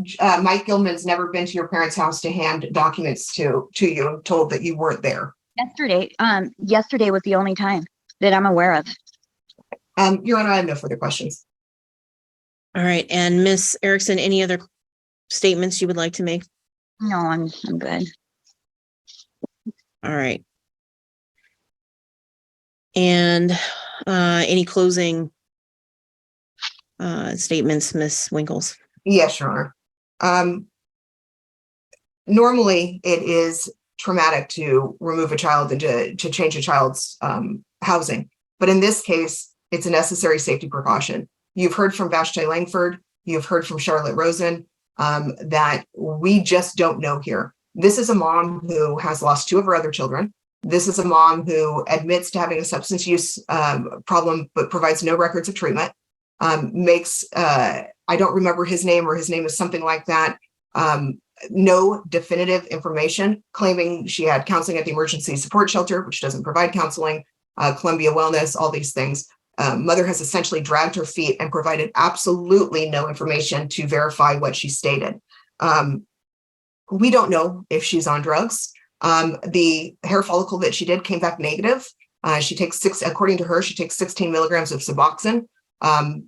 Mike Gilman's never been to your parents' house to hand documents to you and told that you weren't there? Yesterday was the only time that I'm aware of. Your Honor, I have no further questions. All right. And Ms. Erickson, any other statements you would like to make? No, I'm good. All right. And any closing statements, Ms. Winkles? Yes, Your Honor. Normally, it is traumatic to remove a child and to change a child's housing. But in this case, it's a necessary safety precaution. You've heard from Vashti Langford. You've heard from Charlotte Rosen that we just don't know here. This is a mom who has lost 2 of her other children. This is a mom who admits to having a substance use problem, but provides no records of treatment. I don't remember his name, or his name is something like that. No definitive information, claiming she had counseling at the emergency support shelter, which doesn't provide counseling, Columbia Wellness, all these things. Mother has essentially dragged her feet and provided absolutely no information to verify what she stated. We don't know if she's on drugs. The hair follicle that she did came back negative. She takes according to her, she takes 16 milligrams of Suboxone.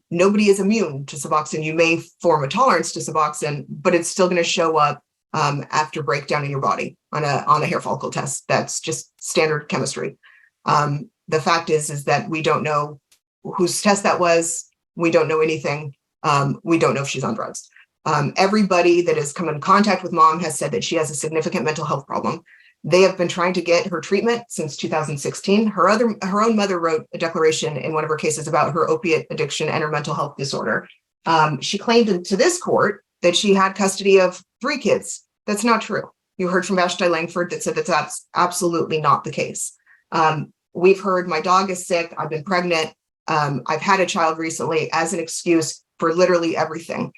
Nobody is immune to Suboxone. You may form a tolerance to Suboxone, but it's still going to show up after breakdown in your body on a hair follicle test. That's just standard chemistry. The fact is that we don't know whose test that was. We don't know anything. We don't know if she's on drugs. Everybody that has come in contact with mom has said that she has a significant mental health problem. They have been trying to get her treatment since 2016. Her own mother wrote a declaration in one of her cases about her opiate addiction and her mental health disorder. She claimed to this court that she had custody of 3 kids. That's not true. You heard from Vashti Langford that said that that's absolutely not the case. We've heard my dog is sick. I've been pregnant. I've had a child recently as an excuse for literally everything.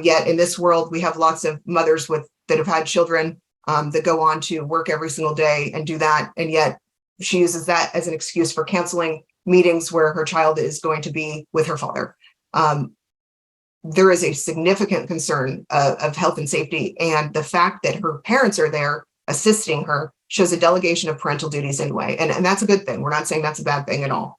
Yet in this world, we have lots of mothers that have had children that go on to work every single day and do that. And yet she uses that as an excuse for canceling meetings where her child is going to be with her father. There is a significant concern of health and safety. And the fact that her parents are there assisting her shows a delegation of parental duties anyway. And that's a good thing. We're not saying that's a bad thing at all.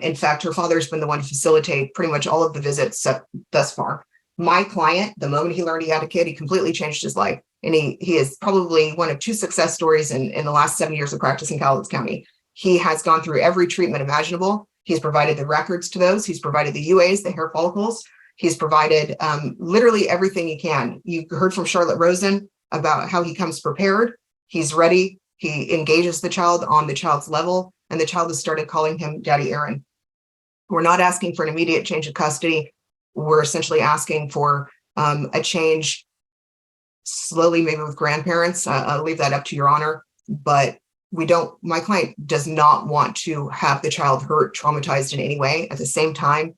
In fact, her father's been the one to facilitate pretty much all of the visits thus far. My client, the moment he learned he had a kid, he completely changed his life. And he is probably one of 2 success stories in the last 7 years of practice in Cowlitz County. He has gone through every treatment imaginable. He's provided the records to those. He's provided the UAs, the hair follicles. He's provided literally everything he can. You heard from Charlotte Rosen about how he comes prepared. He's ready. He engages the child on the child's level, and the child has started calling him Daddy Aaron. We're not asking for an immediate change of custody. We're essentially asking for a change slowly, maybe with grandparents. I'll leave that up to your honor, but my client does not want to have the child hurt, traumatized in any way. At the same time,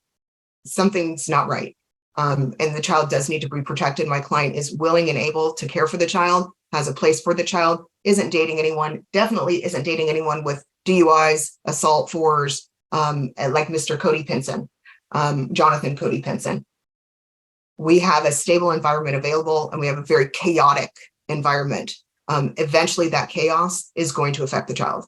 something's not right. And the child does need to be protected. My client is willing and able to care for the child, has a place for the child, isn't dating anyone, definitely isn't dating anyone with DUIs, assault 4s, like Mr. Cody Pinson, Jonathan Cody Pinson. We have a stable environment available, and we have a very chaotic environment. Eventually that chaos is going to affect the child.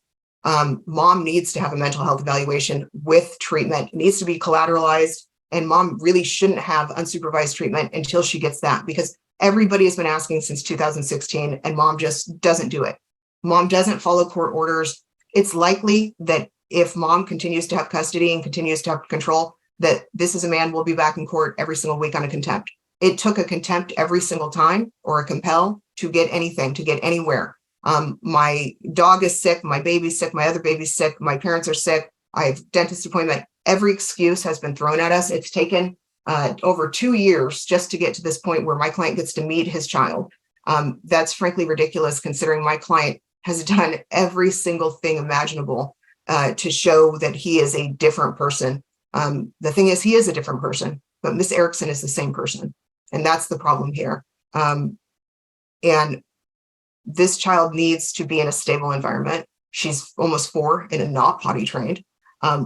Mom needs to have a mental health evaluation with treatment. It needs to be collateralized, and mom really shouldn't have unsupervised treatment until she gets that, because everybody has been asking since 2016, and mom just doesn't do it. Mom doesn't follow court orders. It's likely that if mom continues to have custody and continues to have control, that this is a man will be back in court every single week on a contempt. It took a contempt every single time, or a compel, to get anything, to get anywhere. My dog is sick, my baby's sick, my other baby's sick, my parents are sick, I have dentist appointment. Every excuse has been thrown at us. It's taken over 2 years just to get to this point where my client gets to meet his child. That's frankly ridiculous, considering my client has done every single thing imaginable to show that he is a different person. The thing is, he is a different person, but Miss Erickson is the same person. And that's the problem here. And this child needs to be in a stable environment. She's almost 4 and not potty trained.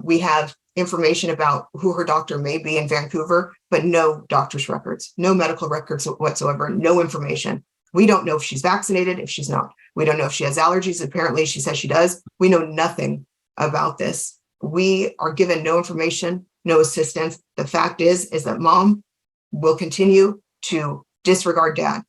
We have information about who her doctor may be in Vancouver, but no doctor's records, no medical records whatsoever, no information. We don't know if she's vaccinated, if she's not. We don't know if she has allergies. Apparently she says she does. We know nothing about this. We are given no information, no assistance. The fact is that mom will continue to disregard dad,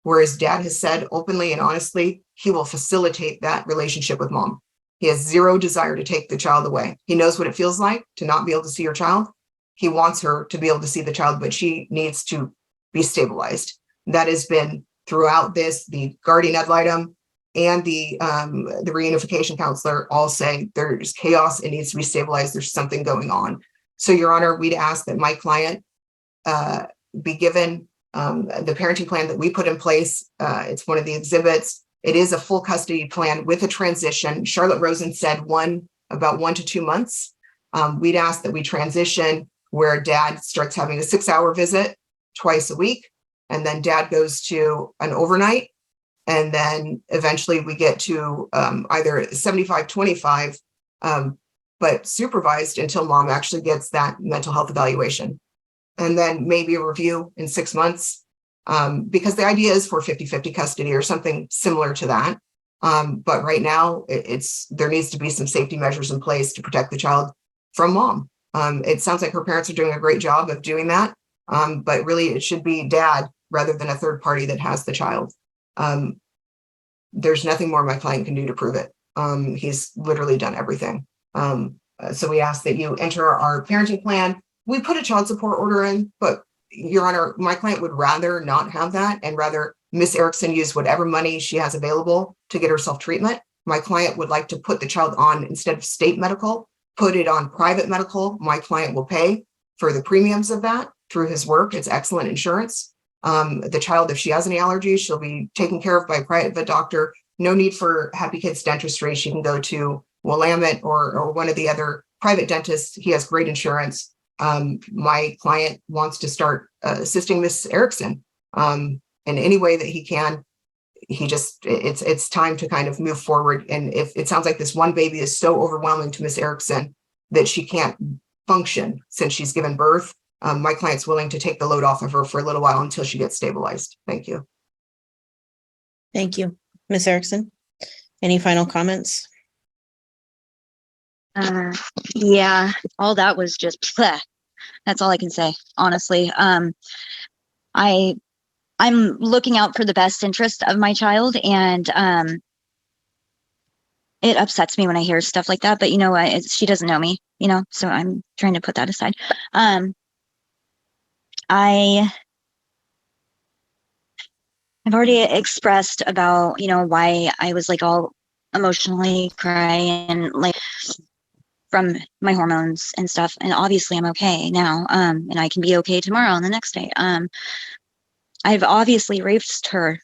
whereas dad has said openly and honestly, he will facilitate that relationship with mom. He has zero desire to take the child away. He knows what it feels like to not be able to see your child. He wants her to be able to see the child, but she needs to be stabilized. That has been throughout this. The guardian ad litem and the reunification counselor all say there's chaos. It needs to be stabilized. There's something going on. So, Your Honor, we'd ask that my client be given the parenting plan that we put in place. It's one of the exhibits. It is a full custody plan with a transition. Charlotte Rosen said about 1 to 2 months. We'd ask that we transition where dad starts having a 6-hour visit twice a week, and then dad goes to an overnight. And then eventually we get to either 75-25, but supervised until mom actually gets that mental health evaluation. And then maybe a review in 6 months, because the idea is for 50-50 custody or something similar to that. But right now there needs to be some safety measures in place to protect the child from mom. It sounds like her parents are doing a great job of doing that. But really it should be dad rather than a third party that has the child. There's nothing more my client can do to prove it. He's literally done everything. So we ask that you enter our parenting plan. We put a child support order in, but Your Honor, my client would rather not have that and rather Miss Erickson use whatever money she has available to get herself treatment. My client would like to put the child on, instead of state medical, put it on private medical. My client will pay for the premiums of that through his work. It's excellent insurance. The child, if she has any allergies, she'll be taken care of by a private doctor. No need for Happy Kids Dentistry. She can go to Willamette or one of the other private dentists. He has great insurance. My client wants to start assisting Miss Erickson in any way that he can. It's time to kind of move forward. And if it sounds like this one baby is so overwhelming to Miss Erickson that she can't function since she's given birth, my client's willing to take the load off of her for a little while until she gets stabilized. Thank you. Thank you. Ms. Erickson, any final comments? Yeah, all that was just bleh. That's all I can say, honestly. I'm looking out for the best interest of my child, and it upsets me when I hear stuff like that, but you know what, she doesn't know me, you know, so I'm trying to put that aside. I've already expressed about, you know, why I was like all emotionally crying, like from my hormones and stuff. And obviously I'm okay now. And I can be okay tomorrow and the next day. I've obviously raised her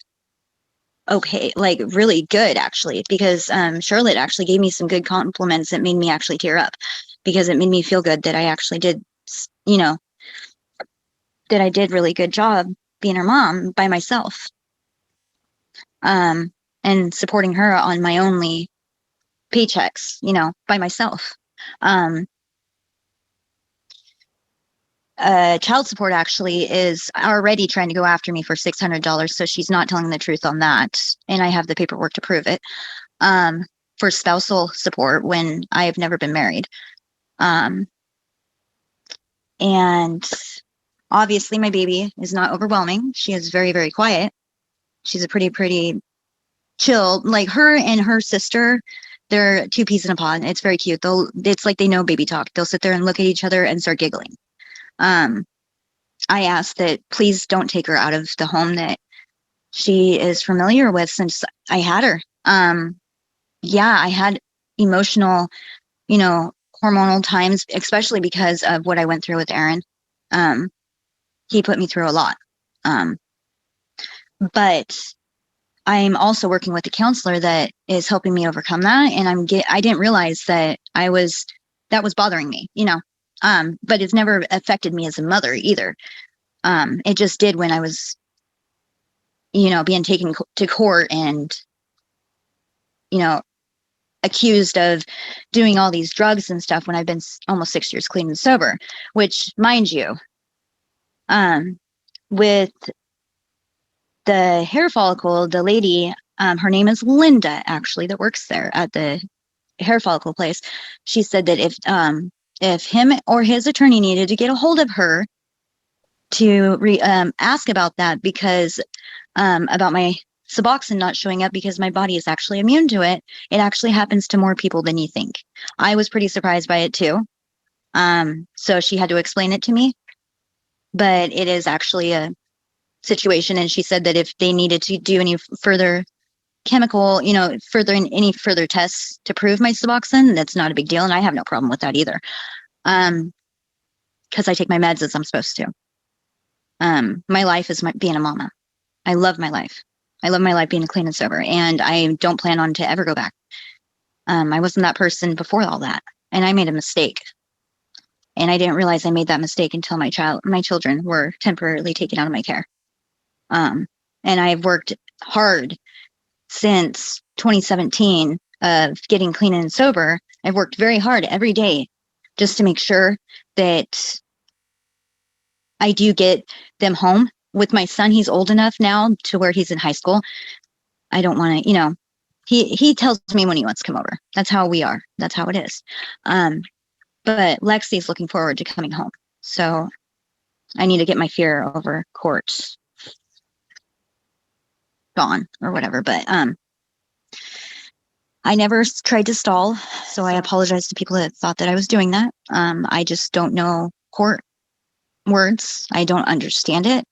okay, like really good actually, because Charlotte actually gave me some good compliments that made me actually tear up, because it made me feel good that I actually did, you know, that I did really good job being her mom by myself. And supporting her on my only paychecks, you know, by myself. Child support actually is already trying to go after me for $600, so she's not telling the truth on that, and I have the paperwork to prove it. For spousal support when I have never been married. And obviously my baby is not overwhelming. She is very, very quiet. She's a pretty chill, like her and her sister, they're two peas in a pod. It's very cute. It's like they know baby talk. They'll sit there and look at each other and start giggling. I asked that please don't take her out of the home that she is familiar with since I had her. Yeah, I had emotional, you know, hormonal times, especially because of what I went through with Aaron. He put me through a lot. But I'm also working with a counselor that is helping me overcome that. And I didn't realize that that was bothering me, you know, but it's never affected me as a mother either. It just did when I was, you know, being taken to court and, you know, accused of doing all these drugs and stuff when I've been almost 6 years clean and sober, which mind you, with the hair follicle, the lady, her name is Linda, actually, that works there at the hair follicle place. She said that if him or his attorney needed to get a hold of her to ask about that, because about my Suboxone not showing up because my body is actually immune to it, it actually happens to more people than you think. I was pretty surprised by it too. So she had to explain it to me, but it is actually a situation. And she said that if they needed to do any further chemical, you know, any further tests to prove my Suboxone, that's not a big deal. And I have no problem with that either. Because I take my meds as I'm supposed to. My life is being a mama. I love my life. I love my life being clean and sober, and I don't plan on to ever go back. I wasn't that person before all that, and I made a mistake. And I didn't realize I made that mistake until my children were temporarily taken out of my care. And I've worked hard since 2017 of getting clean and sober. I've worked very hard every day just to make sure that I do get them home. With my son, he's old enough now to where he's in high school. I don't want to, you know, he tells me when he wants to come over. That's how we are. That's how it is. But Lexi's looking forward to coming home. So I need to get my fear over court. gone or whatever. But I never tried to stall, so I apologize to people that thought that I was doing that. I just don't know court words. I don't understand it.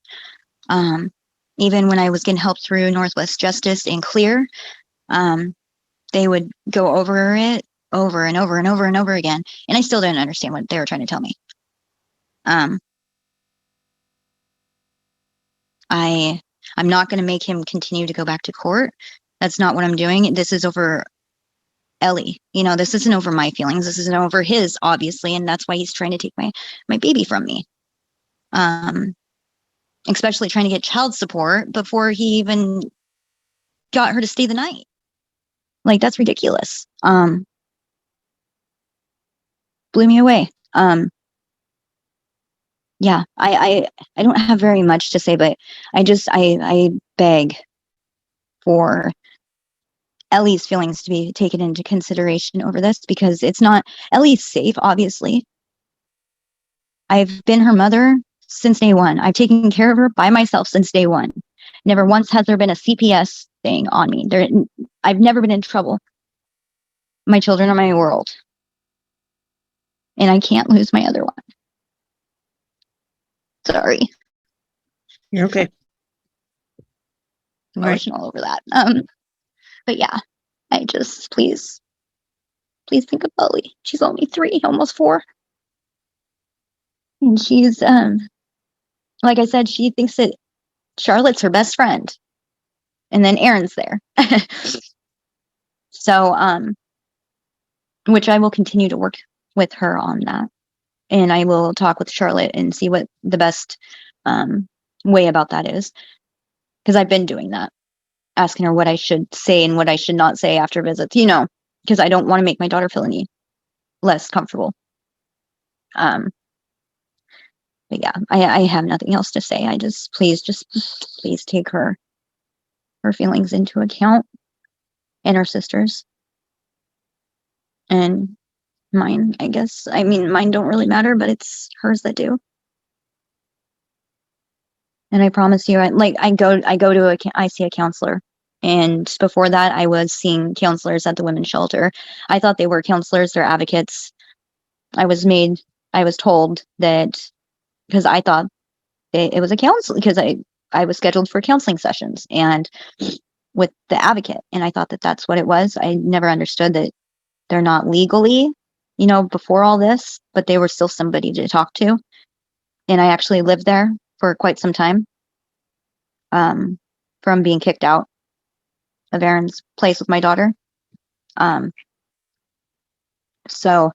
Even when I was getting help through Northwest Justice and Clear, they would go over it over and over and over and over again, and I still didn't understand what they were trying to tell me. I'm not going to make him continue to go back to court. That's not what I'm doing. This is over Ellie. You know, this isn't over my feelings. This isn't over his, obviously, and that's why he's trying to take my baby from me. Especially trying to get child support before he even got her to stay the night. Like, that's ridiculous. Blew me away. Yeah, I don't have very much to say, but I beg for Ellie's feelings to be taken into consideration over this, because it's not, Ellie's safe, obviously. I've been her mother since day one. I've taken care of her by myself since day one. Never once has there been a CPS thing on me. I've never been in trouble. My children are my world. And I can't lose my other one. Sorry. You're okay. Emotional over that. But yeah, I just, please think of Ellie. She's only 3, almost 4. And she's, like I said, she thinks that Charlotte's her best friend. And then Aaron's there. So, which I will continue to work with her on that. And I will talk with Charlotte and see what the best way about that is. Because I've been doing that. Asking her what I should say and what I should not say after visits, you know, because I don't want to make my daughter feel any less comfortable. But yeah, I have nothing else to say. I just please take her feelings into account, and her sisters. And mine, I guess. I mean, mine don't really matter, but it's hers that do. And I promise you, I see a counselor. And before that, I was seeing counselors at the women's shelter. I thought they were counselors, they're advocates. I was told that, because I thought it was a counselor, because I was scheduled for counseling sessions and with the advocate. And I thought that that's what it was. I never understood that they're not legally, you know, before all this, but they were still somebody to talk to. And I actually lived there for quite some time, from being kicked out of Aaron's place with my daughter. So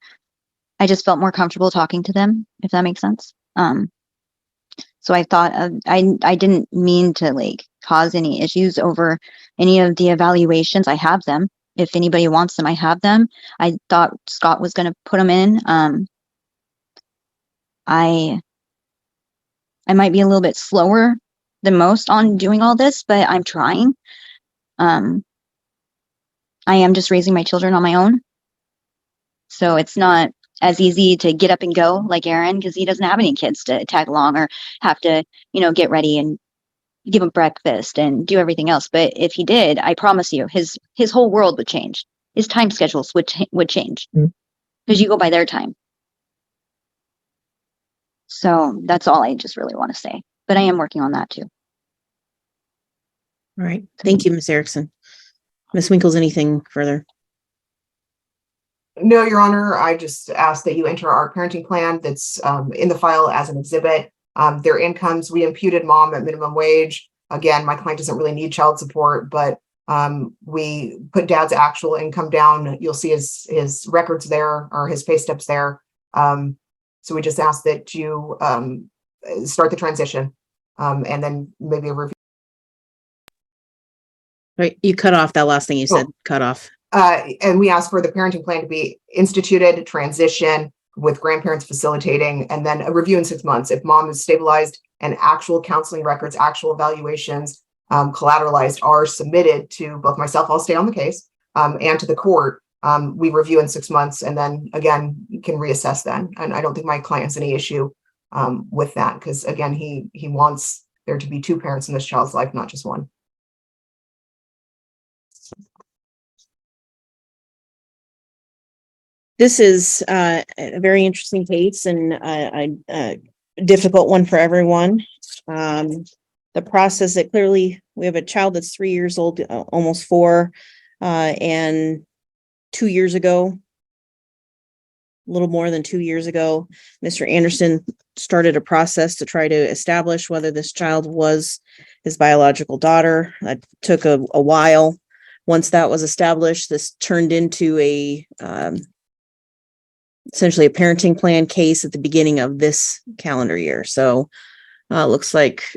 I just felt more comfortable talking to them, if that makes sense. So I thought I didn't mean to like cause any issues over any of the evaluations. I have them. If anybody wants them, I have them. I thought Scott was going to put them in. I might be a little bit slower than most on doing all this, but I'm trying. I am just raising my children on my own. So it's not as easy to get up and go like Aaron, because he doesn't have any kids to tag along or have to, you know, get ready and give him breakfast and do everything else. But if he did, I promise you, his whole world would change. His time schedules would change, because you go by their time. So that's all I just really want to say. But I am working on that too. All right. Thank you, Ms. Erickson. Ms. Winkles, anything further? No, Your Honor, I just ask that you enter our parenting plan that's in the file as an exhibit. Their incomes, we imputed mom at minimum wage. Again, my client doesn't really need child support, but we put dad's actual income down. You'll see his records there, or his pay stubs there. So we just ask that you start the transition, and then maybe a review. Right. You cut off that last thing you said. Cut off. And we ask for the parenting plan to be instituted, transition with grandparents facilitating, and then a review in 6 months. If mom is stabilized and actual counseling records, actual evaluations, collateralized are submitted to both myself, I'll stay on the case, and to the court, we review in 6 months, and then again, you can reassess then. And I don't think my client has any issue with that, because again, he wants there to be 2 parents in this child's life, not just one. This is a very interesting case and a difficult one for everyone. The process that clearly we have a child that's 3 years old, almost 4, and 2 years ago, a little more than 2 years ago, Mr. Anderson started a process to try to establish whether this child was his biological daughter. It took a while. Once that was established, this turned into a essentially a parenting plan case at the beginning of this calendar year. So it looks like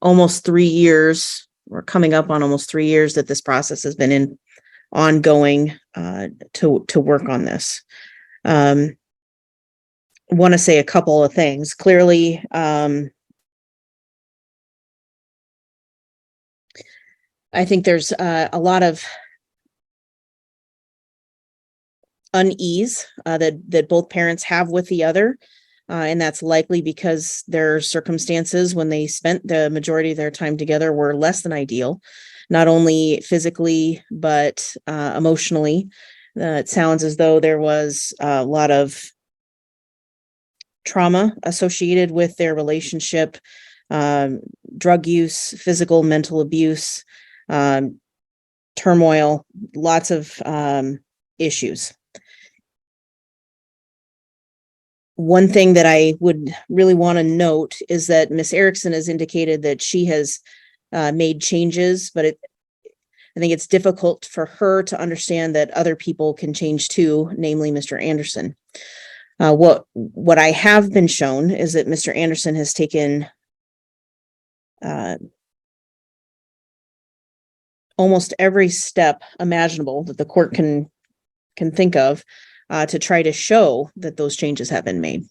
almost 3 years, we're coming up on almost 3 years that this process has been ongoing to work on this. Want to say a couple of things. Clearly, I think there's a lot of unease that both parents have with the other. And that's likely because their circumstances when they spent the majority of their time together were less than ideal, not only physically, but emotionally. It sounds as though there was a lot of trauma associated with their relationship, drug use, physical, mental abuse, turmoil, lots of issues. One thing that I would really want to note is that Miss Erickson has indicated that she has made changes, but I think it's difficult for her to understand that other people can change too, namely Mr. Anderson. What I have been shown is that Mr. Anderson has taken almost every step imaginable that the court can think of to try to show that those changes have been made.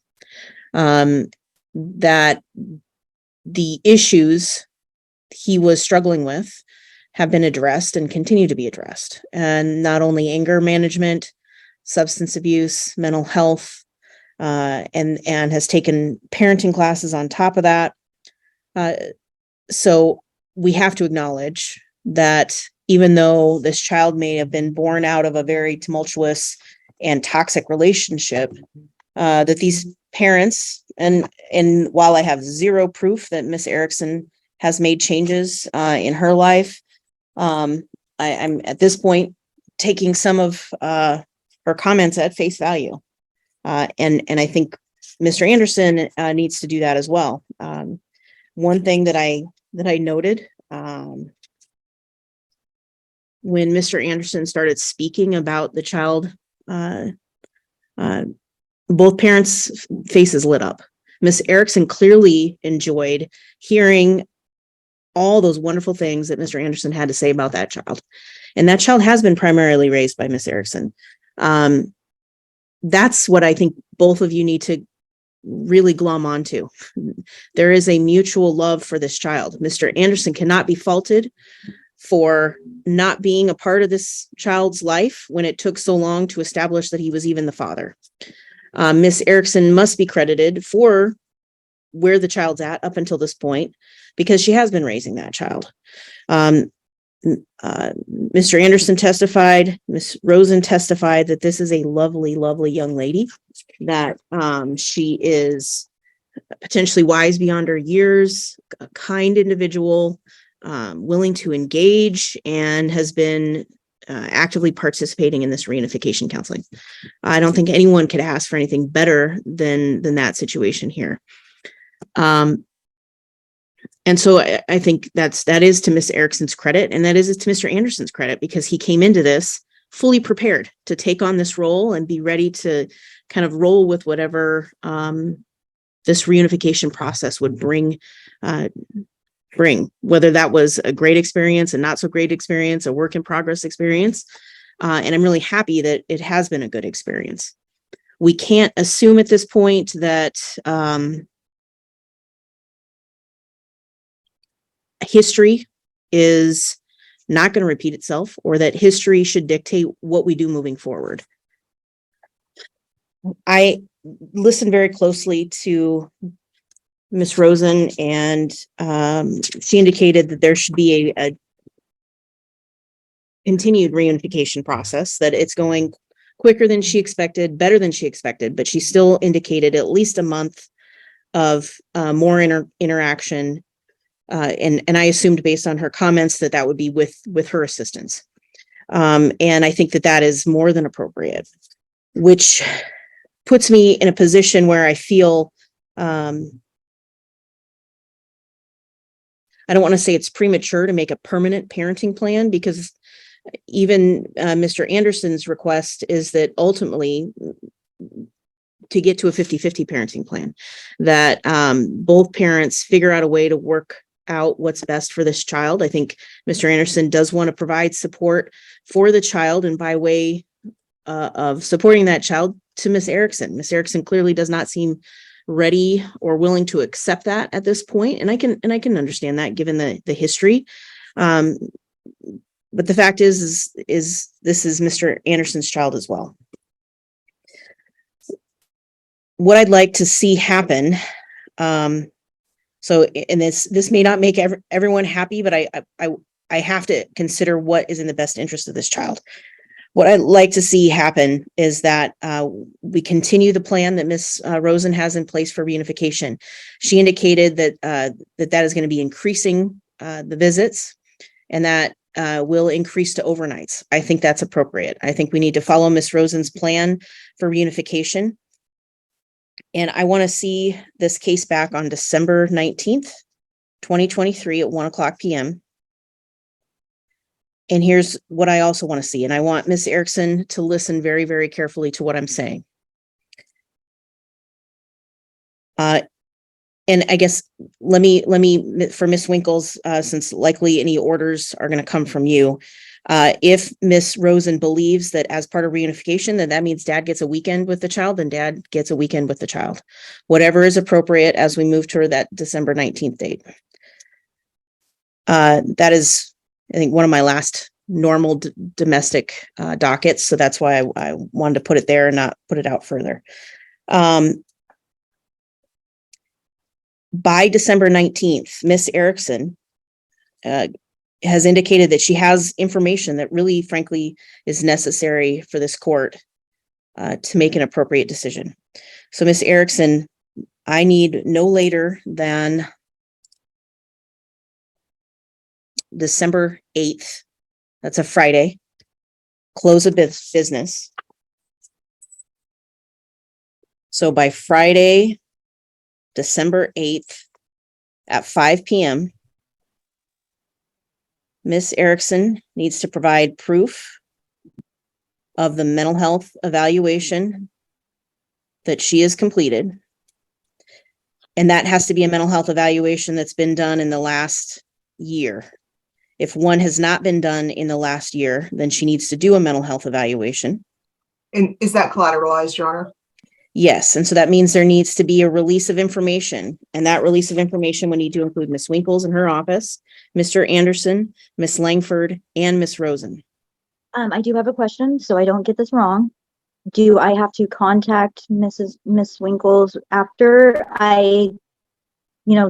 That the issues he was struggling with have been addressed and continue to be addressed. And not only anger management, substance abuse, mental health, and has taken parenting classes on top of that. So we have to acknowledge that even though this child may have been born out of a very tumultuous and toxic relationship, that these parents, and while I have zero proof that Miss Erickson has made changes in her life, I'm at this point taking some of her comments at face value. And I think Mr. Anderson needs to do that as well. One thing that I noted when Mr. Anderson started speaking about the child, both parents' faces lit up. Miss Erickson clearly enjoyed hearing all those wonderful things that Mr. Anderson had to say about that child. And that child has been primarily raised by Miss Erickson. That's what I think both of you need to really glom onto. There is a mutual love for this child. Mr. Anderson cannot be faulted for not being a part of this child's life when it took so long to establish that he was even the father. Miss Erickson must be credited for where the child's at up until this point, because she has been raising that child. Mr. Anderson testified, Miss Rosen testified that this is a lovely, lovely young lady, that she is potentially wise beyond her years, a kind individual, willing to engage, and has been actively participating in this reunification counseling. I don't think anyone could ask for anything better than that situation here. And so I think that is to Miss Erickson's credit, and that is to Mr. Anderson's credit, because he came into this fully prepared to take on this role and be ready to kind of roll with whatever this reunification process would bring, whether that was a great experience, a not so great experience, a work in progress experience. And I'm really happy that it has been a good experience. We can't assume at this point that history is not going to repeat itself, or that history should dictate what we do moving forward. I listened very closely to Ms. Rosen, and she indicated that there should be a continued reunification process, that it's going quicker than she expected, better than she expected, but she still indicated at least a month of more interaction. And I assumed based on her comments that that would be with her assistance. And I think that that is more than appropriate, which puts me in a position where I feel, I don't want to say it's premature to make a permanent parenting plan, because even Mr. Anderson's request is that ultimately to get to a 50-50 parenting plan, that both parents figure out a way to work out what's best for this child. I think Mr. Anderson does want to provide support for the child, and by way of supporting that child, to Miss Erickson. Miss Erickson clearly does not seem ready or willing to accept that at this point, and I can understand that given the history. But the fact is this is Mr. Anderson's child as well. What I'd like to see happen, so, and this may not make everyone happy, but I have to consider what is in the best interest of this child. What I'd like to see happen is that we continue the plan that Ms. Rosen has in place for reunification. She indicated that that is going to be increasing the visits, and that will increase to overnights. I think that's appropriate. I think we need to follow Ms. Rosen's plan for reunification. And I want to see this case back on December 19th, 2023 at 1:00 p.m. And here's what I also want to see. And I want Ms. Erickson to listen very, very carefully to what I'm saying. And I guess let me for Ms. Winkles, since likely any orders are going to come from you, if Ms. Rosen believes that as part of reunification, that means dad gets a weekend with the child, then dad gets a weekend with the child. Whatever is appropriate as we move toward that December 19th date. That is, I think, one of my last normal domestic dockets. So that's why I wanted to put it there and not put it out further. By December 19th, Ms. Erickson has indicated that she has information that really, frankly, is necessary for this court to make an appropriate decision. So, Ms. Erickson, I need no later than December 8th. That's a Friday. Close of business. So by Friday, December 8th at 5 p.m., Ms. Erickson needs to provide proof of the mental health evaluation that she has completed. And that has to be a mental health evaluation that's been done in the last year. If one has not been done in the last year, then she needs to do a mental health evaluation. And is that collateralized, Your Honor? Yes. And so that means there needs to be a release of information. And that release of information would need to include Ms. Winkles in her office, Mr. Anderson, Ms. Langford, and Ms. Rosen. I do have a question, so I don't get this wrong. Do I have to contact Miss Winkles after I,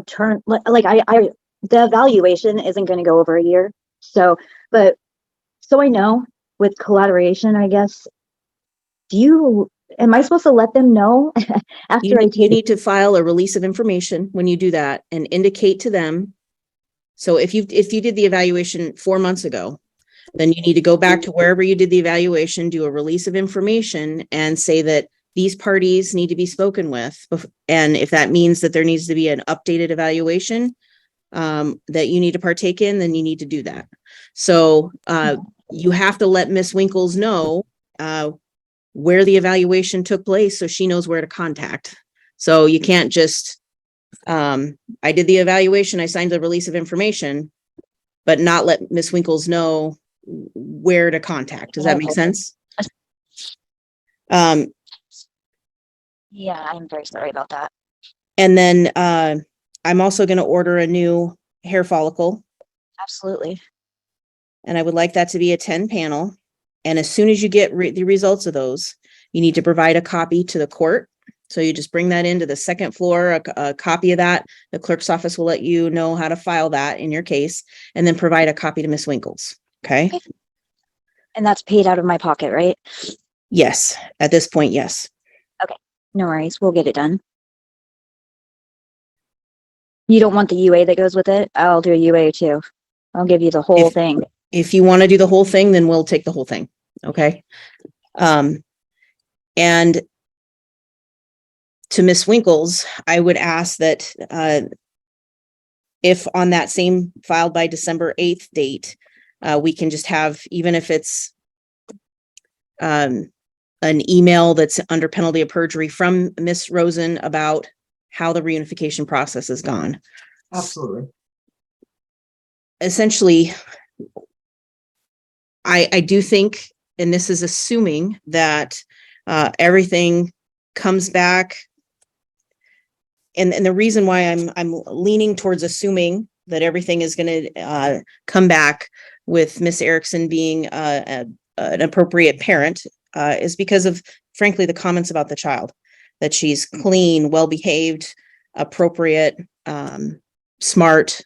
turn the evaluation isn't going to go over a year. So I know with collateration, I guess, am I supposed to let them know after You need to file a release of information when you do that and indicate to them. So if you did the evaluation 4 months ago, then you need to go back to wherever you did the evaluation, do a release of information and say that these parties need to be spoken with. And if that means that there needs to be an updated evaluation that you need to partake in, then you need to do that. So you have to let Ms. Winkles know where the evaluation took place so she knows where to contact. So you can't just, I did the evaluation, I signed the release of information, but not let Ms. Winkles know where to contact. Does that make sense? Yeah, I'm very sorry about that. And then I'm also going to order a new hair follicle. Absolutely. And I would like that to be a 10 panel. And as soon as you get the results of those, you need to provide a copy to the court. So you just bring that into the second floor, a copy of that. The clerk's office will let you know how to file that in your case, and then provide a copy to Ms. Winkles. Okay. And that's paid out of my pocket, right? Yes, at this point, yes. No worries. We'll get it done. You don't want the UA that goes with it? I'll do a UA too. I'll give you the whole thing. If you want to do the whole thing, then we'll take the whole thing. Okay. And to Miss Winkles, I would ask that, if on that same filed by December 8th date, we can just have, even if it's, an email that's under penalty of perjury from Miss Rosen about how the reunification process has gone. Absolutely. Essentially, I do think, and this is assuming that everything comes back. And the reason why I'm leaning towards assuming that everything is going to come back with Miss Erickson being an appropriate parent is because of, frankly, the comments about the child, that she's clean, well-behaved, appropriate, smart,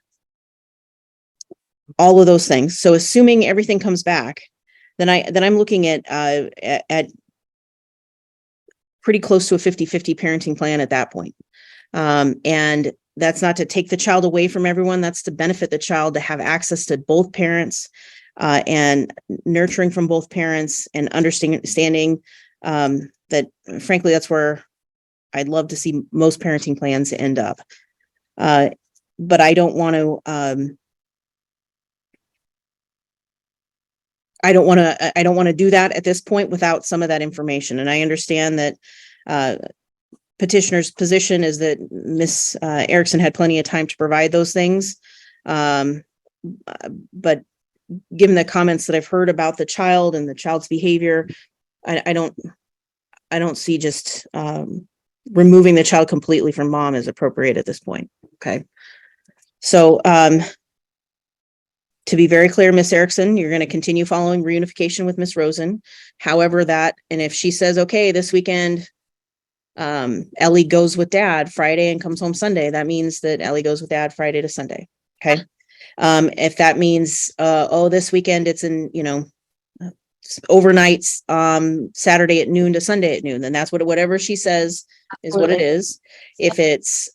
all of those things. So assuming everything comes back, then I'm looking at pretty close to a 50-50 parenting plan at that point. And that's not to take the child away from everyone. That's to benefit the child, to have access to both parents, and nurturing from both parents, and understanding that, frankly, that's where I'd love to see most parenting plans end up. But I don't want to, I don't want to do that at this point without some of that information. And I understand that, petitioner's position is that Miss Erickson had plenty of time to provide those things. But given the comments that I've heard about the child and the child's behavior, I don't see just removing the child completely from mom as appropriate at this point. Okay. So to be very clear, Miss Erickson, you're going to continue following reunification with Miss Rosen. However, and if she says, okay, this weekend, Ellie goes with dad Friday and comes home Sunday, that means that Ellie goes with dad Friday to Sunday. Okay. If that means, this weekend it's in, overnights, Saturday at noon to Sunday at noon, then that's whatever she says is what it is. If it's,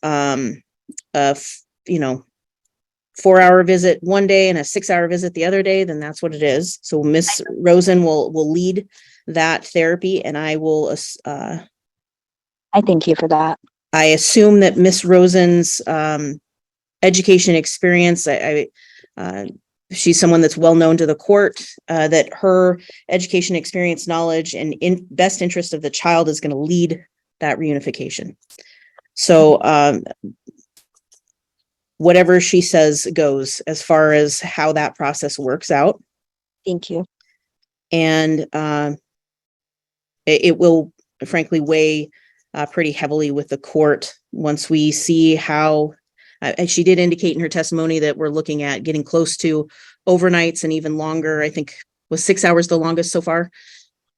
4-hour visit one day and a 6-hour visit the other day, then that's what it is. So Miss Rosen will lead that therapy, and I will, I thank you for that. I assume that Miss Rosen's education experience, she's someone that's well known to the court, that her education experience, knowledge, and in best interest of the child is going to lead that reunification. So whatever she says goes as far as how that process works out. Thank you. And it will, frankly, weigh pretty heavily with the court once we see how, she did indicate in her testimony that we're looking at getting close to overnights and even longer. I think was 6 hours the longest so far,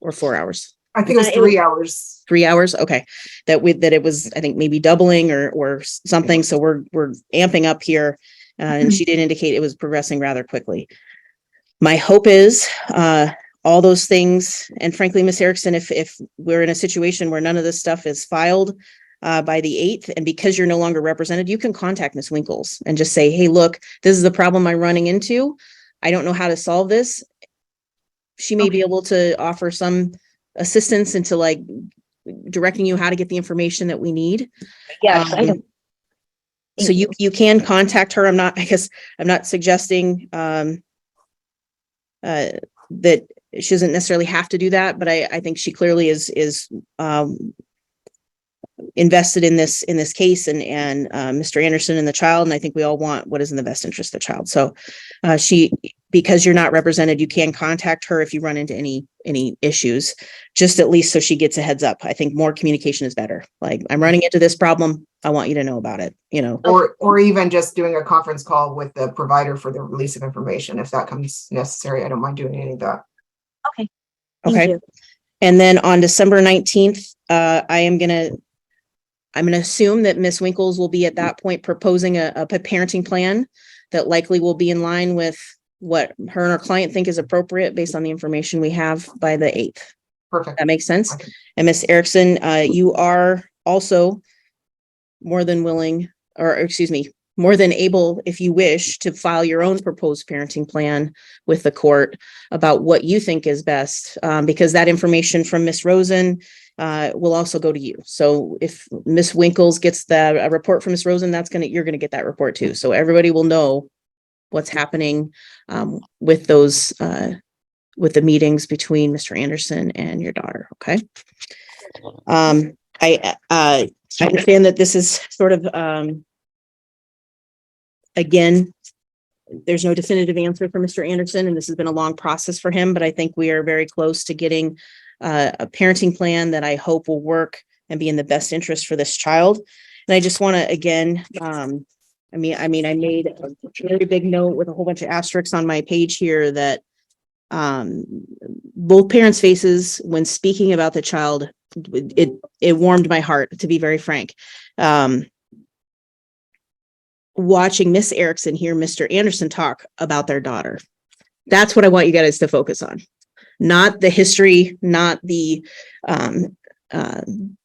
or 4 hours. I think it was 3 hours. 3 hours. Okay. That it was, I think, maybe doubling or something. So we're amping up here. And she did indicate it was progressing rather quickly. My hope is, all those things, and frankly, Miss Erickson, if we're in a situation where none of this stuff is filed by the 8th, and because you're no longer represented, you can contact Miss Winkles and just say, hey, look, this is the problem I'm running into. I don't know how to solve this. She may be able to offer some assistance into directing you how to get the information that we need. Yes, I do. So you can contact her. I'm not suggesting that she doesn't necessarily have to do that, but I think she clearly is invested in this case, and Mr. Anderson and the child. And I think we all want what is in the best interest of the child. So because you're not represented, you can contact her if you run into any issues, just at least so she gets a heads up. I think more communication is better. Like, I'm running into this problem, I want you to know about it, Or even just doing a conference call with the provider for the release of information. If that comes necessary, I don't mind doing any of that. Okay. Okay. You. And then on December 19th, I'm going to assume that Miss Winkles will be at that point proposing a parenting plan that likely will be in line with what her and her client think is appropriate based on the information we have by the 8th. Perfect. That makes sense. Okay. And Ms. Erickson, you are also more than willing, or excuse me, more than able, if you wish, to file your own proposed parenting plan with the court about what you think is best, because that information from Ms. Rosen will also go to you. So if Ms. Winkles gets a report from Ms. Rosen, you're gonna get that report too. So everybody will know what's happening with those with the meetings between Mr. Anderson and your daughter. Okay. I understand that this is sort of again, there's no definitive answer for Mr. Anderson, and this has been a long process for him, but I think we are very close to getting a parenting plan that I hope will work and be in the best interest for this child. And I just want to, again, I made a very big note with a whole bunch of asterisks on my page here that both parents' faces when speaking about the child, it warmed my heart, to be very frank. Watching Miss Erickson hear Mr. Anderson talk about their daughter. That's what I want you guys to focus on. Not the history, not the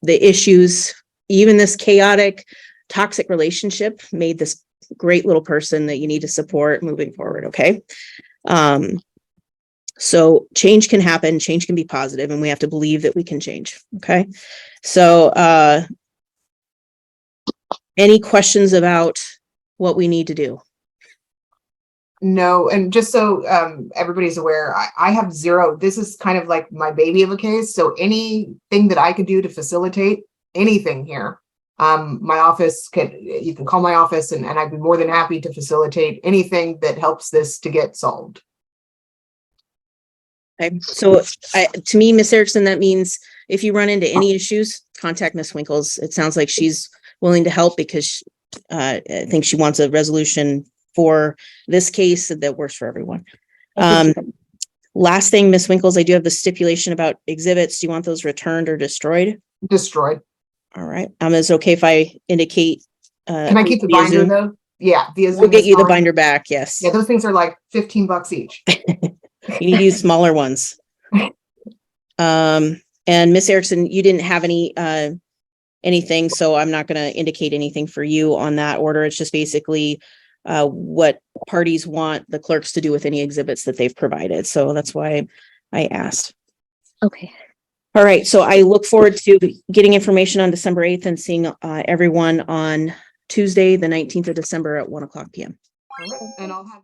issues. Even this chaotic, toxic relationship made this great little person that you need to support moving forward, okay? So change can happen, change can be positive, and we have to believe that we can change, okay? So any questions about what we need to do? No, and just so everybody's aware, I have zero. This is kind of like my baby of a case. So anything that I could do to facilitate anything here, my office you can call my office and I'd be more than happy to facilitate anything that helps this to get solved. Okay, so to me, Miss Erickson, that means if you run into any issues, contact Miss Winkles. It sounds like she's willing to help because I think she wants a resolution for this case that works for everyone. Last thing, Miss Winkles, I do have the stipulation about exhibits. Do you want those returned or destroyed? Destroyed. All right. Is it okay if I indicate? Can I keep the via binder Zoom? though? Yeah, via Zoom We'll get is you the fine. binder back. Yes. Yeah, those things are like $15 each. You need to use smaller ones. And Miss Erickson, you didn't have anything, so I'm not going to indicate anything for you on that order. It's just basically what parties want the clerks to do with any exhibits that they've provided. So that's why I asked. Okay. All right. So I look forward to getting information on December 8th and seeing everyone on Tuesday, the 19th of December at 1:00 p.m. And I'll have